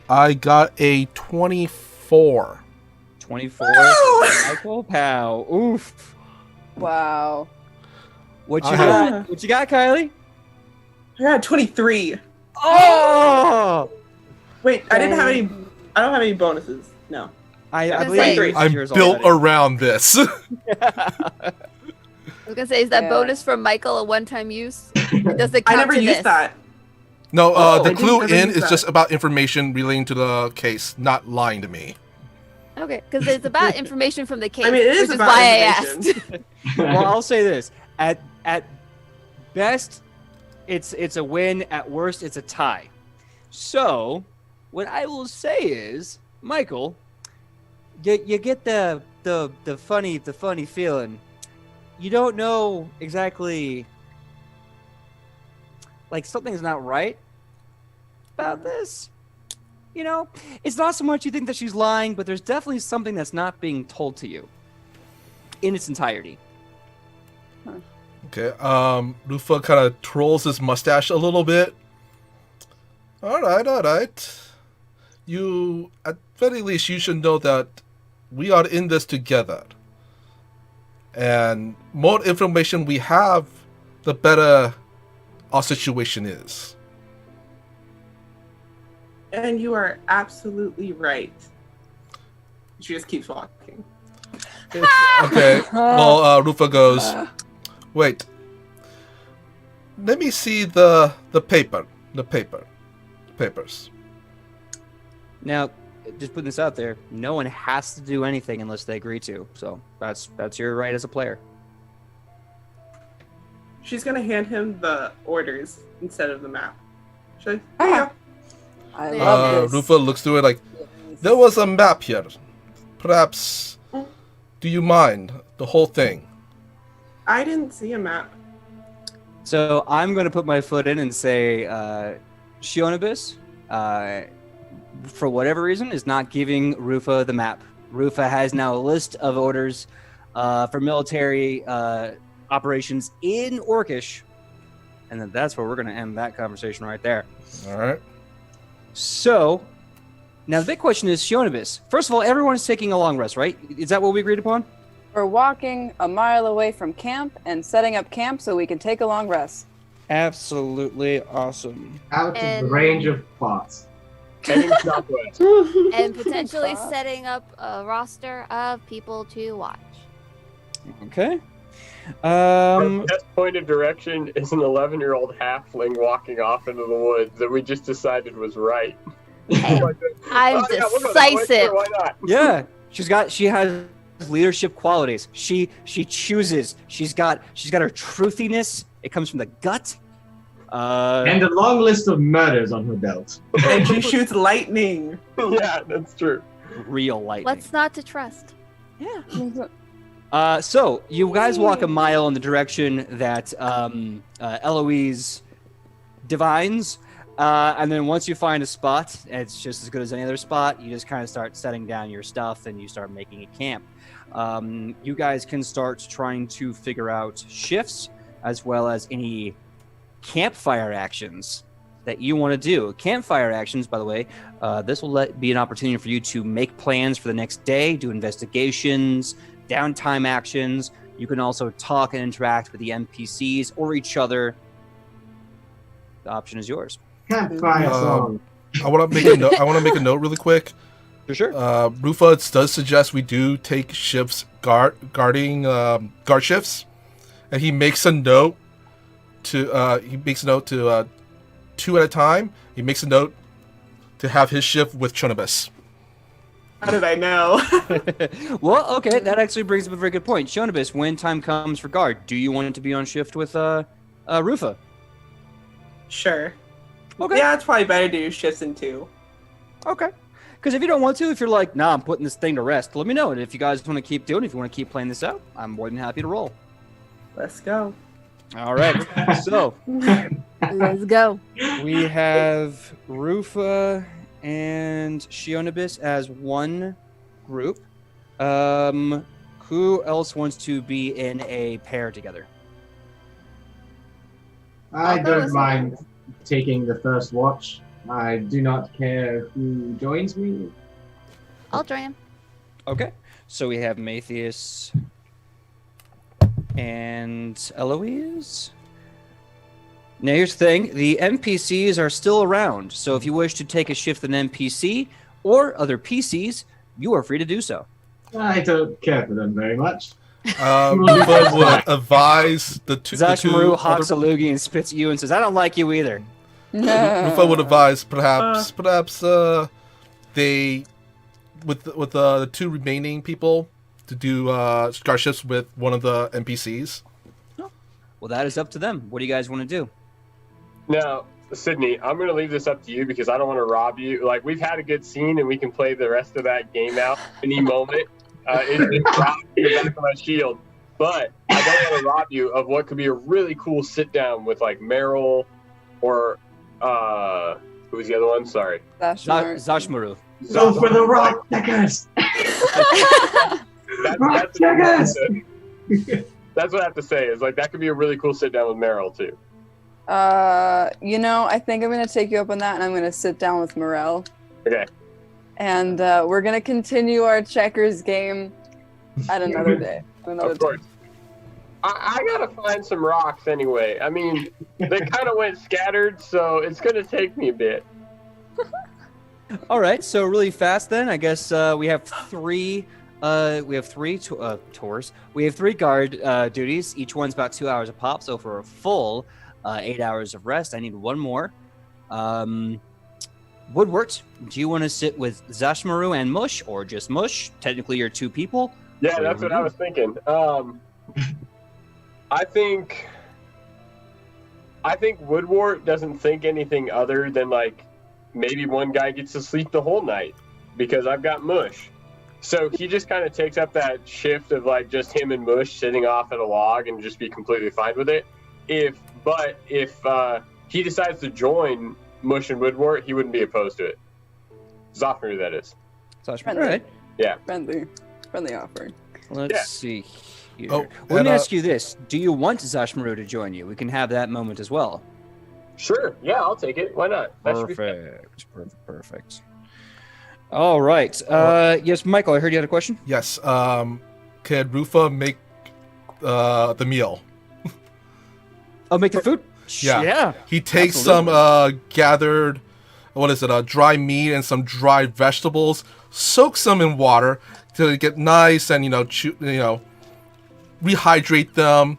I got a 24. 24. Michael Pow. Oof. Wow. What you I got? What you got, Kylie? I got 23. Oh! Wait, I didn't have any. I don't have any bonuses. No. I gonna believe say- yours I'm yours built already. around this. I was gonna say, is that Yeah. bonus from Michael a one-time use? Or does it count I never to used this? that. No, Oh, the I clue didn't in use is that. just about information relating to the case, not lying to me. Okay, because it's about information from the case. I mean, it is which about why I information. asked. Well, I'll say this: at best, it's a win. At worst, it's a tie. So, what I will say is, Michael, you get the funny feeling. You don't know exactly, like something's not right about this. You know, it's not so much you think that she's lying, but there's definitely something that's not being told to you in its entirety. Okay. Rufa kind of twirls his mustache a little bit. All right. You, at very least, you should know that we are in this together. And more information we have, the better our situation is. And you are absolutely right. She just keeps walking. Okay. Well, Rufa goes, wait. Let me see the papers. Now, just putting this out there, no one has to do anything unless they agree to. So that's your right as a player. She's gonna hand him the orders instead of the map. Should I? There you go. I love this. Rufa looks through it like, there was a map here. Perhaps, do you mind the whole thing? I didn't see a map. So I'm going to put my foot in and say, Shionibus, for whatever reason, is not giving Rufa the map. Rufa has now a list of orders for military operations in Orcish, and then that's where we're going to end that conversation right there. All right. So, now the big question is, Shionibus, first of all, everyone is taking a long rest, right? Is that what we agreed upon? We're walking a mile away from camp and setting up camp so we can take a long rest. Absolutely awesome. Out of And- the range of plots. Heading southwest. And potentially Fuck. setting up a roster of people to watch. Okay. Our best point of direction is an 11-year-old halfling walking off into the woods that we just decided was right. Hey, I'm Oh, yeah, we'll go that way, decisive. sure, why not? Yeah, she has leadership qualities. She chooses. She's got her truthiness. It comes from the gut. And a long list of murders on her belt. And she shoots lightning. Yeah, that's true. Real lightning. What's not to trust? Yeah. So you guys walk a mile in the direction that Eloise divines, and then once you find a spot, it's just as good as any other spot. You just kind of start setting down your stuff, and you start making a camp. You guys can start trying to figure out shifts as well as any campfire actions that you want to do. Campfire actions, by the way, this will be an opportunity for you to make plans for the next day, do investigations, downtime actions. You can also talk and interact with the NPCs or each other. The option is yours. Campfire song. I want to make a note. I want to make a note really quick. For sure. Rufa does suggest we do take shifts guard shifts, and he makes a note to 2 at a time. He makes a note to have his shift with Chonibus. How did I know? Well, okay, that actually brings up a very good point. Shonibus, when time comes for guard, do you want it to be on shift with Rufa? Sure. Okay. Yeah, it's probably better to do shifts in 2. Okay. Because if you don't want to, if you're like, nah, I'm putting this thing to rest, let me know. And if you guys want to keep doing it, if you want to keep playing this out, I'm more than happy to roll. Let's go. All right. So Let's go. we have Rufa and Shionibus as one group. Who else wants to be in a pair together? I I'll go don't as mind taking the first watch. I do not care who joins me. I'll join him. Okay. So we have Matthias and Eloise. Now here's the thing. The NPCs are still around. So if you wish to take a shift with an NPC or other PCs, you are free to do so. I don't care for them very much. Rufa would advise the two Zashmaru other- hawks a loogie and spits at you and says, I don't like you either. Rufa would advise perhaps they with the 2 remaining people to do guard shifts with one of the NPCs. Well, that is up to them. What do you guys want to do? Now, Sidney, I'm going to leave this up to you because I don't want to rob you. Like, we've had a good scene and we can play the rest of that game out any moment. It's robbed the back of my shield. But I don't want to rob you of what could be a really cool sit down with, like, Meryl or, who was the other one? Sorry. Zashmaru. Go for the rock, Deckers! That's Rock, Deckers! That's what I have to say. Is like that could be a really cool sit down with Meryl too. I think I'm gonna take you up on that, and I'm gonna sit down with Morel. Okay. And we're gonna continue our checkers game at another day. Another Of course. I gotta find some rocks anyway. I mean, they kind of went scattered, so it's gonna take me a bit. All right, so really fast then. I guess we have three. Tours. We have 3 guard duties. Each one's about 2 hours a pop. So for a full 8 hours of rest, I need 1 more. Woodwort, do you want to sit with Zashmaru and Mush, or just Mush? Technically, you're 2 people. Yeah, that's what I was thinking. I think Woodwort doesn't think anything other than like maybe one guy gets to sleep the whole night because I've got Mush. So he just kind of takes up that shift of like just him and Mush sitting off at a log and just be completely fine with it. If he decides to join Mush and Woodwort, he wouldn't be opposed to it. Zofru, that is. All right. Yeah. Friendly offering. Let's see here. Oh, Let me ask you this. Do you want Zashmaru to join you? We can have that moment as well. Sure. Yeah, I'll take it. Why not? That should be fun. Perfect. All right. Yes, Michael, I heard you had a question. Yes. Could Rufa make the meal? Oh, make the food? Yeah. He takes some gathered, dry meat and some dried vegetables, soaks them in water to get nice and rehydrate them.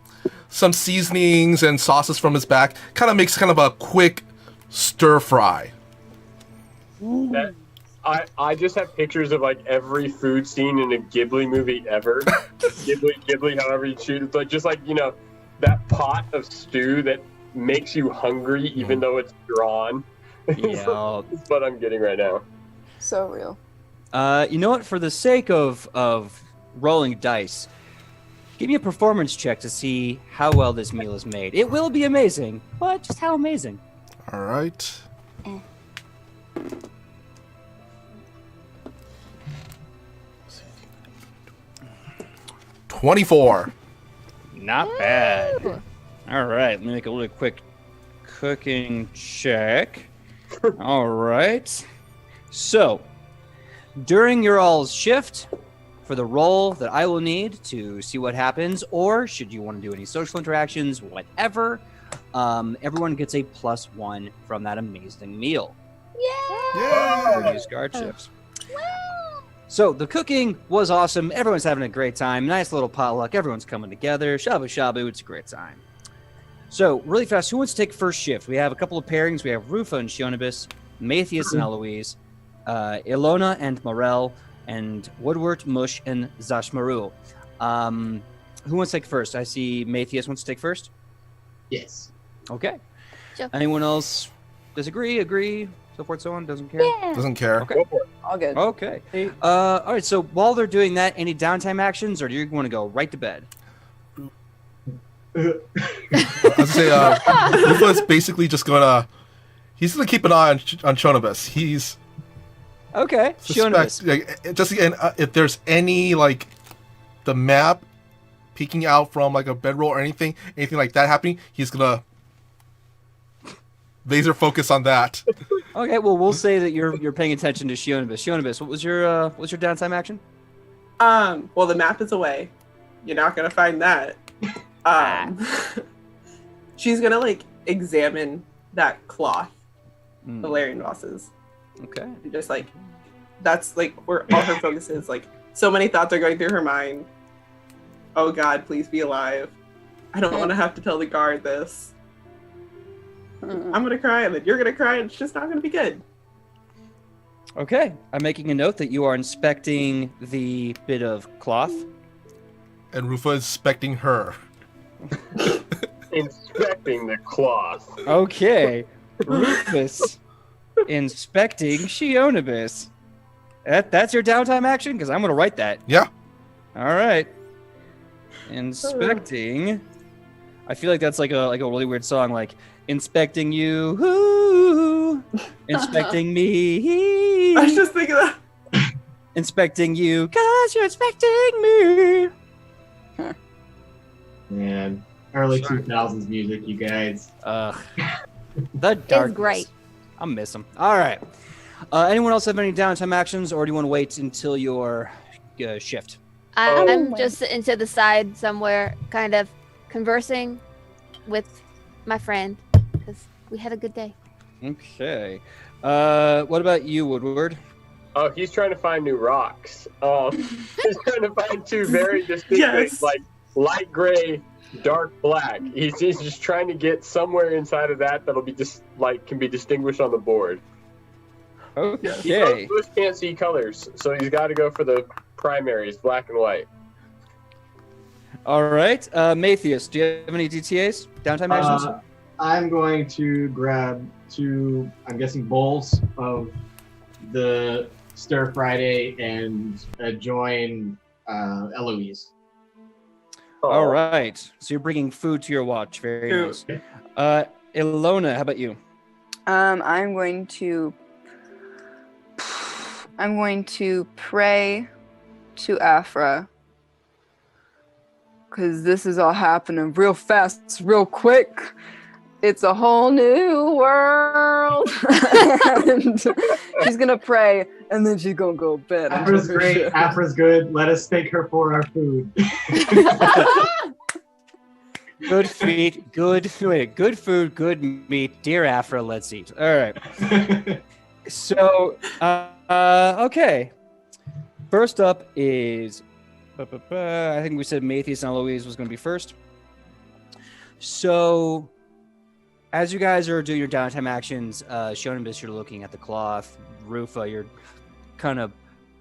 Some seasonings and sauces from his back. Kind of makes kind of a quick stir fry. I just have pictures of like every food scene in a Ghibli movie ever. Ghibli, however you choose. But just like, that pot of stew that makes you hungry even though it's drawn. Yeah. That's what I'm getting right now. So real. You know what? For the sake of rolling dice, give me a performance check to see how well this meal is made. It will be amazing, but just how amazing? All right. 24. Not bad. All right, let me make a really quick cooking check. All right. So, during your all's shift, for the roll that I will need to see what happens, or should you want to do any social interactions, whatever, everyone gets a +1 from that amazing meal. Yeah. Reduce guard shifts. So the cooking was awesome. Everyone's having a great time. Nice little potluck. Everyone's coming together. Shabu shabu. It's a great time. So really fast, who wants to take first shift? We have a couple of pairings. We have Rufa and Shionibus, Matthias and Eloise, Ilona and Morel, and Woodwort, Mush, and Zashmaru. Who wants to take first? I see Matthias wants to take first. Yes. Okay. Sure. Anyone else disagree, agree, so forth, so on? Doesn't care? Yeah. Doesn't care. Okay. Go for it. All good. Okay. All right. So while they're doing that, any downtime actions, or do you want to go right to bed? I was gonna say, Rufa is basically just he's gonna keep an eye on Chonibus. He's Okay. Shionibus. if there's any the map peeking out from a bedroll or anything like that happening, he's gonna laser focus on that. Okay. Well, we'll say that you're paying attention to Shionibus. Shionibus, what was your downtime action? Well, the map is away. You're not gonna find that. She's gonna examine that cloth, Valerian Voss's. Okay. And just that's where all her focus is. So many thoughts are going through her mind. Oh God, please be alive. I don't want to have to tell the guard this. I'm gonna cry, and then you're gonna cry, and it's just not gonna be good. Okay. I'm making a note that you are inspecting the bit of cloth. And Rufa is inspecting her. Inspecting the cloth. Okay. Rufus inspecting Shionibus. That's your downtime action? Because I'm going to write that. Yeah. All right. Inspecting. I feel like that's like a really weird song, inspecting you, ooh, inspecting me. I was just thinking that. Inspecting you, cause you're inspecting me. Man, early Sure. 2000s music, you guys. The darkness. great. I'll miss them. All right. Anyone else have any downtime actions, or do you want to wait until your shift? I'm my- just sitting to the side somewhere, kind of conversing with my friend because we had a good day. Okay. What about you, Woodward? Oh, he's trying to find new rocks. He's trying to find two very distinct, Yes. like light gray, dark black. He's just trying to get somewhere inside of that that'll be just like can be distinguished on the board. Okay. Bush can't see colors, so he's got to go for the primaries, black and white. All right. Matthias, do you have any DTAs? Downtime actions? I'm going to grab 2, I'm guessing, bowls of the Stir Friday and join Eloise. All right. So you're bringing food to your watch. Very nice. Ilona, how about you? I'm going to pray to Afra. Because this is all happening real fast, real quick. It's a whole new world. And she's gonna pray, and then she's gonna go to bed. I'm Afra's pretty great. sure. Afra's good. Let us thank her for our food. Good feet, good food, good meat. Dear Afra, let's eat. All right. So, okay. First up is, I think we said Matthias and Eloise was going to be first. So, as you guys are doing your downtime actions, Shonibus, you're looking at the cloth. Rufa, you're kind of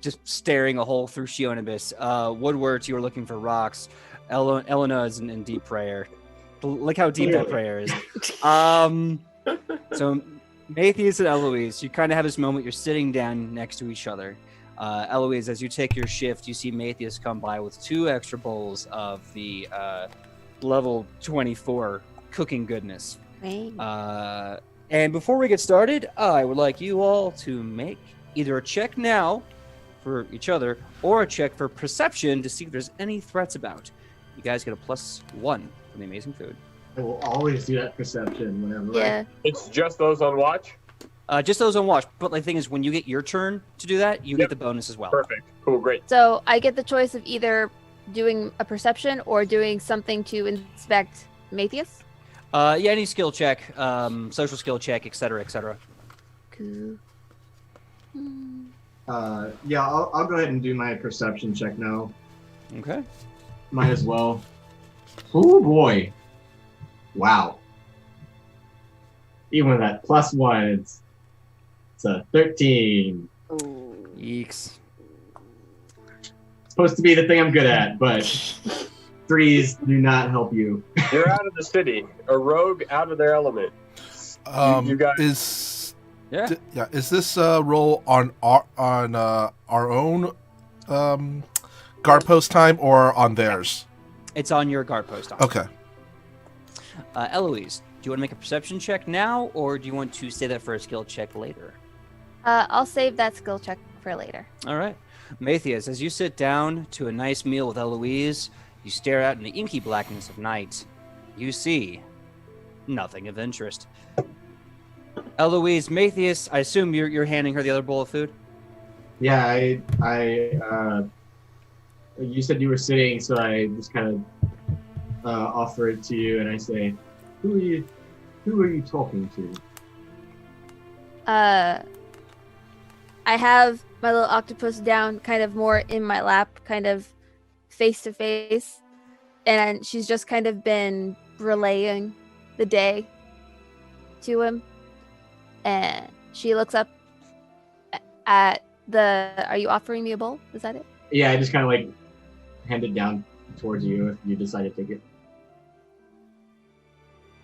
just staring a hole through Shionibus. Woodward, you were looking for rocks. Elena is in deep prayer. Look how deep that prayer is. So Matthias and Eloise, you kind of have this moment. You're sitting down next to each other. Eloise, as you take your shift, you see Matthias come by with 2 extra bowls of the level 24 cooking goodness. Right. And before we get started, I would like you all to make either a check now for each other or a check for perception to see if there's any threats about. You guys get a +1 from the amazing food. I will always do that perception whenever. Yeah. It's just those on watch? Just those on watch. But the thing is, when you get your turn to do that, you Yep. get the bonus as well. Perfect. Cool, great. So I get the choice of either doing a perception or doing something to inspect Matthias. Yeah, any skill check, social skill check, etc., etc. Cool. Yeah, I'll go ahead and do my perception check now. Okay. Might as well. Oh boy. Wow. Even with that +1, it's a 13. Yeeks. It's supposed to be the thing I'm good at, but 3s do not help you. You're out of the city. A rogue out of their element. You got Is Yeah. is this roll on our own guard post time or on theirs? It's on your guard post. Okay. Eloise, do you want to make a perception check now, or do you want to say that for a skill check later? I'll save that skill check for later. All right. Matthias, as you sit down to a nice meal with Eloise, you stare out in the inky blackness of night. You see nothing of interest. Eloise, Matthias, I assume you're handing her the other bowl of food? Yeah, you said you were sitting, so I just kind of offer it to you, and I say, who are you talking to? I have my little octopus down kind of more in my lap, kind of face to face. And she's just kind of been relaying the day to him. And she looks up at are you offering me a bowl? Is that it? Yeah, I just kind of like hand it down towards you if you decide to take it.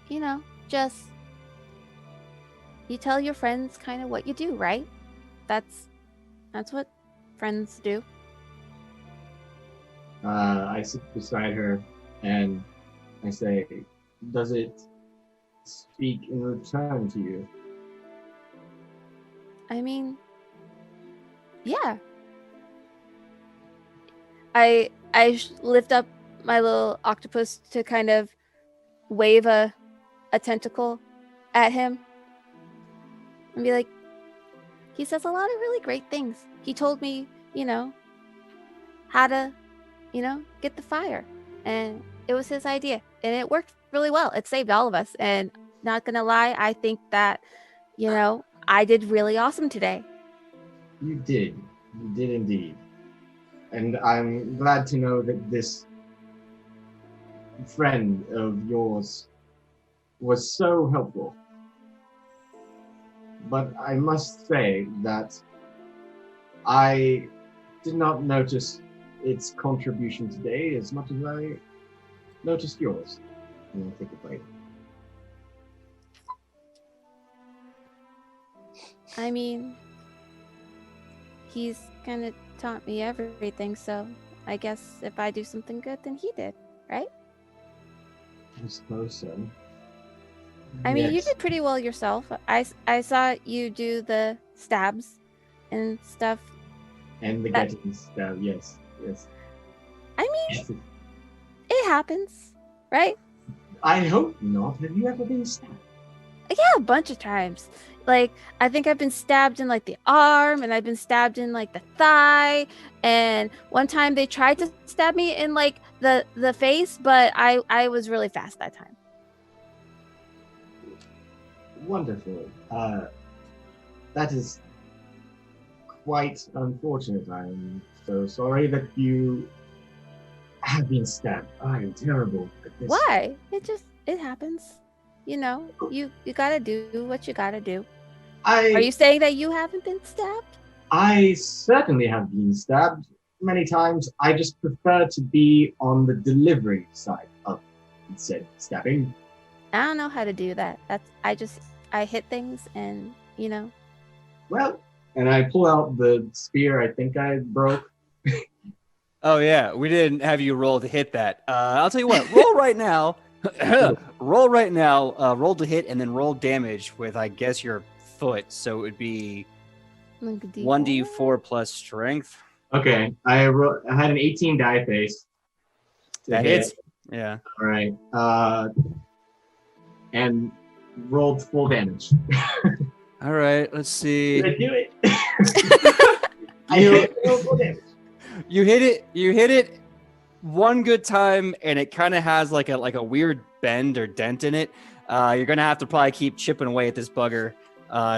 You know, just you tell your friends kind of what you do, right? That's what friends do. I sit beside her and I say, does it speak in return to you? I mean, yeah. I lift up my little octopus to kind of wave a tentacle at him and be like, he says a lot of really great things. He told me, how to, get the fire. And it was his idea. And it worked really well. It saved all of us. And not gonna lie, I think that, I did really awesome today. You did. You did indeed. And I'm glad to know that this friend of yours was so helpful. But I must say that I did not notice its contribution today as much as I noticed yours. I'm gonna take a bite. I mean, he's kind of taught me everything, so I guess if I do something good, then he did, right? I suppose so. I mean, you Yes. did pretty well yourself. I saw you do the stabs and stuff. And the that- getting stab, yes. I mean, it happens, right? I hope not. Have you ever been stabbed? Yeah, a bunch of times. Like, I think I've been stabbed in like the arm, and I've been stabbed in like the thigh, and one time they tried to stab me in like the face, but I was really fast that time. Wonderful. That is quite unfortunate. I'm so sorry that you have been stabbed. I am terrible at this. Why? It happens. You gotta do what you gotta do. Are you saying that you haven't been stabbed? I certainly have been stabbed many times. I just prefer to be on the delivery side of said stabbing. I don't know how to do that. I hit things and Well, and I pull out the spear I think I broke. Oh yeah, we didn't have you roll to hit that. I'll tell you what. Roll right now. Roll right now. Roll to hit and then roll damage with, I guess, your foot. So it would be like a D4. 1d4 plus strength. Okay, I had an 18 die face. to That hit. hits. Yeah. All right. And rolled full damage. All right. Let's see. Did I do it? I hit full damage. You hit it one good time, and it kind of has like a weird bend or dent in it. You're gonna have to probably keep chipping away at this bugger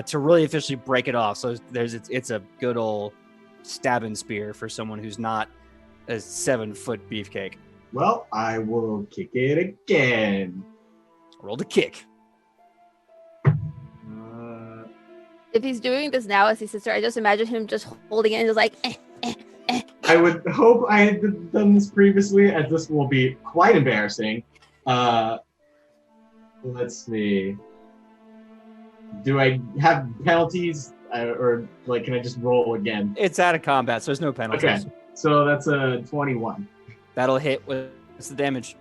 to really officially break it off. So it's a good old stabbing spear for someone who's not a 7-foot beefcake. Well, I will kick it again. Roll to kick. If he's doing this now as his sister, I just imagine him just holding it and just like. I would hope I had done this previously, as this will be quite embarrassing. Let's see. Do I have penalties, or like can I just roll again? It's out of combat, so there's no penalties. Okay, so that's a 21. That'll hit. What's the damage?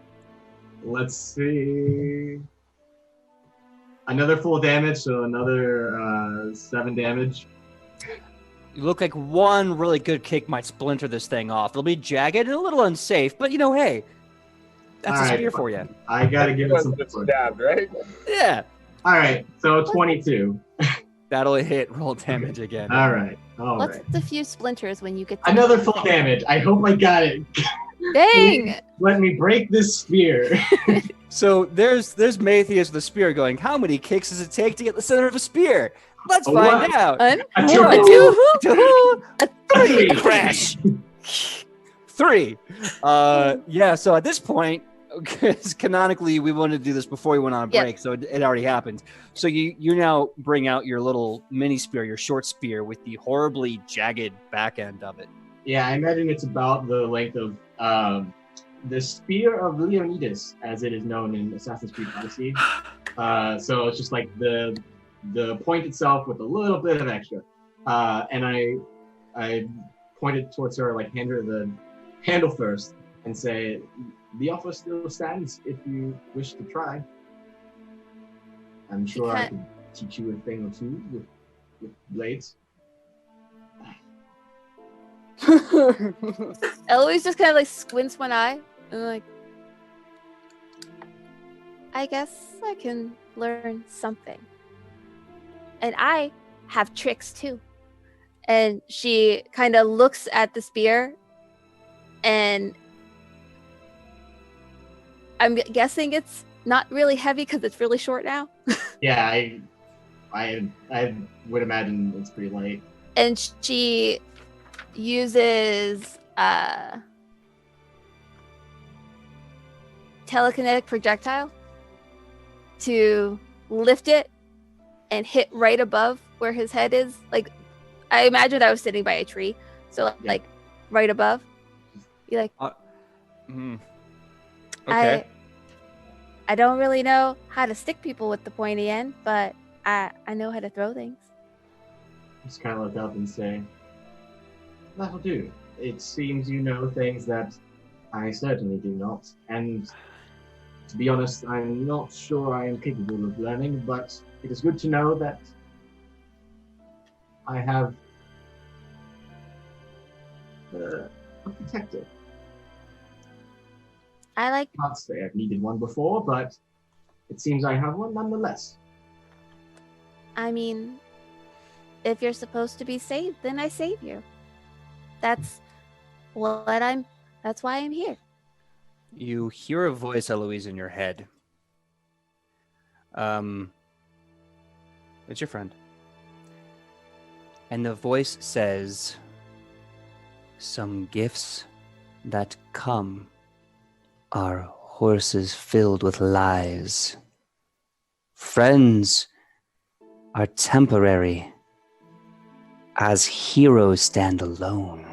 Let's see. Another full damage, so another 7 damage. You look like one really good kick might splinter this thing off. It'll be jagged and a little unsafe, but hey, that's All a right. spear for you. I gotta give it some effort. Stabbed, right? Yeah. All right, so 22. That'll hit. Roll damage again. All right, all What's right. the few splinters when you get to Another full damage. I hope I got it. Dang! Let me break this spear. So there's Matthias with the spear going, how many kicks does it take to get the center of a spear? Let's A find what? out. One, A A two. two, a three, Three. crash. 3. Yeah, so at this point, because canonically we wanted to do this before we went on a Yep. break, so it already happened. So you now bring out your little mini spear, your short spear with the horribly jagged back end of it. Yeah, I imagine it's about the length of the Spear of Leonidas, as it is known in Assassin's Creed Odyssey. So it's just like the point itself with a little bit of extra. And I pointed towards her, like hand her the handle first, and say, "The offer still stands if you wish to try. I'm sure I can teach you a thing or two with blades." Eloise just kind of like squints one eye and like, I guess I can learn something. And I have tricks too. And she kind of looks at the spear, and I'm guessing it's not really heavy because it's really short now. Yeah, I would imagine it's pretty light. And she uses telekinetic projectile to lift it and hit right above where his head is. Like, I imagined I was sitting by a tree, so like right above. You like? Okay. I don't really know how to stick people with the pointy end, but I know how to throw things. Just kind of look up and say, "That'll do. It seems you know things that I certainly do not. And to be honest, I'm not sure I am capable of learning, but it is good to know that I have a protector. I like. Can't say I've needed one before, but it seems I have one nonetheless." I mean, if you're supposed to be saved, then I save you. That's That's why I'm here. You hear a voice, Eloise, in your head. It's your friend. And the voice says, "Some gifts that come are horses filled with lies. Friends are temporary, as heroes stand alone.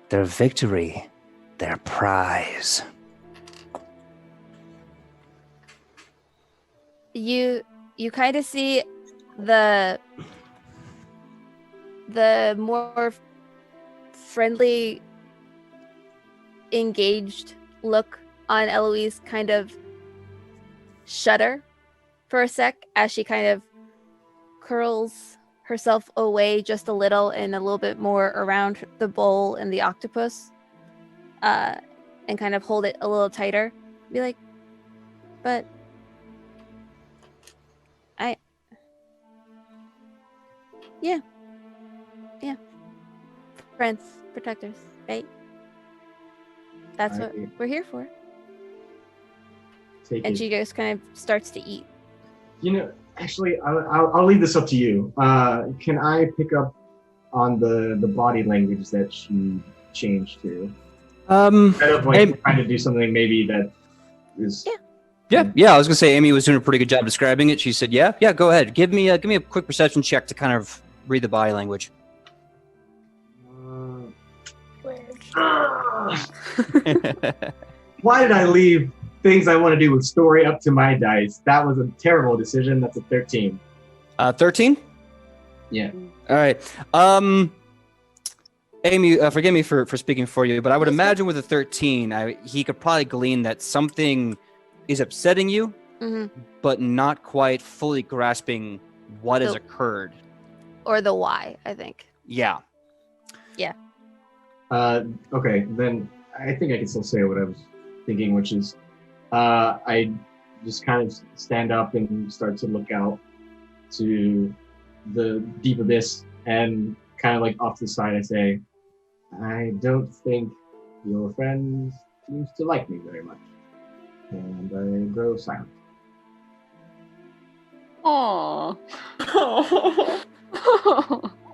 Their victory, their prize." You kind of see the more friendly, engaged look on Eloise kind of shudder for a sec as she kind of curls herself away just a little and a little bit more around the bowl and the octopus, and kind of hold it a little tighter. Be like, but yeah, friends, protectors, right? That's what we're here for. Take And it. she just kind of starts to eat. You know, actually, I'll leave this up to you. Can I pick up on the body language that she changed to? Instead of trying to do something maybe that is. Yeah. I was gonna say Amy was doing a pretty good job describing it. She said, "Yeah, go ahead. Give me a quick perception check to kind of read the body language." Why did I leave things I want to do with story up to my dice? That was a terrible decision. That's a 13. 13? Yeah. All right. Amy, forgive me for speaking for you, but I would imagine with a 13, he could probably glean that something is upsetting you, but not quite fully grasping what has occurred. Or the why, I think. Yeah. Okay, then I think I can still say what I was thinking, which is I just kind of stand up and start to look out to the deep abyss, and kind of like off to the side I say, "I don't think your friend seems to like me very much." And I grow silent. Aww.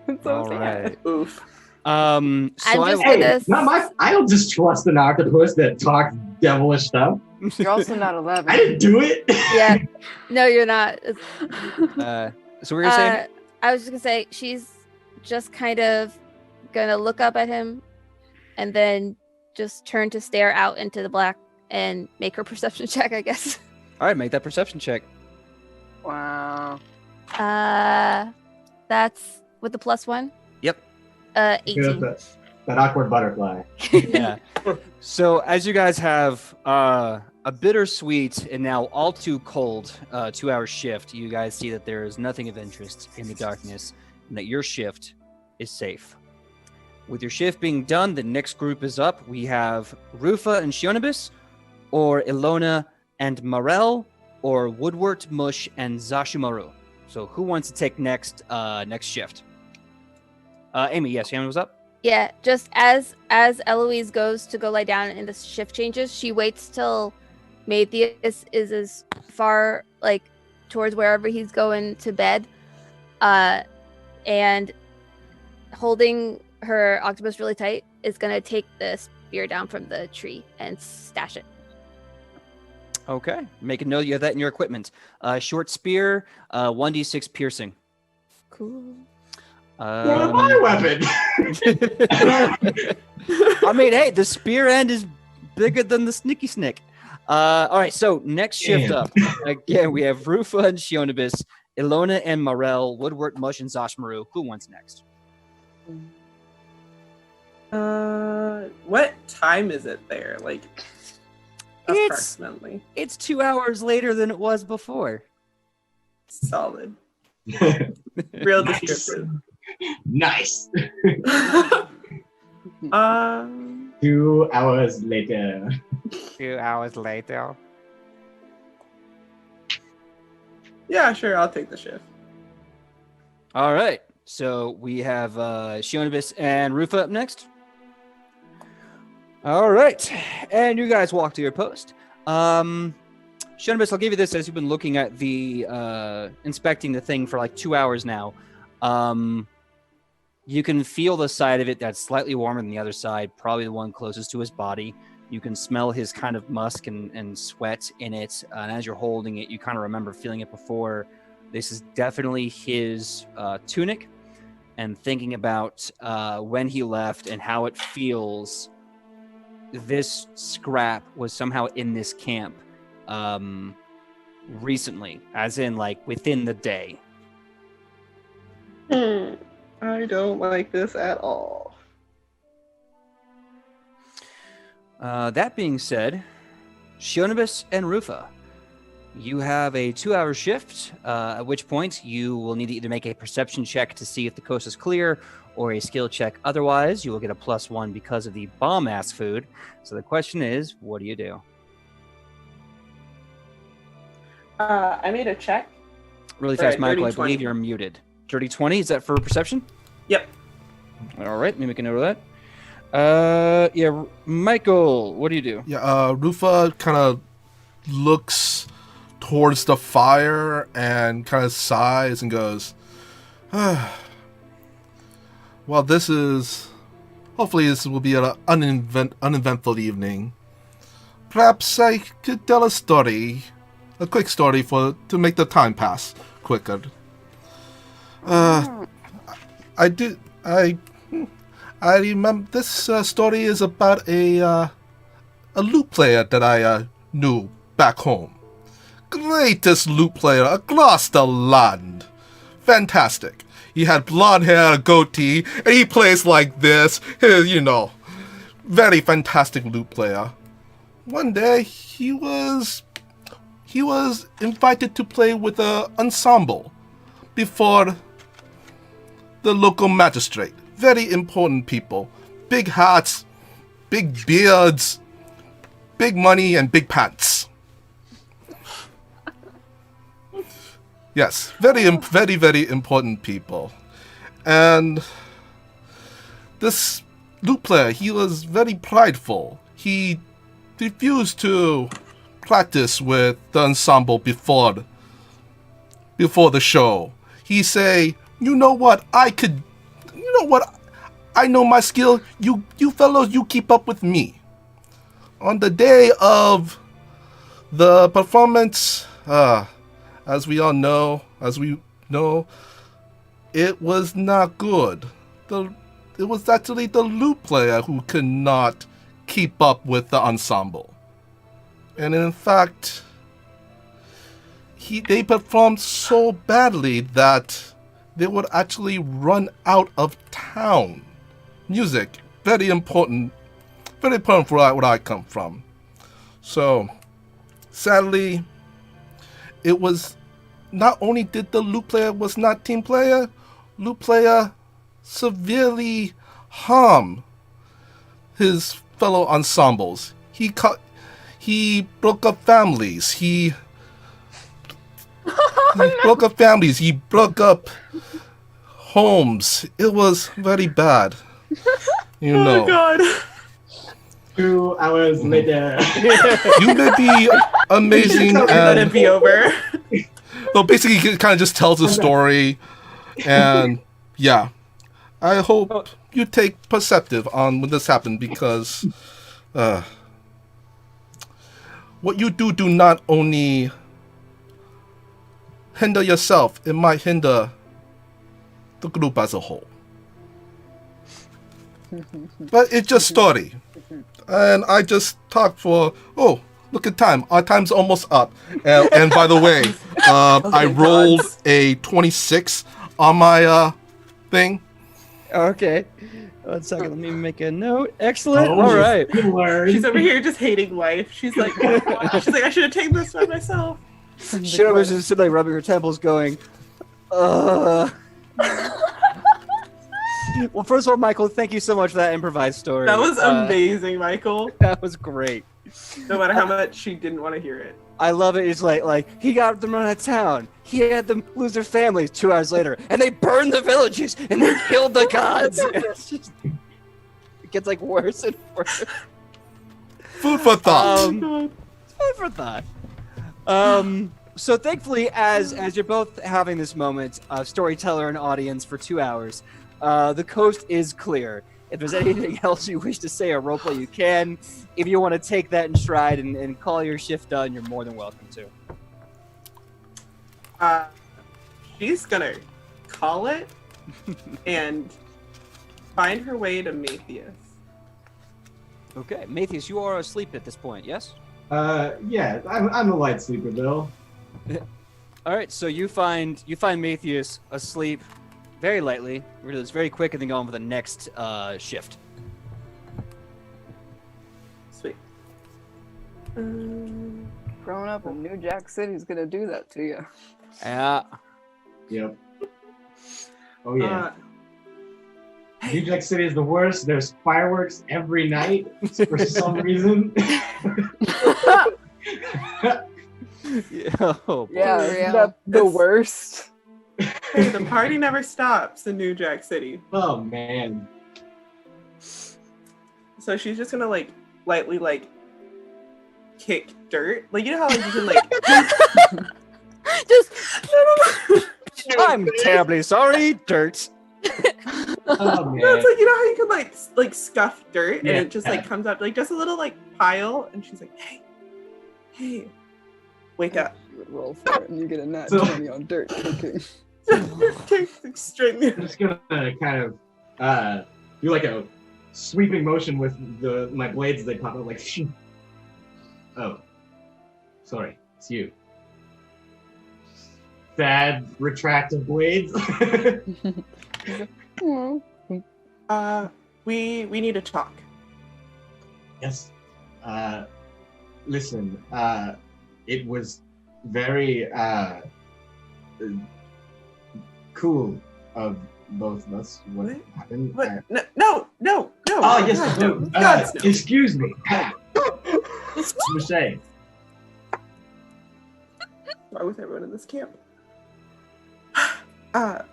It's so All sad. right. Oof. So I'm just Hey, gonna I don't just trust an octopus that talks devilish stuff. You're also not 11. I didn't do it. Yeah. No, you're not. So what were you saying? I was just gonna say she's just kind of gonna look up at him and then just turn to stare out into the black and make her perception check, I guess. All right, make that perception check. Wow. That's with the +1. Yep. 18. That awkward butterfly. Yeah. So as you guys have a bittersweet and now all too cold 2-hour shift, you guys see that there is nothing of interest in the darkness and that your shift is safe. With your shift being done, the next group is up. We have Rufa and Shionibus, or Ilona and Morel, or Woodwort, Mush, and Zashimaru. So who wants to take next shift? Amy, yes, your hand was up? Yeah, just as Eloise goes to go lie down and the shift changes, she waits till Matthias is as far like towards wherever he's going to bed, and holding her octopus really tight is gonna take the spear down from the tree and stash it. Okay, make a note you have that in your equipment. Short spear, 1d6 piercing. Cool. My weapon. I mean, hey, the spear end is bigger than the snicky snick. All right, so next shift Damn. up. Again, we have Rufa and Shionibus, Ilona and Morel, Woodwort, Mush, and Zashmaru. Who wants next? What time is it there? Like, approximately. It's 2 hours later than it was before. Solid. Real descriptive. Nice. 2 2 hours later. 2 hours later. Yeah, sure. I'll take the shift. All right, so we have Shionibus and Rufa up next. All right, and you guys walk to your post. Shionibus, I'll give you this as you've been looking at the inspecting the thing for like 2 hours now. You can feel the side of it that's slightly warmer than the other side, probably the one closest to his body. You can smell his kind of musk and sweat in it. And as you're holding it, you kind of remember feeling it before. This is definitely his tunic. And thinking about when he left and how it feels, this scrap was somehow in this camp recently, as in like within the day. I don't like this at all. That being said, Shionibus and Rufa, you have a 2-hour shift, at which point you will need to either make a perception check to see if the coast is clear or a skill check. Otherwise, you will get a +1 because of the bomb-ass food. So the question is, what do you do? I made a check. Really Right, fast, Michael, I dirty 20. believe you're muted. Dirty 20, is that for perception? Yep. All right, let me make a note of that. Yeah, Michael, what do you do? Yeah, Rufa kind of looks towards the fire and kind of sighs and goes, well, hopefully this will be an uneventful evening. Perhaps I could tell a quick story to make the time pass quicker. I remember this story is about a lute player that I knew back home. Greatest lute player across the land. Fantastic. He had blonde hair, a goatee, and he plays like this. Very fantastic lute player. One day he was invited to play with an ensemble before the local magistrate. Very important people. Big hats, big beards, big money, and big pants. Yes, very, very important people. And this lute player, he was very prideful. He refused to practice with the ensemble before the show. He say, you know what, I know my skill, you fellows, you keep up with me. On the day of the performance, as we know, it was not good. It was actually the lute player who could not keep up with the ensemble. And in fact, they performed so badly that they would actually run out of town. Music, very important for where I come from. So, sadly, it was not only did the lute player was not team player, lute player severely harmed his fellow ensembles. He he broke up families. He broke up families. He broke up homes. It was very bad. You know. Oh God. 2 hours later. You may be amazing Let it be over. so basically he kind of just tells the story, and yeah, I hope you take perceptive on when this happened, because what you do not only hinder yourself, it might hinder the group as a whole. But it's just story. And I just talked for, oh, look at time. Our time's almost up. And by the way, I rolled a 26 on my thing. Okay. 1 second. Let me make a note. Excellent. Oh, All right. you learn. She's over here just hating life. She's like, I should have taken this by myself. Shit was just like rubbing her temples, going, Well, first of all, Michael, thank you so much for that improvised story. That was amazing, Michael. That was great. No matter how much she didn't want to hear it. I love it. It's like he got them run out of town. He had them lose their families 2 hours later, and they burned the villages and they killed the gods. It's just, it gets like worse and worse. Food for thought. Food for thought. So thankfully, as you're both having this moment of storyteller and audience for 2 hours, the coast is clear. If there's anything else you wish to say or roleplay, you can. If you want to take that in stride and call your shift done, you're more than welcome to. She's gonna call it and find her way to Matthias. Okay, Matthias, you are asleep at this point, yes? Yeah, I'm a light sleeper, Bill. All right, so you find Matthias asleep very lightly. We're gonna do this very quick and then go on for the next shift. Sweet. Growing up in New Jack City is gonna do that to you. Yeah. Yep. Oh yeah. New Jack City is the worst. There's fireworks every night for some reason. Yeah, oh, boy. Yeah, For real. isn't that the worst? Hey, the party never stops in New Jack City. Oh man. So she's just gonna like lightly like kick dirt. Like you know how like you can like Just I'm terribly sorry, dirt. Oh man. no, it's like you know how you can like scuff dirt Yeah. and it just like comes up like just a little like pile and she's like, hey, wake up. You would roll for it and you get a nat So- 20 on dirt kicking. String. I'm just gonna kind of do like a sweeping motion with my blades as they pop out like shoo. Oh. Sorry, it's you. Sad retractive blades. Aw. We need to talk. Yes. Listen, it was very cool of both of us what happened. What? No. Oh, yes, God, no. God, no. Excuse me. Mistake. Why with everyone in this camp? And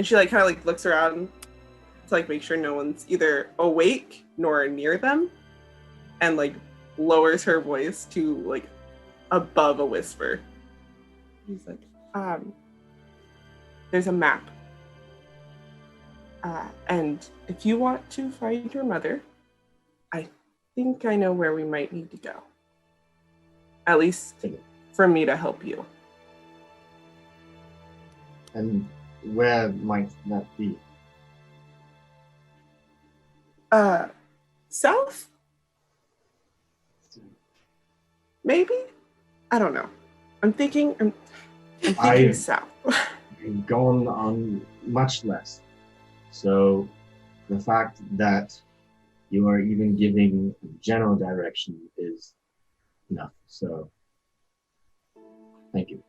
she like kind of like looks around to like make sure no one's either awake nor near them, and like lowers her voice to like above a whisper. He's like, there's a map. And if you want to find your mother, I think I know where we might need to go. At least for me to help you. And where might that be? South? Maybe? I don't know. I'm thinking south. I've gone on much less. So the fact that you are even giving general direction is enough. So thank you.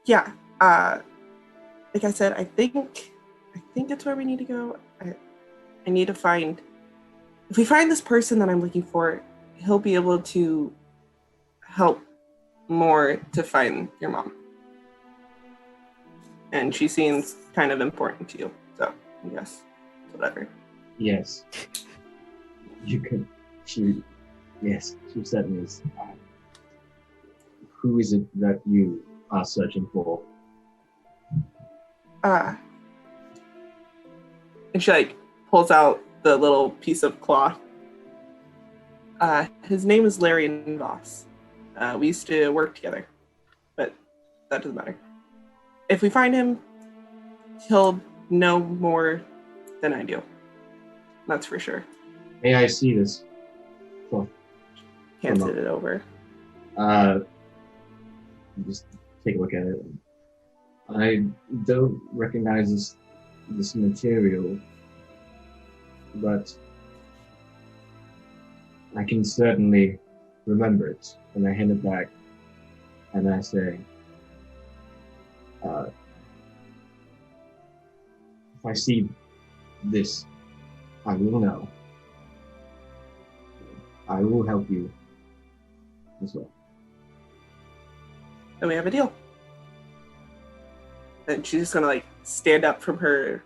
Yeah. Like I said, I think it's where we need to go. I need to find. If we find this person that I'm looking for, he'll be able to help more to find your mom. And she seems kind of important to you, so yes, whatever. Yes. You could. Yes, she certainly is. Who is it that you are searching for? And she like pulls out the little piece of cloth. His name is Larry and Voss. We used to work together, but that doesn't matter. If we find him, he'll know more than I do. That's for sure. May I see this? Well, Hands it over. just take a look at it. I don't recognize this material, but I can certainly remember it. And I hand it back, and I say, if I see this, I will know. I will help you as well. Then we have a deal. And she's just gonna like stand up from her,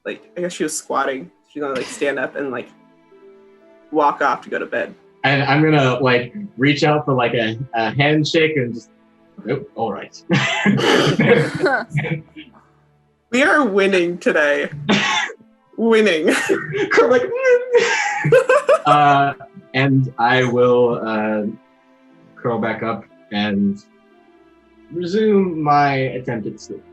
like I guess she was squatting. She's gonna like stand up and like walk off to go to bed. And I'm gonna like reach out for like a handshake and just, oh, all right. We are winning today. Winning. Like, and I will curl back up and resume my attempt at sleep.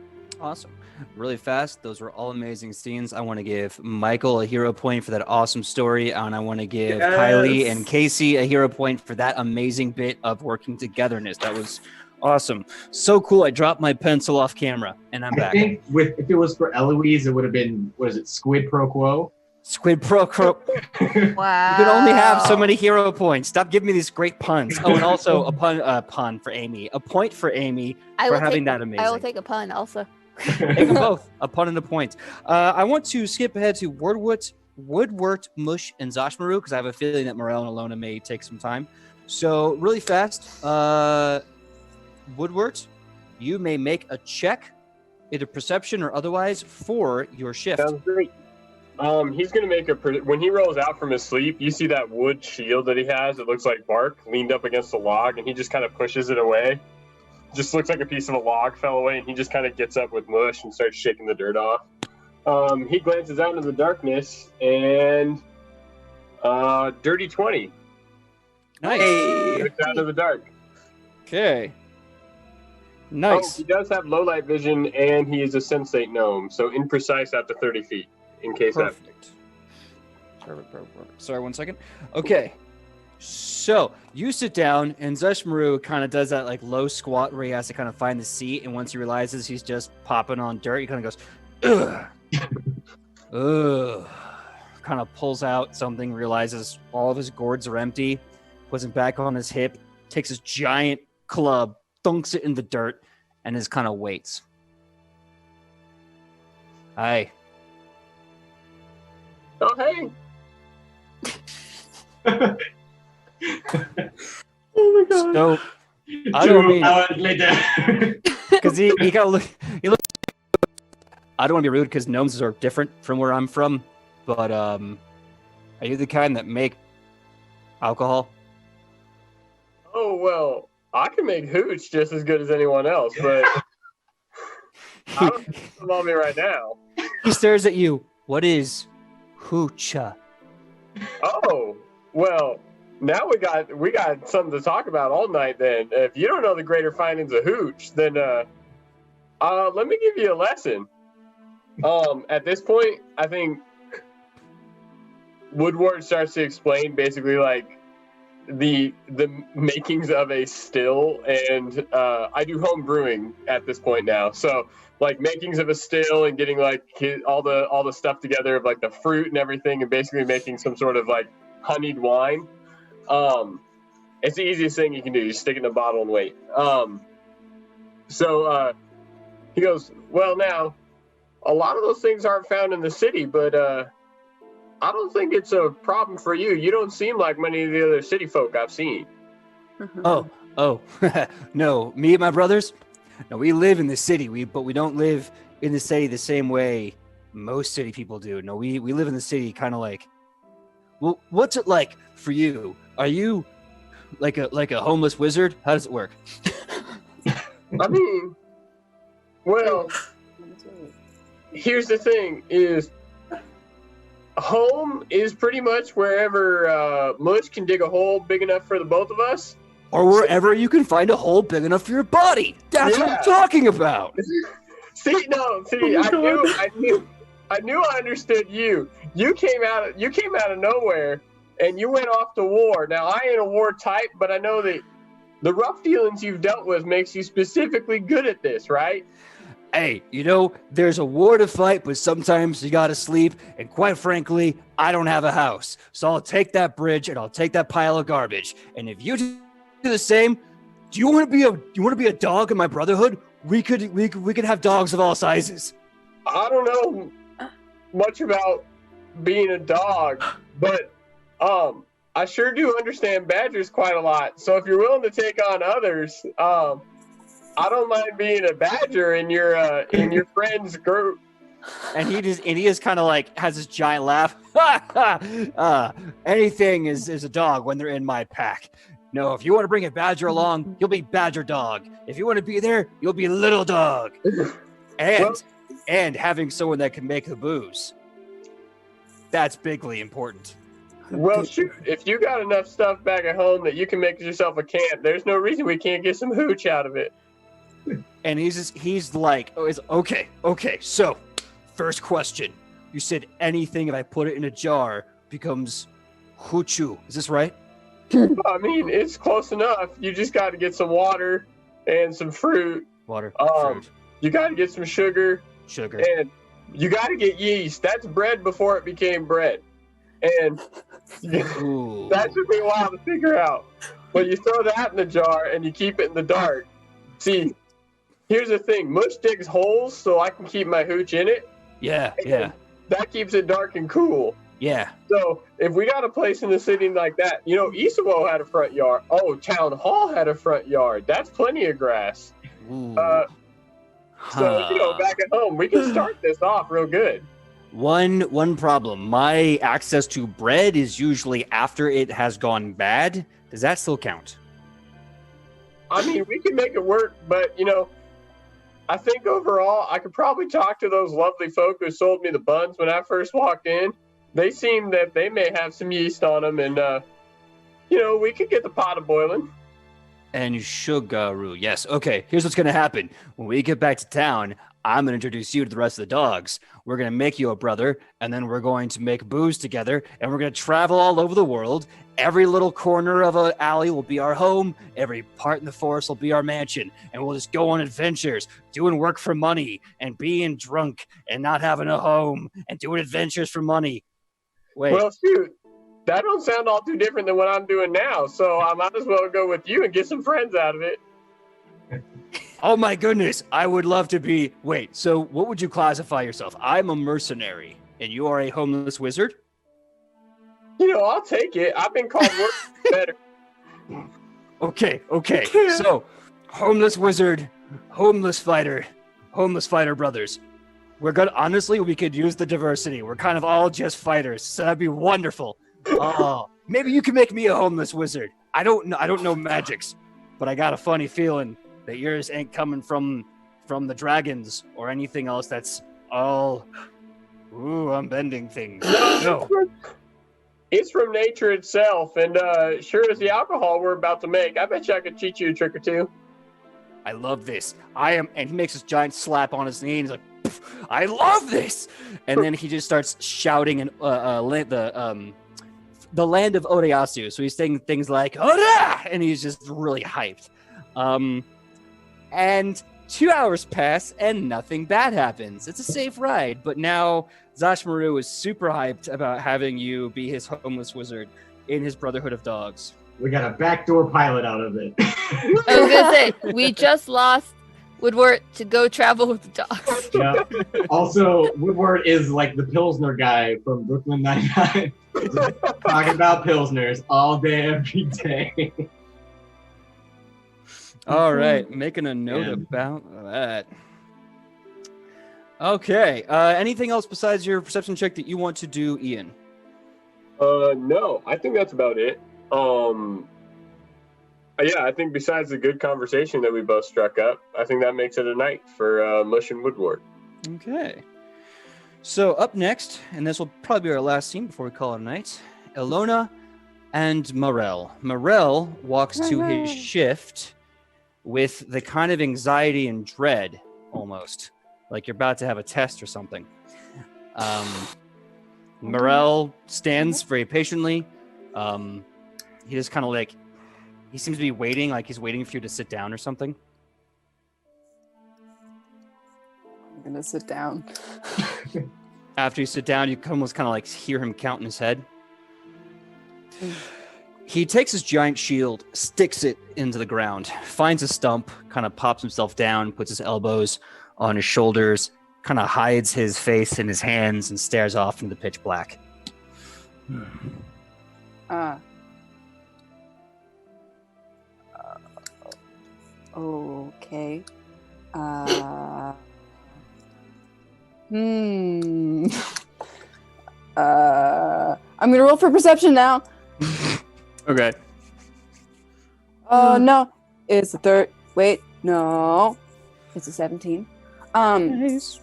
Awesome. Really fast. Those were all amazing scenes. I want to give Michael a hero point for that awesome story. And I want to give Kylie and Casey a hero point for that amazing bit of working togetherness. That was awesome. So cool. I dropped my pencil off camera and I'm back. I think if it was for Eloise, it would have been, what is it, Squid Pro Quo? Squid Pro Quo. Wow. You can only have so many hero points. Stop giving me these great puns. Oh, and also a pun for Amy. A point for Amy for having that amazing. I will take a pun also. Take them both. A pun and a point. I want to skip ahead to Woodwort, Mush, and Zoshmaru because I have a feeling that Morel and Alona may take some time. So really fast, Woodwort, you may make a check, either perception or otherwise, for your shift. Sounds great. He's gonna make when he rolls out from his sleep, you see that wood shield that he has. It looks like bark leaned up against a log, and he just kind of pushes it away. Just looks like a piece of a log fell away, and he just kind of gets up with Mush and starts shaking the dirt off. He glances out into the darkness, and dirty 20. Nice. Looks out of the dark. Okay. Nice. Oh, he does have low light vision, and he is a sensate gnome, so imprecise out to 30 feet. In case Perfect. Perfect. Sorry, 1 second. Okay. So you sit down, and Zushmaru kind of does that like low squat where he has to kind of find the seat, and once he realizes he's just popping on dirt, he kind of goes, ugh, ugh. Kind of pulls out something, realizes all of his gourds are empty, puts it back on his hip, takes his giant club, dunks it in the dirt, and just kind of waits. Hi. Oh, hey. Oh my god. So I don't mean hours later. because he gotta look. He looks. I don't want to be rude because gnomes are different from where I'm from, but are you the kind that make alcohol? Oh well, I can make hooch just as good as anyone else, but I don't have some on me right now. He stares at you. What is hoocha? Oh well, now we got something to talk about all night. Then, if you don't know the greater findings of hooch, then let me give you a lesson. At this point, I think Woodward starts to explain basically like the makings of a still, and I do home brewing at this point now. So like makings of a still and getting like all the stuff together of like the fruit and everything, and basically making some sort of like honeyed wine. It's the easiest thing you can do. You stick it in a bottle and wait. So he goes, well, now a lot of those things aren't found in the city, but I don't think it's a problem for you. You don't seem like many of the other city folk I've seen. Oh, no, me and my brothers? No, we live in the city, but we don't live in the city the same way most city people do. No, we live in the city kind of like, well, what's it like for you? Are you like a homeless wizard? How does it work? I mean, well, here's the thing is home is pretty much wherever Mush can dig a hole big enough for the both of us. Or wherever you can find a hole big enough for your body. That's what I'm talking about. I knew I understood you. You came out of nowhere and you went off to war. Now I ain't a war type, but I know that the rough dealings you've dealt with makes you specifically good at this, right? Hey, there's a war to fight, but sometimes you gotta sleep, and quite frankly, I don't have a house. So I'll take that bridge and I'll take that pile of garbage. And if you do the same, do you want to be a dog in my brotherhood? We could have dogs of all sizes. I don't know much about being a dog, but I sure do understand badgers quite a lot. So if you're willing to take on others, I don't mind being a badger in your friend's group. And he just kind of like has this giant laugh. Anything is a dog when they're in my pack. No, if you want to bring a badger along, you'll be badger dog. If you want to be there, you'll be little dog. And having someone that can make the booze. That's bigly important. Well, shoot, if you got enough stuff back at home that you can make yourself a camp, there's no reason we can't get some hooch out of it. And he's like, okay. So, first question. You said anything if I put it in a jar becomes hoochu. Is this right? I mean, it's close enough. You just got to get some water and some fruit. Fruit. You got to get some sugar. And you got to get yeast. That's bread before it became bread. And that took me a while to figure out. But you throw that in the jar and you keep it in the dark. See, here's the thing. Mush digs holes so I can keep my hooch in it. Yeah. That keeps it dark and cool. Yeah. So if we got a place in the city like that, Isawo had a front yard. Oh, Town Hall had a front yard. That's plenty of grass. So, back at home, we can start this off real good. One problem. My access to bread is usually after it has gone bad. Does that still count? I mean, we can make it work, but, I think overall, I could probably talk to those lovely folk who sold me the buns when I first walked in. They seem that they may have some yeast on them, and, we could get the pot of boiling. And sugar, yes. Okay, here's what's going to happen. When we get back to town, I'm going to introduce you to the rest of the dogs. We're going to make you a brother, and then we're going to make booze together, and we're going to travel all over the world. Every little corner of an alley will be our home. Every part in the forest will be our mansion, and we'll just go on adventures, doing work for money, and being drunk, and not having a home, and doing adventures for money. Wait. Well, shoot. That don't sound all too different than what I'm doing now, so I might as well go with you and get some friends out of it. Oh my goodness, I would love to be... Wait, so what would you classify yourself? I'm a mercenary, and you are a homeless wizard? I'll take it. I've been called worse better. Okay. So, homeless wizard, homeless fighter brothers. We're good. Honestly, we could use the diversity. We're kind of all just fighters, so that'd be wonderful. Oh, maybe you can make me a homeless wizard. I don't know magics, but I got a funny feeling that yours ain't coming from the dragons or anything else that's all I'm bending things. No. It's from nature itself, and sure as the alcohol we're about to make, I bet you I could cheat you a trick or two. I love this. And he makes this giant slap on his knee, and he's like, I love this! And then he just starts shouting in the land of Oreyasu. So he's saying things like, Ora! And he's just really hyped. And 2 hours pass and nothing bad happens. It's a safe ride. But now Zashmaru is super hyped about having you be his homeless wizard in his Brotherhood of Dogs. We got a backdoor pilot out of it. I was going to say, we just lost Woodward to go travel with the dogs. Yeah. Also, Woodward is like the Pilsner guy from Brooklyn Nine-Nine. Just talking about Pilsners all day, every day. All right, making a note Yeah. about that. Okay. Anything else besides your perception check that you want to do, Ian? No, I think that's about it. Yeah, I think besides the good conversation that we both struck up, I think that makes it a night for Mush and Woodward. Okay. So up next, and this will probably be our last scene before we call it a night, Ilona and Morel. Morel walks to his shift with the kind of anxiety and dread, almost, like you're about to have a test or something. Morel stands very patiently. He just kind of like, he seems to be waiting, like he's waiting for you to sit down or something. I'm gonna sit down. After you sit down, you almost kind of like hear him count in his head. He takes his giant shield, sticks it into the ground, finds a stump, kind of pops himself down, puts his elbows on his shoulders, kind of hides his face in his hands, and stares off into the pitch black. Okay. I'm gonna roll for perception now. Okay. Oh no, it's a third. Wait, no, it's a 17. Nice.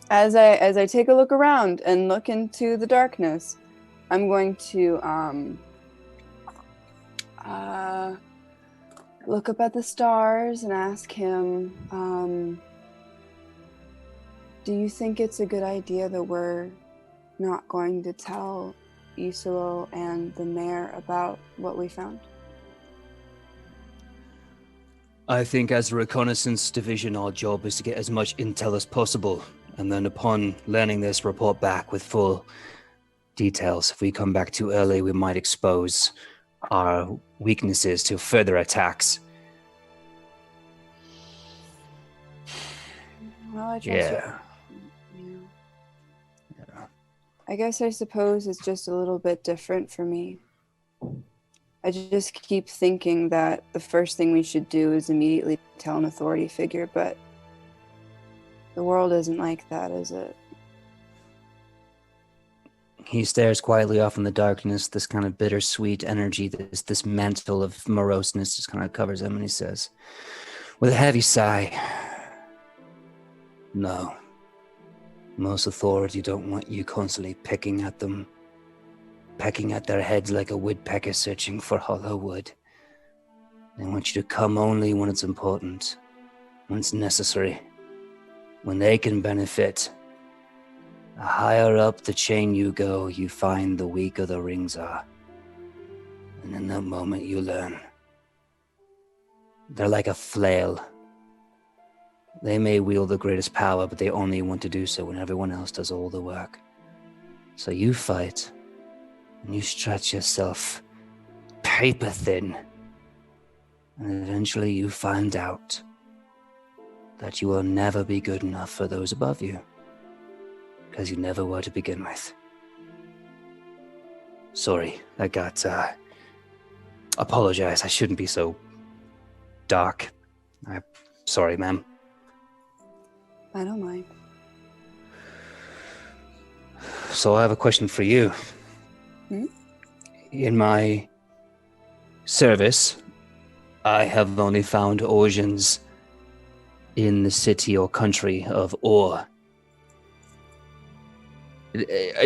As I take a look around and look into the darkness, I'm going to look up at the stars and ask him, do you think it's a good idea that we're not going to tell Isuo and the mayor about what we found? I think as a reconnaissance division, our job is to get as much intel as possible. And then upon learning this, report back with full details. If we come back too early, we might expose our weaknesses to further attacks. Well, I trust you. Yeah. I guess I suppose it's just a little bit different for me. I just keep thinking that the first thing we should do is immediately tell an authority figure, but the world isn't like that, is it? He stares quietly off in the darkness. This kind of bittersweet energy, this mantle of moroseness just kind of covers him, and he says, with a heavy sigh, no. Most authority don't want you constantly picking at them, pecking at their heads like a woodpecker searching for hollow wood. They want you to come only when it's important, when it's necessary, when they can benefit. The higher up the chain you go, you find the weaker the rings are. And in that moment you learn. They're like a flail. They may wield the greatest power, but they only want to do so when everyone else does all the work. So you fight, and you stretch yourself paper thin, and eventually you find out that you will never be good enough for those above you, because you never were to begin with. Sorry, I got, apologize, I shouldn't be so dark. I'm sorry, ma'am. I don't mind. So I have a question for you. In my service, I have only found origins in the city or country of Or.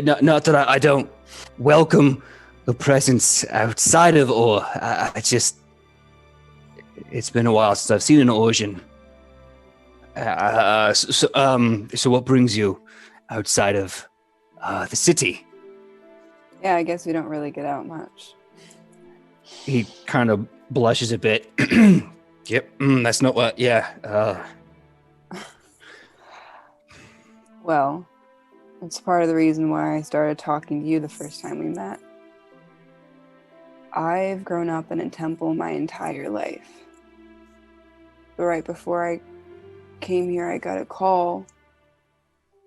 Not that I don't welcome the presence outside of Or. I just... It's been a while since I've seen an origin. So what brings you outside of the city? Yeah, I guess we don't really get out much. He kind of blushes a bit. Yep, that's not what... Yeah. Well, it's part of the reason why I started talking to you the first time we met. I've grown up in a temple my entire life. But right before I came here, I got a call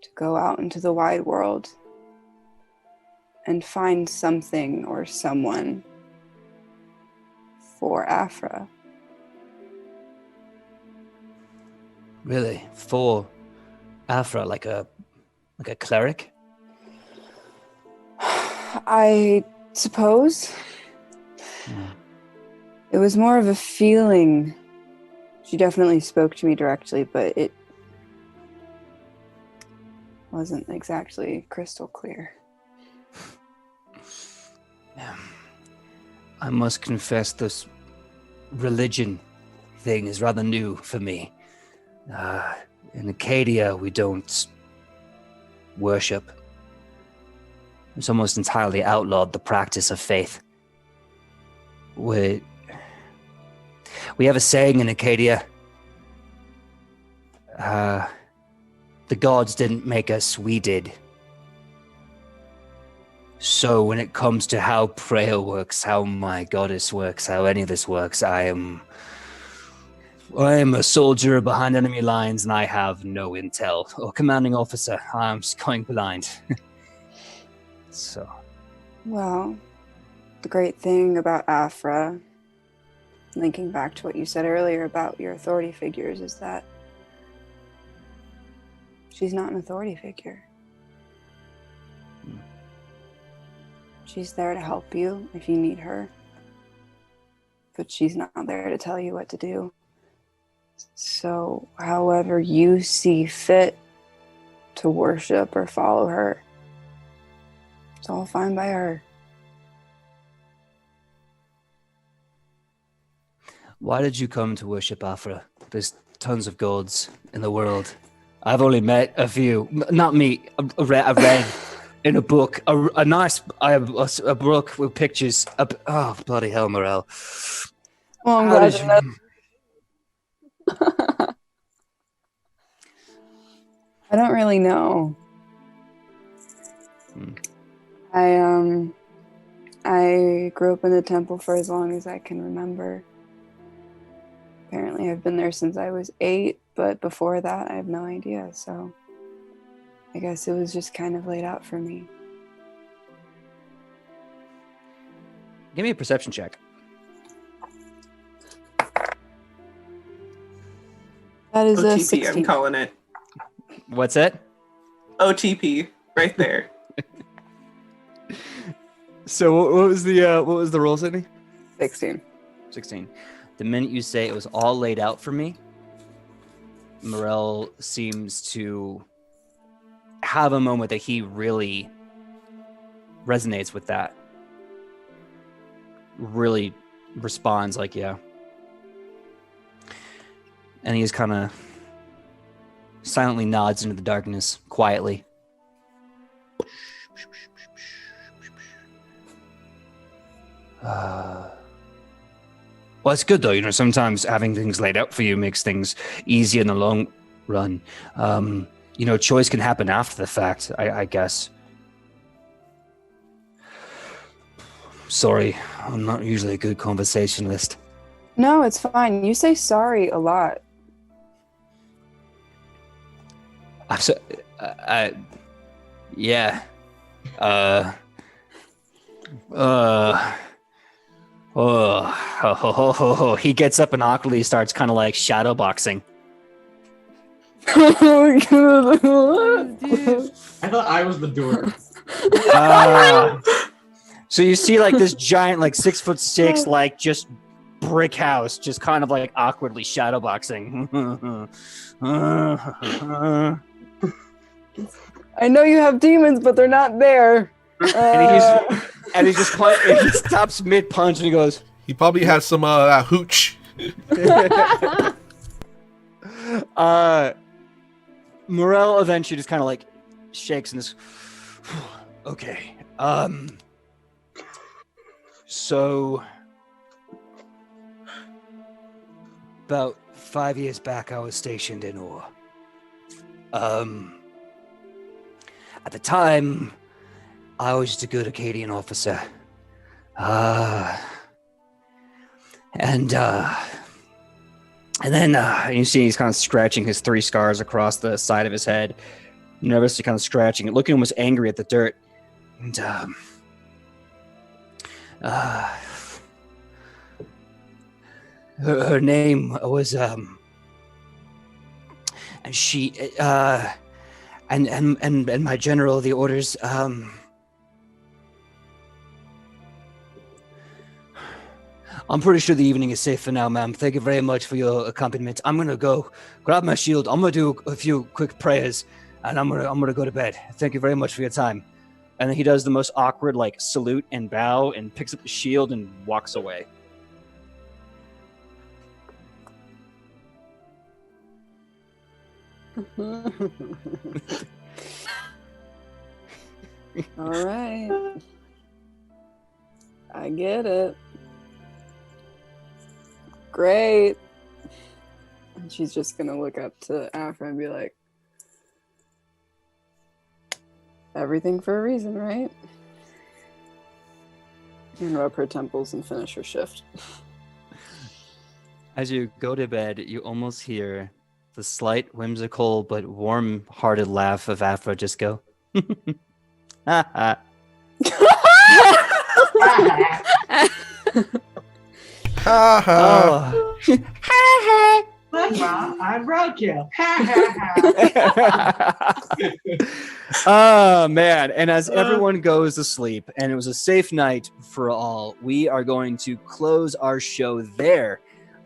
to go out into the wide world and find something or someone for Afra. Really? For Afra, like a cleric? I suppose. Yeah. It was more of a feeling. She definitely spoke to me directly, but it wasn't exactly crystal clear. Yeah. I must confess this religion thing is rather new for me. In Acadia, we don't worship. It's almost entirely outlawed, the practice of faith. We have a saying in Acadia. The gods didn't make us, we did. So when it comes to how prayer works, how my goddess works, how any of this works, I am a soldier behind enemy lines and I have no intel. Or commanding officer, I'm just going blind. So. Well, the great thing about Afra, linking back to what you said earlier about your authority figures, is that she's not an authority figure. She's there to help you if you need her, but she's not there to tell you what to do. So, however you see fit to worship or follow her, it's all fine by her. Why did you come to worship Afra? There's tons of gods in the world. I've only met a few. Not me. I read in a book. A book with pictures. Oh, bloody hell, Morel. Well, I'm How glad did to you- know. I don't really know. I grew up in the temple for as long as I can remember. Apparently I've been there since I was 8, but before that I have no idea, so I guess it was just kind of laid out for me. Give me a perception check. That is a OTP, 16. I'm calling it. What's that? OTP, right there. So what was the roll, Sidney? 16. 16. The minute you say it was all laid out for me, Morel seems to have a moment that he really resonates with that. Really responds like, yeah. And he just kind of silently nods into the darkness, quietly. Well, it's good though, sometimes having things laid out for you makes things easier in the long run. Choice can happen after the fact, I guess. Sorry, I'm not usually a good conversationalist. No, it's fine. You say sorry a lot. Yeah. He gets up and awkwardly starts kind of like shadow boxing. I thought I was the doer. So you see like this giant, like 6'6", like just brick house, just kind of like awkwardly shadow boxing. I know you have demons, but they're not there. And he just he stops mid punch and he goes. He probably has some hooch. Morel eventually just kind of like shakes and is okay. So about 5 years back, I was stationed in Ur. At the time, I was just a good Acadian officer. And And then you see he's kind of scratching his 3 scars across the side of his head, nervously kind of scratching it, looking almost angry at the dirt. And her name was and she and my general the orders I'm pretty sure the evening is safe for now, ma'am. Thank you very much for your accompaniment. I'm gonna go grab my shield. I'm gonna do a few quick prayers, and I'm gonna go to bed. Thank you very much for your time. And then he does the most awkward like salute and bow, and picks up the shield and walks away. All right. I get it. Great. And she's just gonna look up to Afra and be like, everything for a reason, right? And rub her temples and finish her shift. As you go to bed, you almost hear the slight, whimsical, but warm-hearted laugh of Afra just go, ha ha. Ha ha. Oh. I'm roadkill. Oh, man. And as everyone goes to sleep, and it was a safe night for all, we are going to close our show there.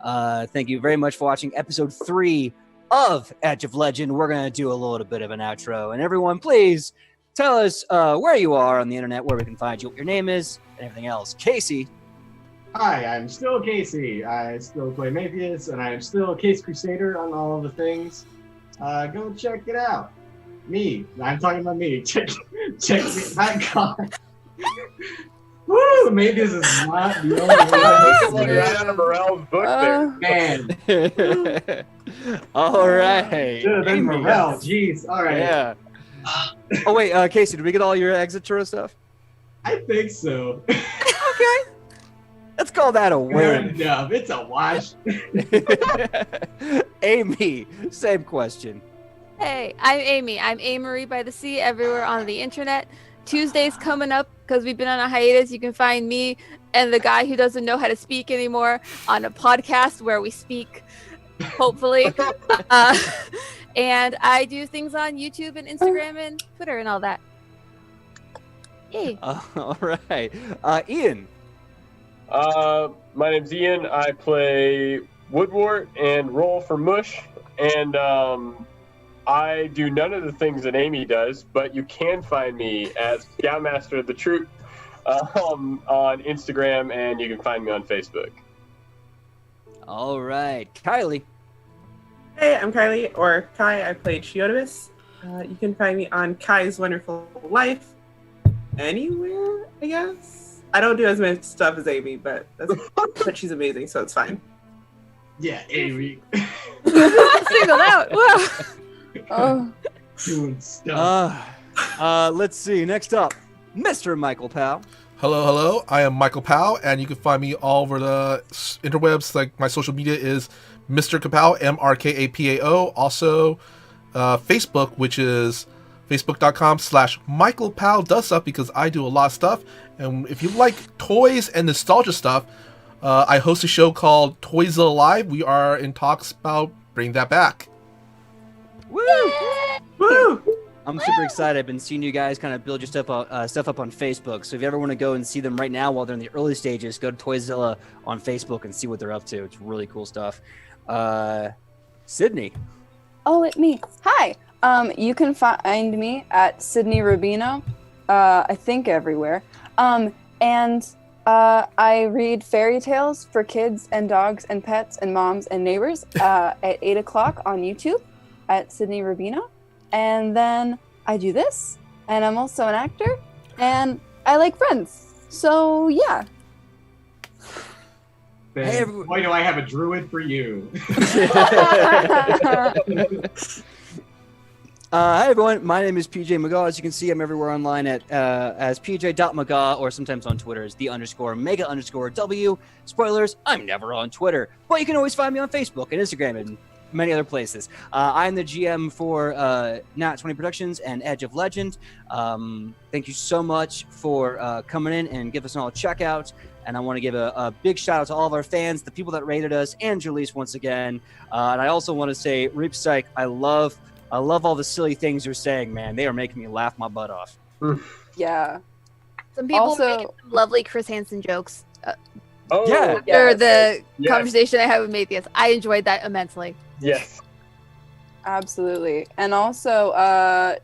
Thank you very much for watching episode 3 of Edge of Legend. We're going to do a little bit of an outro. And everyone, please tell us where you are on the internet, where we can find you, what your name is, and everything else. Casey. Hi, I'm still Casey. I still play Matheus, and I am still Case Crusader on all of the things. Go check it out. Me. I'm talking about me. Check me. My God. Woo! Matheus is not the only one. Right out of Morel's book there. Man. All right. Should have been Amy. Morel. Jeez. All right. Yeah. Oh, wait, Casey, did we get all your exit tour stuff? I think so. Okay. Let's call that a win. Good enough. It's a wash. Amy, same question. Hey, I'm Amy. I'm Amory by the Sea everywhere on the internet. Tuesday's coming up because we've been on a hiatus. You can find me and the guy who doesn't know how to speak anymore on a podcast where we speak, hopefully. And I do things on YouTube and Instagram and Twitter and all that. Hey. All right. Ian. My name's Ian. I play Woodwort and roll for Mush, and I do none of the things that Amy does, but you can find me as Scoutmaster of the Troop on Instagram, and you can find me on Facebook. All right. Kylie. Hey, I'm Kylie, or Kai. I played Chiodavis. You can find me on Kai's Wonderful Life anywhere, I guess. I don't do as much stuff as Amy, but she's amazing, so it's fine. Yeah, Amy. Singled out. Wow. Oh, Doing stuff. Let's see. Next up, Mr. Michael Powell. Hello. I am Michael Powell, and you can find me all over the interwebs. Like, my social media is Mr. Kapao, MRKAPAO. Also, Facebook, which is facebook.com/Michael Powell does stuff, because I do a lot of stuff. And if you like toys and nostalgia stuff, I host a show called Toys Alive. We are in talks about bringing that back. Woo! Woo! I'm super excited. I've been seeing you guys kind of build your stuff up on Facebook. So if you ever want to go and see them right now while they're in the early stages, go to Toyzilla on Facebook and see what they're up to. It's really cool stuff. Sidney. oh, it's me. Hi. You can find me at Sidney Rubino. I think everywhere. And I read fairy tales for kids and dogs and pets and moms and neighbors at 8 o'clock on YouTube at Sidney Rubino. And then I do this, and I'm also an actor, and I like Friends. So, yeah. Hey, Boy, do I have a druid for you. Hi everyone, my name is PJ Megaw. As you can see, I'm everywhere online at as PJ.Megaw, or sometimes on Twitter as _Mega_W. Spoilers, I'm never on Twitter, but you can always find me on Facebook and Instagram and many other places. I'm the GM for Nat 20 Productions and Edge of Legend. Thank you so much for coming in and give us all a check out. And I want to give a big shout out to all of our fans, the people that rated us, and Julisse once again. And I also want to say, Reap Psych, I love all the silly things you're saying, man. They are making me laugh my butt off. Yeah. Some people Also- were making some lovely Chris Hansen jokes Oh, Yeah. after the yes. conversation I had with Matthias. I enjoyed that immensely. Yes. Absolutely. And also,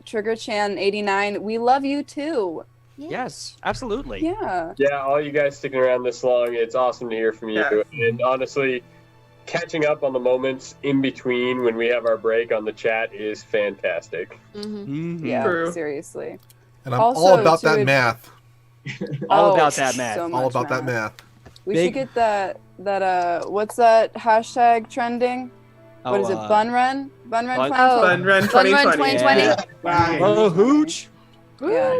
Trigger Chan 89, we love you too. Yes, absolutely. Yeah. Yeah, all you guys sticking around this long, it's awesome to hear from you. Yeah. And honestly, catching up on the moments in between when we have our break on the chat is fantastic. Mm-hmm. Mhm. Yeah, True. seriously. And I'm Also, all about to that ad- math. All Oh, about that math. so All much about that math. We Big- should get that what's that hashtag trending? What is it? Bun Run? Bun Run Bun- 2020? Fun Run Fun Run 2020. 2020. Yeah. Bye. Oh, hooch. Yeah.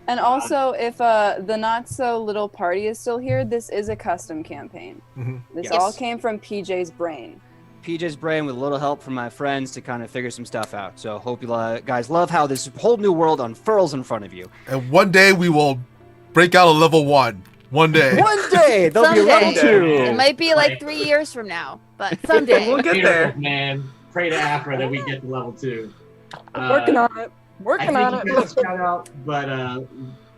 And also, if the not so little party is still here, this is a custom campaign. Mhm. This Yes. all came from PJ's brain. PJ's brain with a little help from my friends to kind of figure some stuff out. So hope you guys love how this whole new world unfurls in front of you. And one day we will break out a level 1. One day. One day there'll be a level Someday. 2. It might be like 3 years from now, but someday. We'll get there. Man, pray to Afra that we get to level 2. Working on it. I Working think on you it. got a shout out, but I don't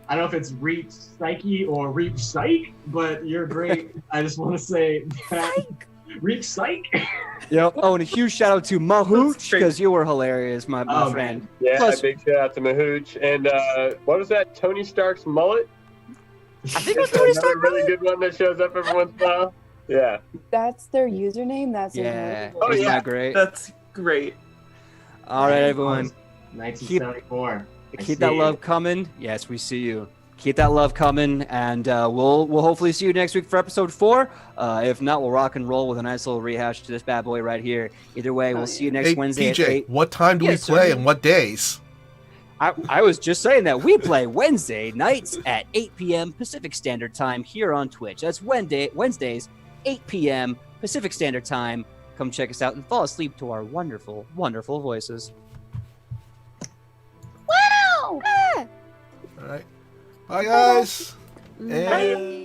know if it's Reach Psyche or Reach Psych, but you're great. I just want to say that Reach Psych. Yep. Oh, and a huge shout out to Mahooch, That's great. because you were hilarious, my Oh, friend. man. Yeah, Plus- big shout out to Mahooch. And what was that? Tony Stark's mullet? I think it was It's Tony another Stark. really good one that shows up every once in a while. Yeah. That's their username? That's Yeah. incredible. Oh, Isn't yeah. that great? That's great. All right, everyone. 1974. I Keep see that you. love coming. Yes, we see you. Keep that love coming, and we'll hopefully see you next week for episode 4. If not, we'll rock and roll with a nice little rehash to this bad boy right here. Either way, we'll see you next Hey, Wednesday at PJ, 8. what time do Yes, we play sir. and what days? I was just saying that we play Wednesday nights at 8 p.m. Pacific Standard Time here on Twitch. That's Wednesdays, 8 p.m. Pacific Standard Time. Come check us out and fall asleep to our wonderful, wonderful voices. Wow! All right. Bye, guys. Bye. And